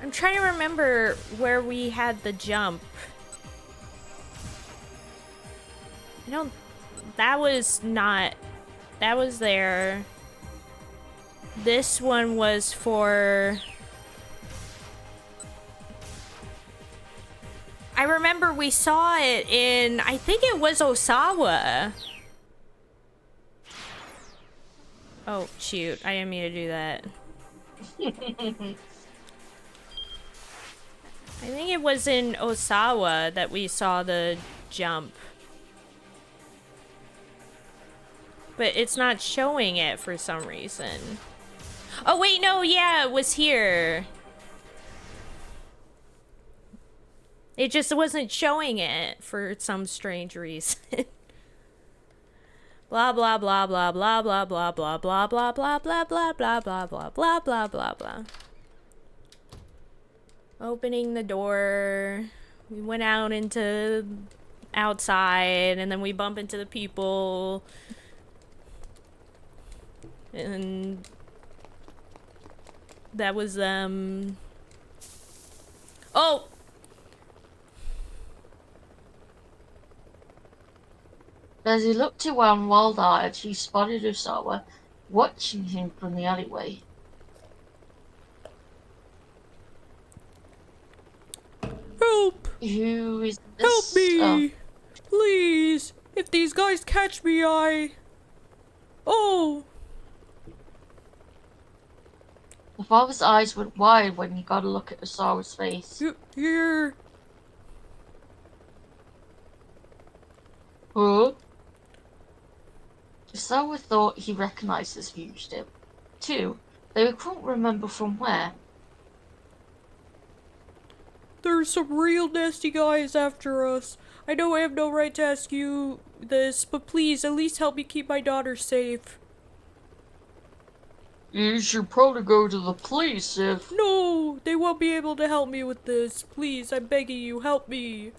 I'm trying to remember where we had the jump. I don't... That was not... That was there. This one was for... I remember we saw it in... I think it was Osawa. Oh, shoot. I didn't mean to do that. I think it was in Osawa that we saw the jump. But it's not showing it for some reason. Oh wait, no, yeah, it was here. It just wasn't showing it for some strange reason. Blah blah blah blah blah blah blah blah blah blah blah blah blah blah blah blah blah blah blah blah. Opening the door. We went out into outside and then we bump into the people. And that was oh! As he looked around wild-eyed, he spotted Osawa watching him from the alleyway. Help! Who is this? Help me! Please! If these guys catch me, Oh! The father's eyes went wide when he got a look at Osawa's face. Here! Huh? Osawa thought he recognized this fugitive. Too, though he couldn't remember from where. There's some real nasty guys after us. I know I have no right to ask you this, but please, at least help me keep my daughter safe. You should probably go to the police if... No! They won't be able to help me with this. Please, I'm begging you, help me.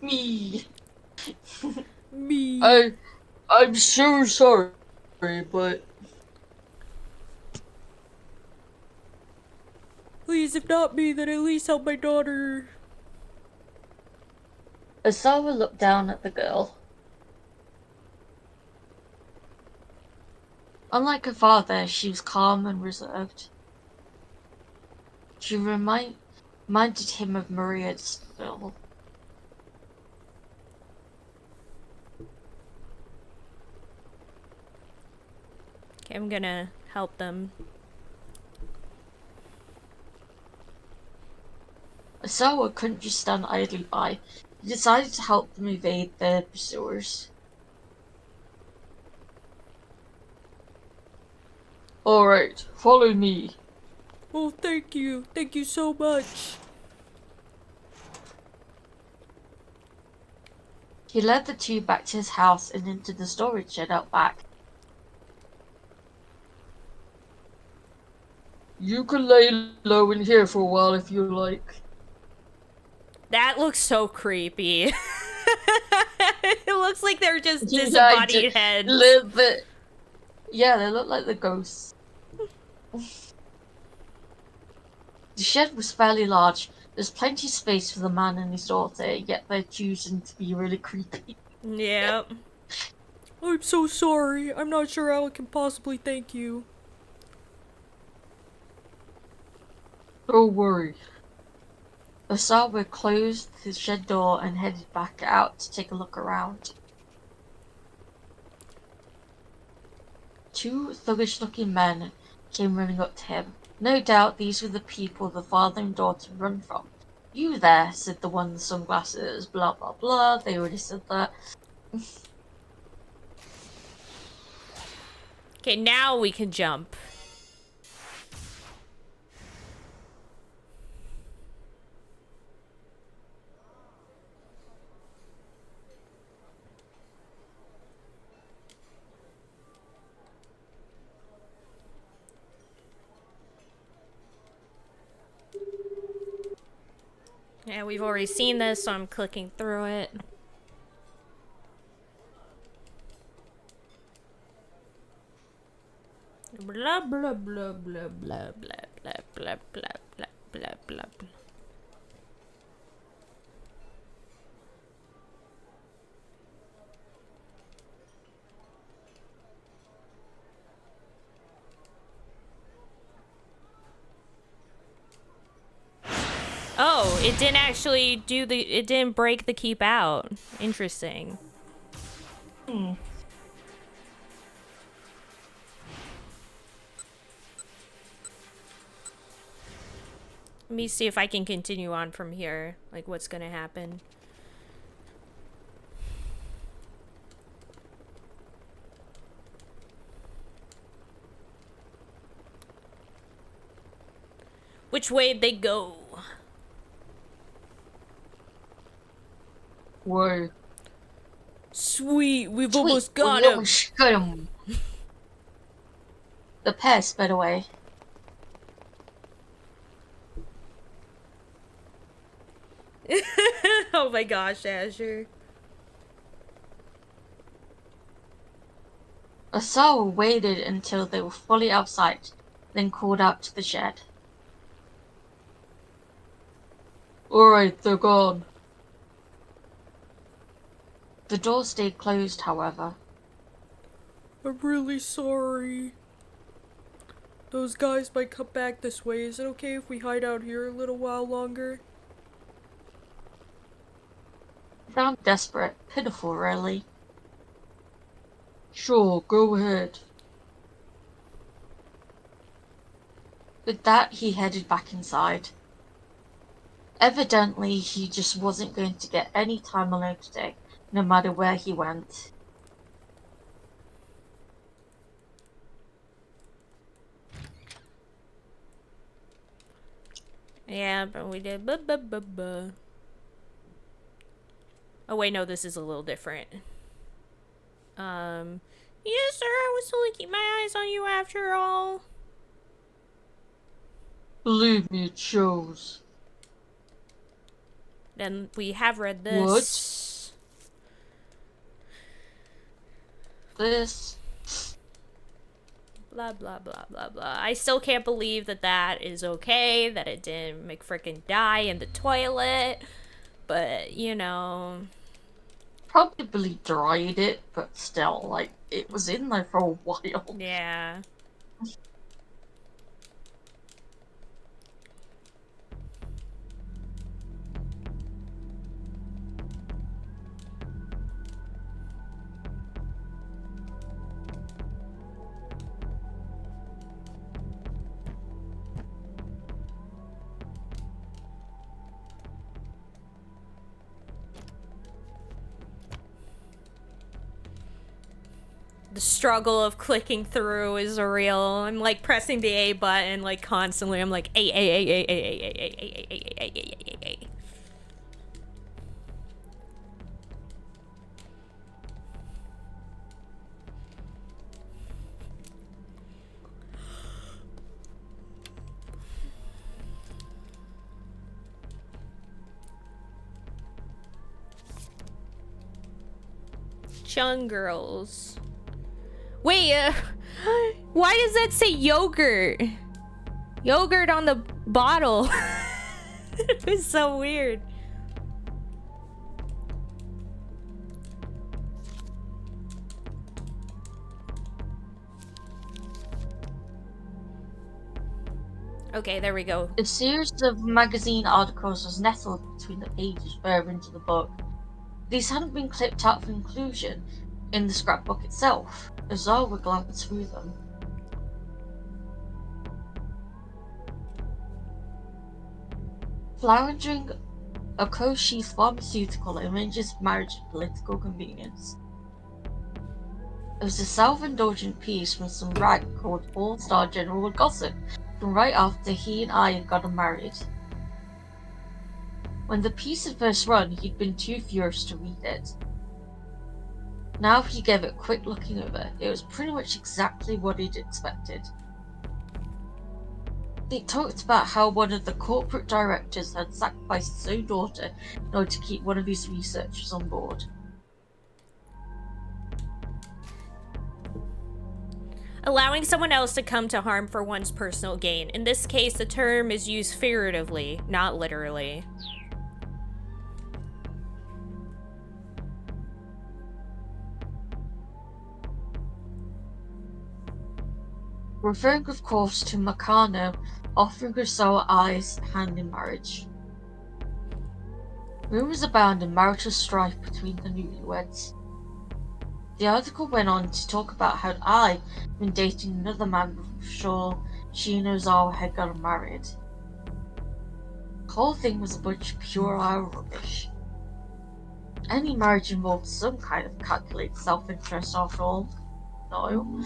Me. Me. I'm so sorry, but... Please, if not me, then at least help my daughter. Osawa looked down at the girl. Unlike her father, she was calm and reserved. She reminded him of Maria still. Okay, I'm gonna help them. Osawa couldn't just stand idly by. He decided to help them evade their pursuers. Alright, follow me. Oh, thank you. Thank you so much. He led the two back to his house and into the storage shed out back. You can lay low in here for a while if you like. That looks so creepy. It looks like they're just disembodied heads. Little bit. Yeah, they look like the ghosts. The shed was fairly large. There's plenty of space for the man and his daughter, yet they're choosing to be really creepy. Yep. I'm so sorry. I'm not sure how I can possibly thank you. Don't worry. Osawa closed his shed door and headed back out to take a look around. Two thuggish-looking men came running up to him. No doubt these were the people the father and daughter run from. You there, said the one in the sunglasses, blah blah blah, they already said that. Okay, now we can jump. Yeah, we've already seen this, so I'm clicking through it. Blah blah blah blah blah blah blah blah blah blah blah blah blah. Oh, it didn't actually do the. It didn't break the keep out. Interesting. Hmm. Let me see if I can continue on from here. Like, what's gonna happen? Which way'd they go? Whoa. Sweet, we've Sweet, almost got we him. almost got him. The pair sped away. Oh my gosh, Asher. Osawa waited until they were fully outside, then called out to the shed. Alright, they're gone. The door stayed closed, however. I'm really sorry. Those guys might come back this way. Is it okay if we hide out here a little while longer? Sound desperate, pitiful, really. Sure, go ahead. With that, he headed back inside. Evidently, he just wasn't going to get any time alone today, no matter where he went. Yeah, but we did. Oh wait, no, this is a little different. Yes, sir. I was only keep my eyes on you after all. Believe me, it shows. Then we have read this. What? This. Blah blah blah blah blah. I still can't believe that that is okay. That it didn't McFrickin' die in the toilet. But you know. Probably dried it, but still, like, it was in there for a while. Yeah. The struggle of clicking through is real. I'm like pressing the A button like constantly. I'm like A. Chung girls. Wait, why does that say yogurt? Yogurt on the bottle. It was so weird. Okay, there we go. A series of magazine articles was nestled between the pages further into the book. These hadn't been clipped out for inclusion in the scrapbook itself. Ozawa glanced through them. Flowering Okoshi's pharmaceutical arranges marriage and political convenience. It was a self-indulgent piece from some rag called All-Star General Gossip from right after he and I had gotten married. When the piece had first run, he'd been too furious to read it. Now he gave it a quick looking over. It was pretty much exactly what he'd expected. It talked about how one of the corporate directors had sacrificed his own daughter in order to keep one of his researchers on board. Allowing someone else to come to harm for one's personal gain. In this case, the term is used figuratively, not literally. Referring, of course, to Makano offering Kurosawa Ai's hand in marriage. Rumors abound of marital strife between the newlyweds. The article went on to talk about how Ai had been dating another man before she and Ozawa had gotten married. The whole thing was a bunch of pure rubbish. Any marriage involved some kind of calculated self-interest after all. No.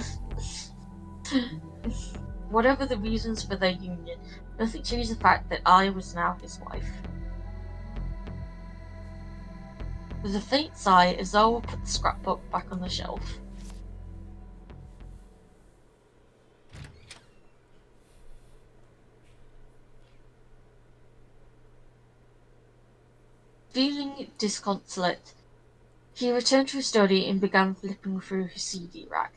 Whatever the reasons for their union, nothing changed the fact that I was now his wife. With a faint sigh, Ozawa put the scrapbook back on the shelf. Feeling disconsolate, he returned to his study and began flipping through his CD rack.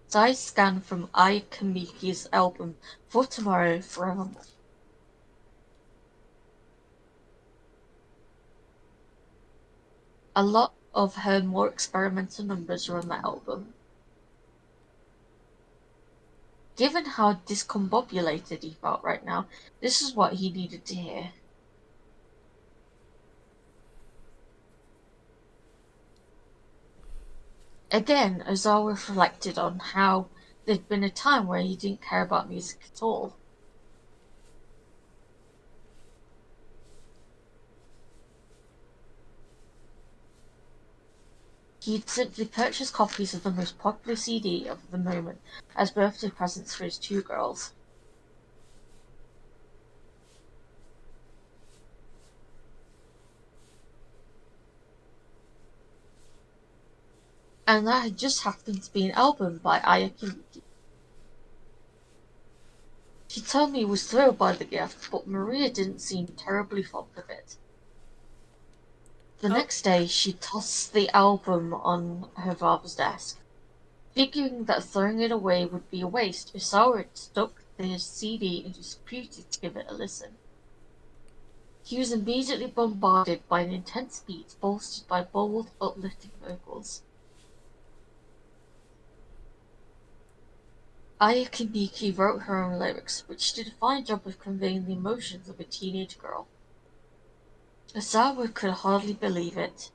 His eyes scanned from Ai Kamiki's album For Tomorrow, Forevermore. A lot of her more experimental numbers were on that album. Given how discombobulated he felt right now, this is what he needed to hear. Again, Ozawa reflected on how there'd been a time where he didn't care about music at all. He'd simply purchased copies of the most popular CD of the moment as birthday presents for his 2 girls. And that had just happened to be an album by Anya Kimiki. She told me he was thrilled by the gift, but Maria didn't seem terribly fond of it. The next day, she tossed the album on her father's desk. Figuring that throwing it away would be a waste, Ozawa stuck the CD into his computer to give it a listen. He was immediately bombarded by an intense beat bolstered by bold, uplifting vocals. Aya Kimiki wrote her own lyrics, which did a fine job of conveying the emotions of a teenage girl. Ozawa could hardly believe it.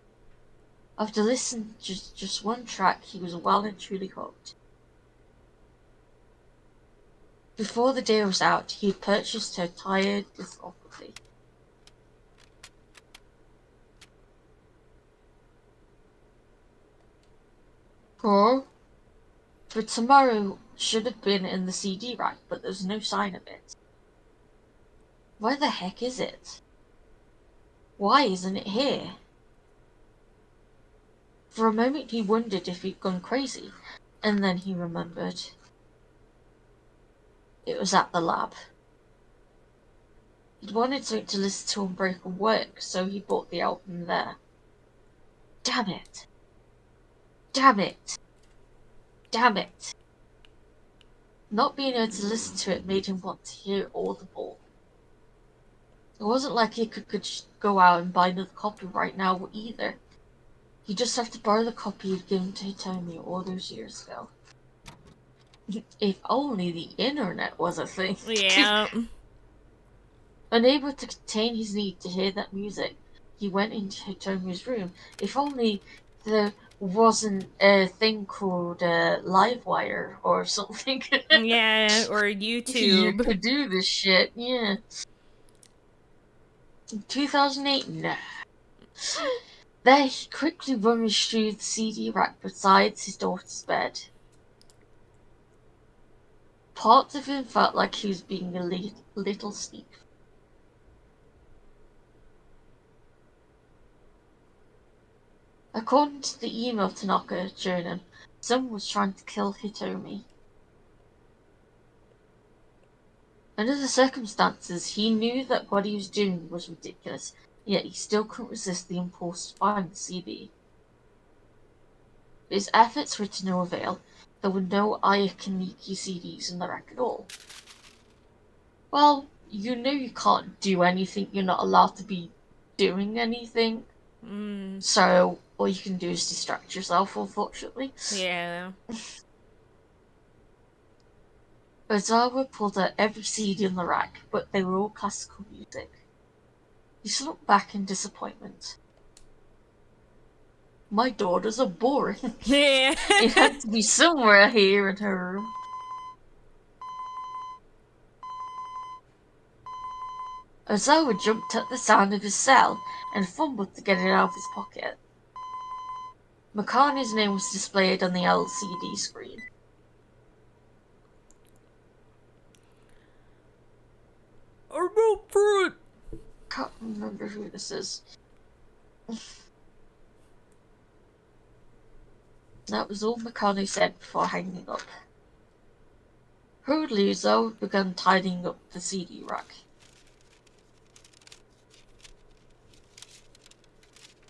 After listening to just one track, he was well and truly hooked. Before the day was out, he had purchased her entire discography. For tomorrow should have been in the CD rack, but there's no sign of it. Where the heck is it? Why isn't it here? For a moment he wondered if he'd gone crazy, and then he remembered. It was at the lab. He'd wanted something to listen to on break and work, so he bought the album there. Damn it! Damn it! Damn it! Not being able to listen to it made him want to hear it all the more. It wasn't like he could just go out and buy another copy right now either. He'd just have to borrow the copy he'd given to Hitomi all those years ago. If only the internet was a thing. Yeah. Unable to contain his need to hear that music, he went into Hitomi's room. If only there wasn't a thing called Livewire or something. Yeah, or You YouTube. could do this shit, yeah. In 2008, no. There he quickly rummaged through the CD rack beside his daughter's bed. Parts of him felt like he was being a little sneak. According to the email Tanaka journal, someone was trying to kill Hitomi. Under the circumstances, he knew that what he was doing was ridiculous, yet he still couldn't resist the impulse to find the CD. His efforts were to no avail. There were no Aya Kaneki CDs in the rack at all. Well, you know you can't do anything, you're not allowed to be doing anything. So, all you can do is distract yourself, unfortunately. Yeah. Ozawa pulled out every CD in the rack, but they were all classical music. He slumped back in disappointment. My daughters are boring. Yeah. It had to be somewhere here in her room. Ozawa jumped at the sound of his cell and fumbled to get it out of his pocket. Makani's name was displayed on the LCD screen. I'm up for it. Can't remember who this is. That was all Mikano said before hanging up. Hurriedly, Zoe began tidying up the CD rack.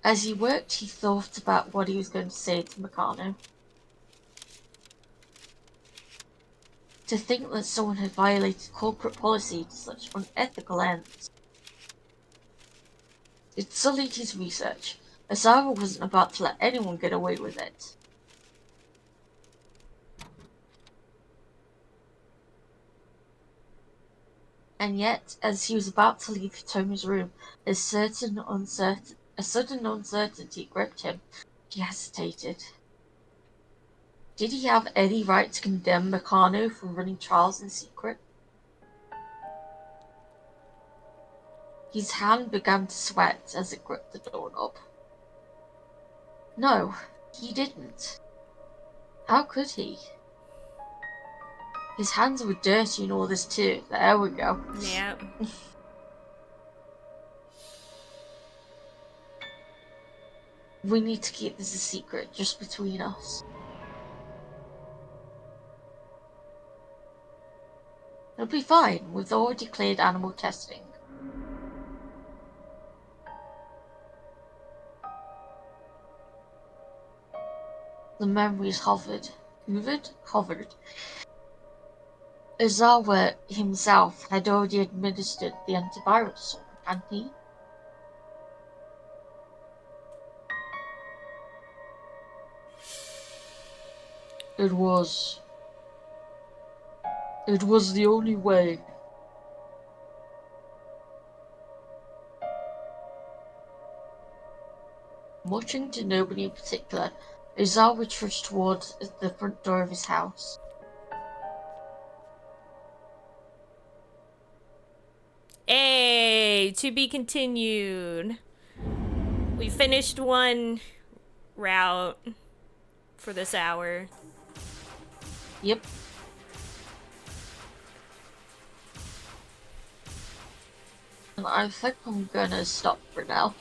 As he worked, he thought about what he was going to say to Mikano. To think that someone had violated corporate policy to such unethical ends. It sullied his research. Osawa wasn't about to let anyone get away with it. And yet, as he was about to leave Hitomi's room, a sudden uncertainty gripped him. He hesitated. Did he have any right to condemn Mikano for running trials in secret? His hand began to sweat as it gripped the doorknob. No, he didn't. How could he? His hands were dirty and all this too. There we go. Yeah. We need to keep this a secret, just between us. It'll be fine. We've already cleared animal testing. The memories hovered. Hovered. Ozawa himself had already administered the antivirus, hadn't he? It was the only way. Watching to nobody in particular, Ozawa trudged towards the front door of his house. Hey, to be continued. We finished one route for this hour. Yep. And I think I'm gonna stop for now.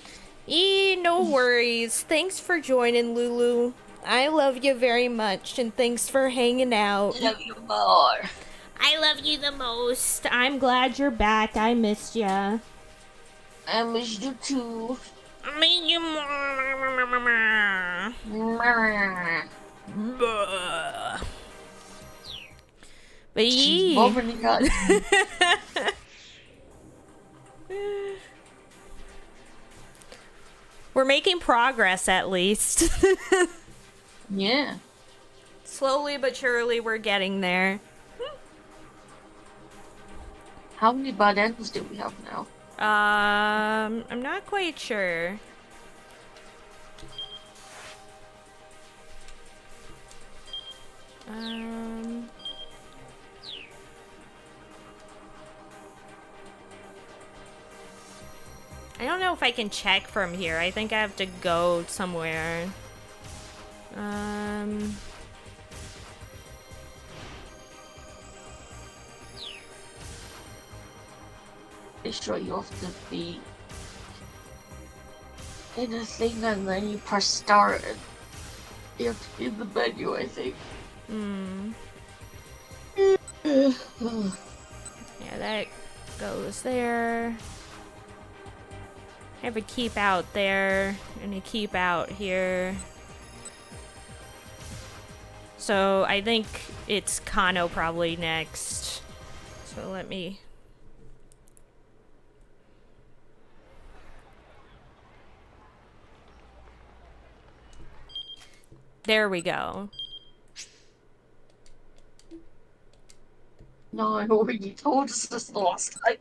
No worries. Thanks for joining, Lulu. I love you very much, and thanks for hanging out. Love you more. I love you the most. I'm glad you're back. I missed ya. I miss you too. I miss you more. But She's vomiting out. We're making progress, at least. Yeah. Slowly but surely, we're getting there. How many bad ends do we have now? I'm not quite sure. I don't know if I can check from here. I think I have to go somewhere. They show you have to be in a thing and then you press start and you have to be in the menu, I think. Yeah, that goes there. I have a keep out there and a keep out here. So I think it's Kano probably next. So let me... There we go. No, I already told us this the last time.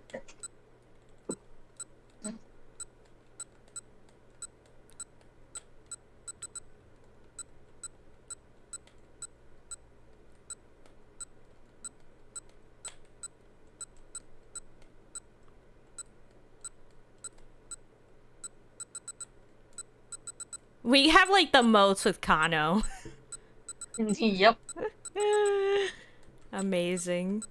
We have like the most with Kano. Yep. Amazing.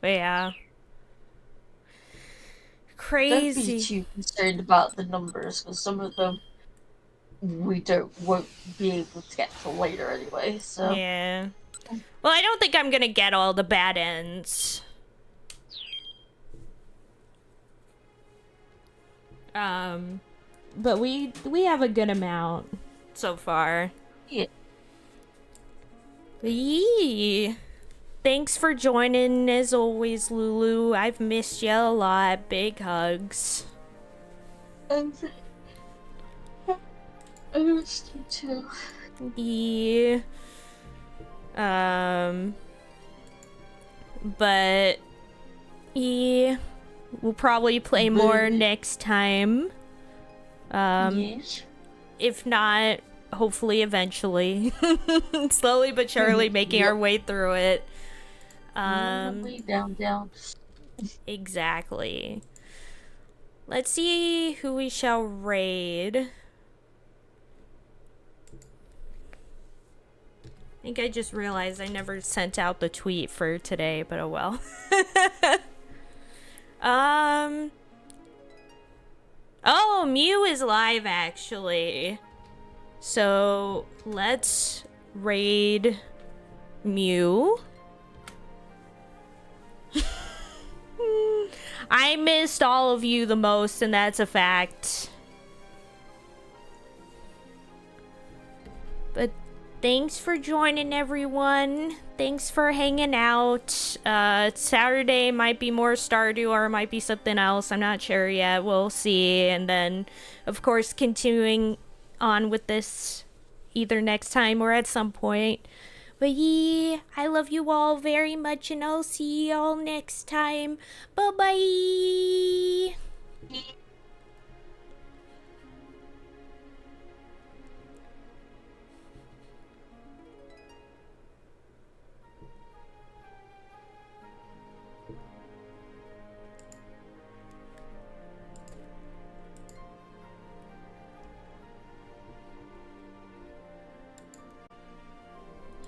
But yeah. crazy. Don't be too concerned about the numbers, because some of them won't be able to get till later anyway. So Yeah. Well, I don't think I'm gonna get all the bad ends. But we have a good amount so far. yeah. Yee. Thanks for joining as always, Lulu. I've missed you a lot. Big hugs. And I missed you too. Yeah. But yeah, we'll probably play more next time. Yes. If not, hopefully eventually. Slowly but surely making our way through it. Down. Exactly. Let's see who we shall raid. I think I just realized I never sent out the tweet for today, but oh well. Oh, Mew is live actually. So let's raid Mew. I missed all of you the most, and that's a fact. But thanks for joining, everyone. Thanks for hanging out. Saturday might be more Stardew, or it might be something else. I'm not sure yet. We'll see. And then, of course, continuing on with this either next time or at some point. But yeah, I love you all very much, and I'll see you all next time. Bye-bye!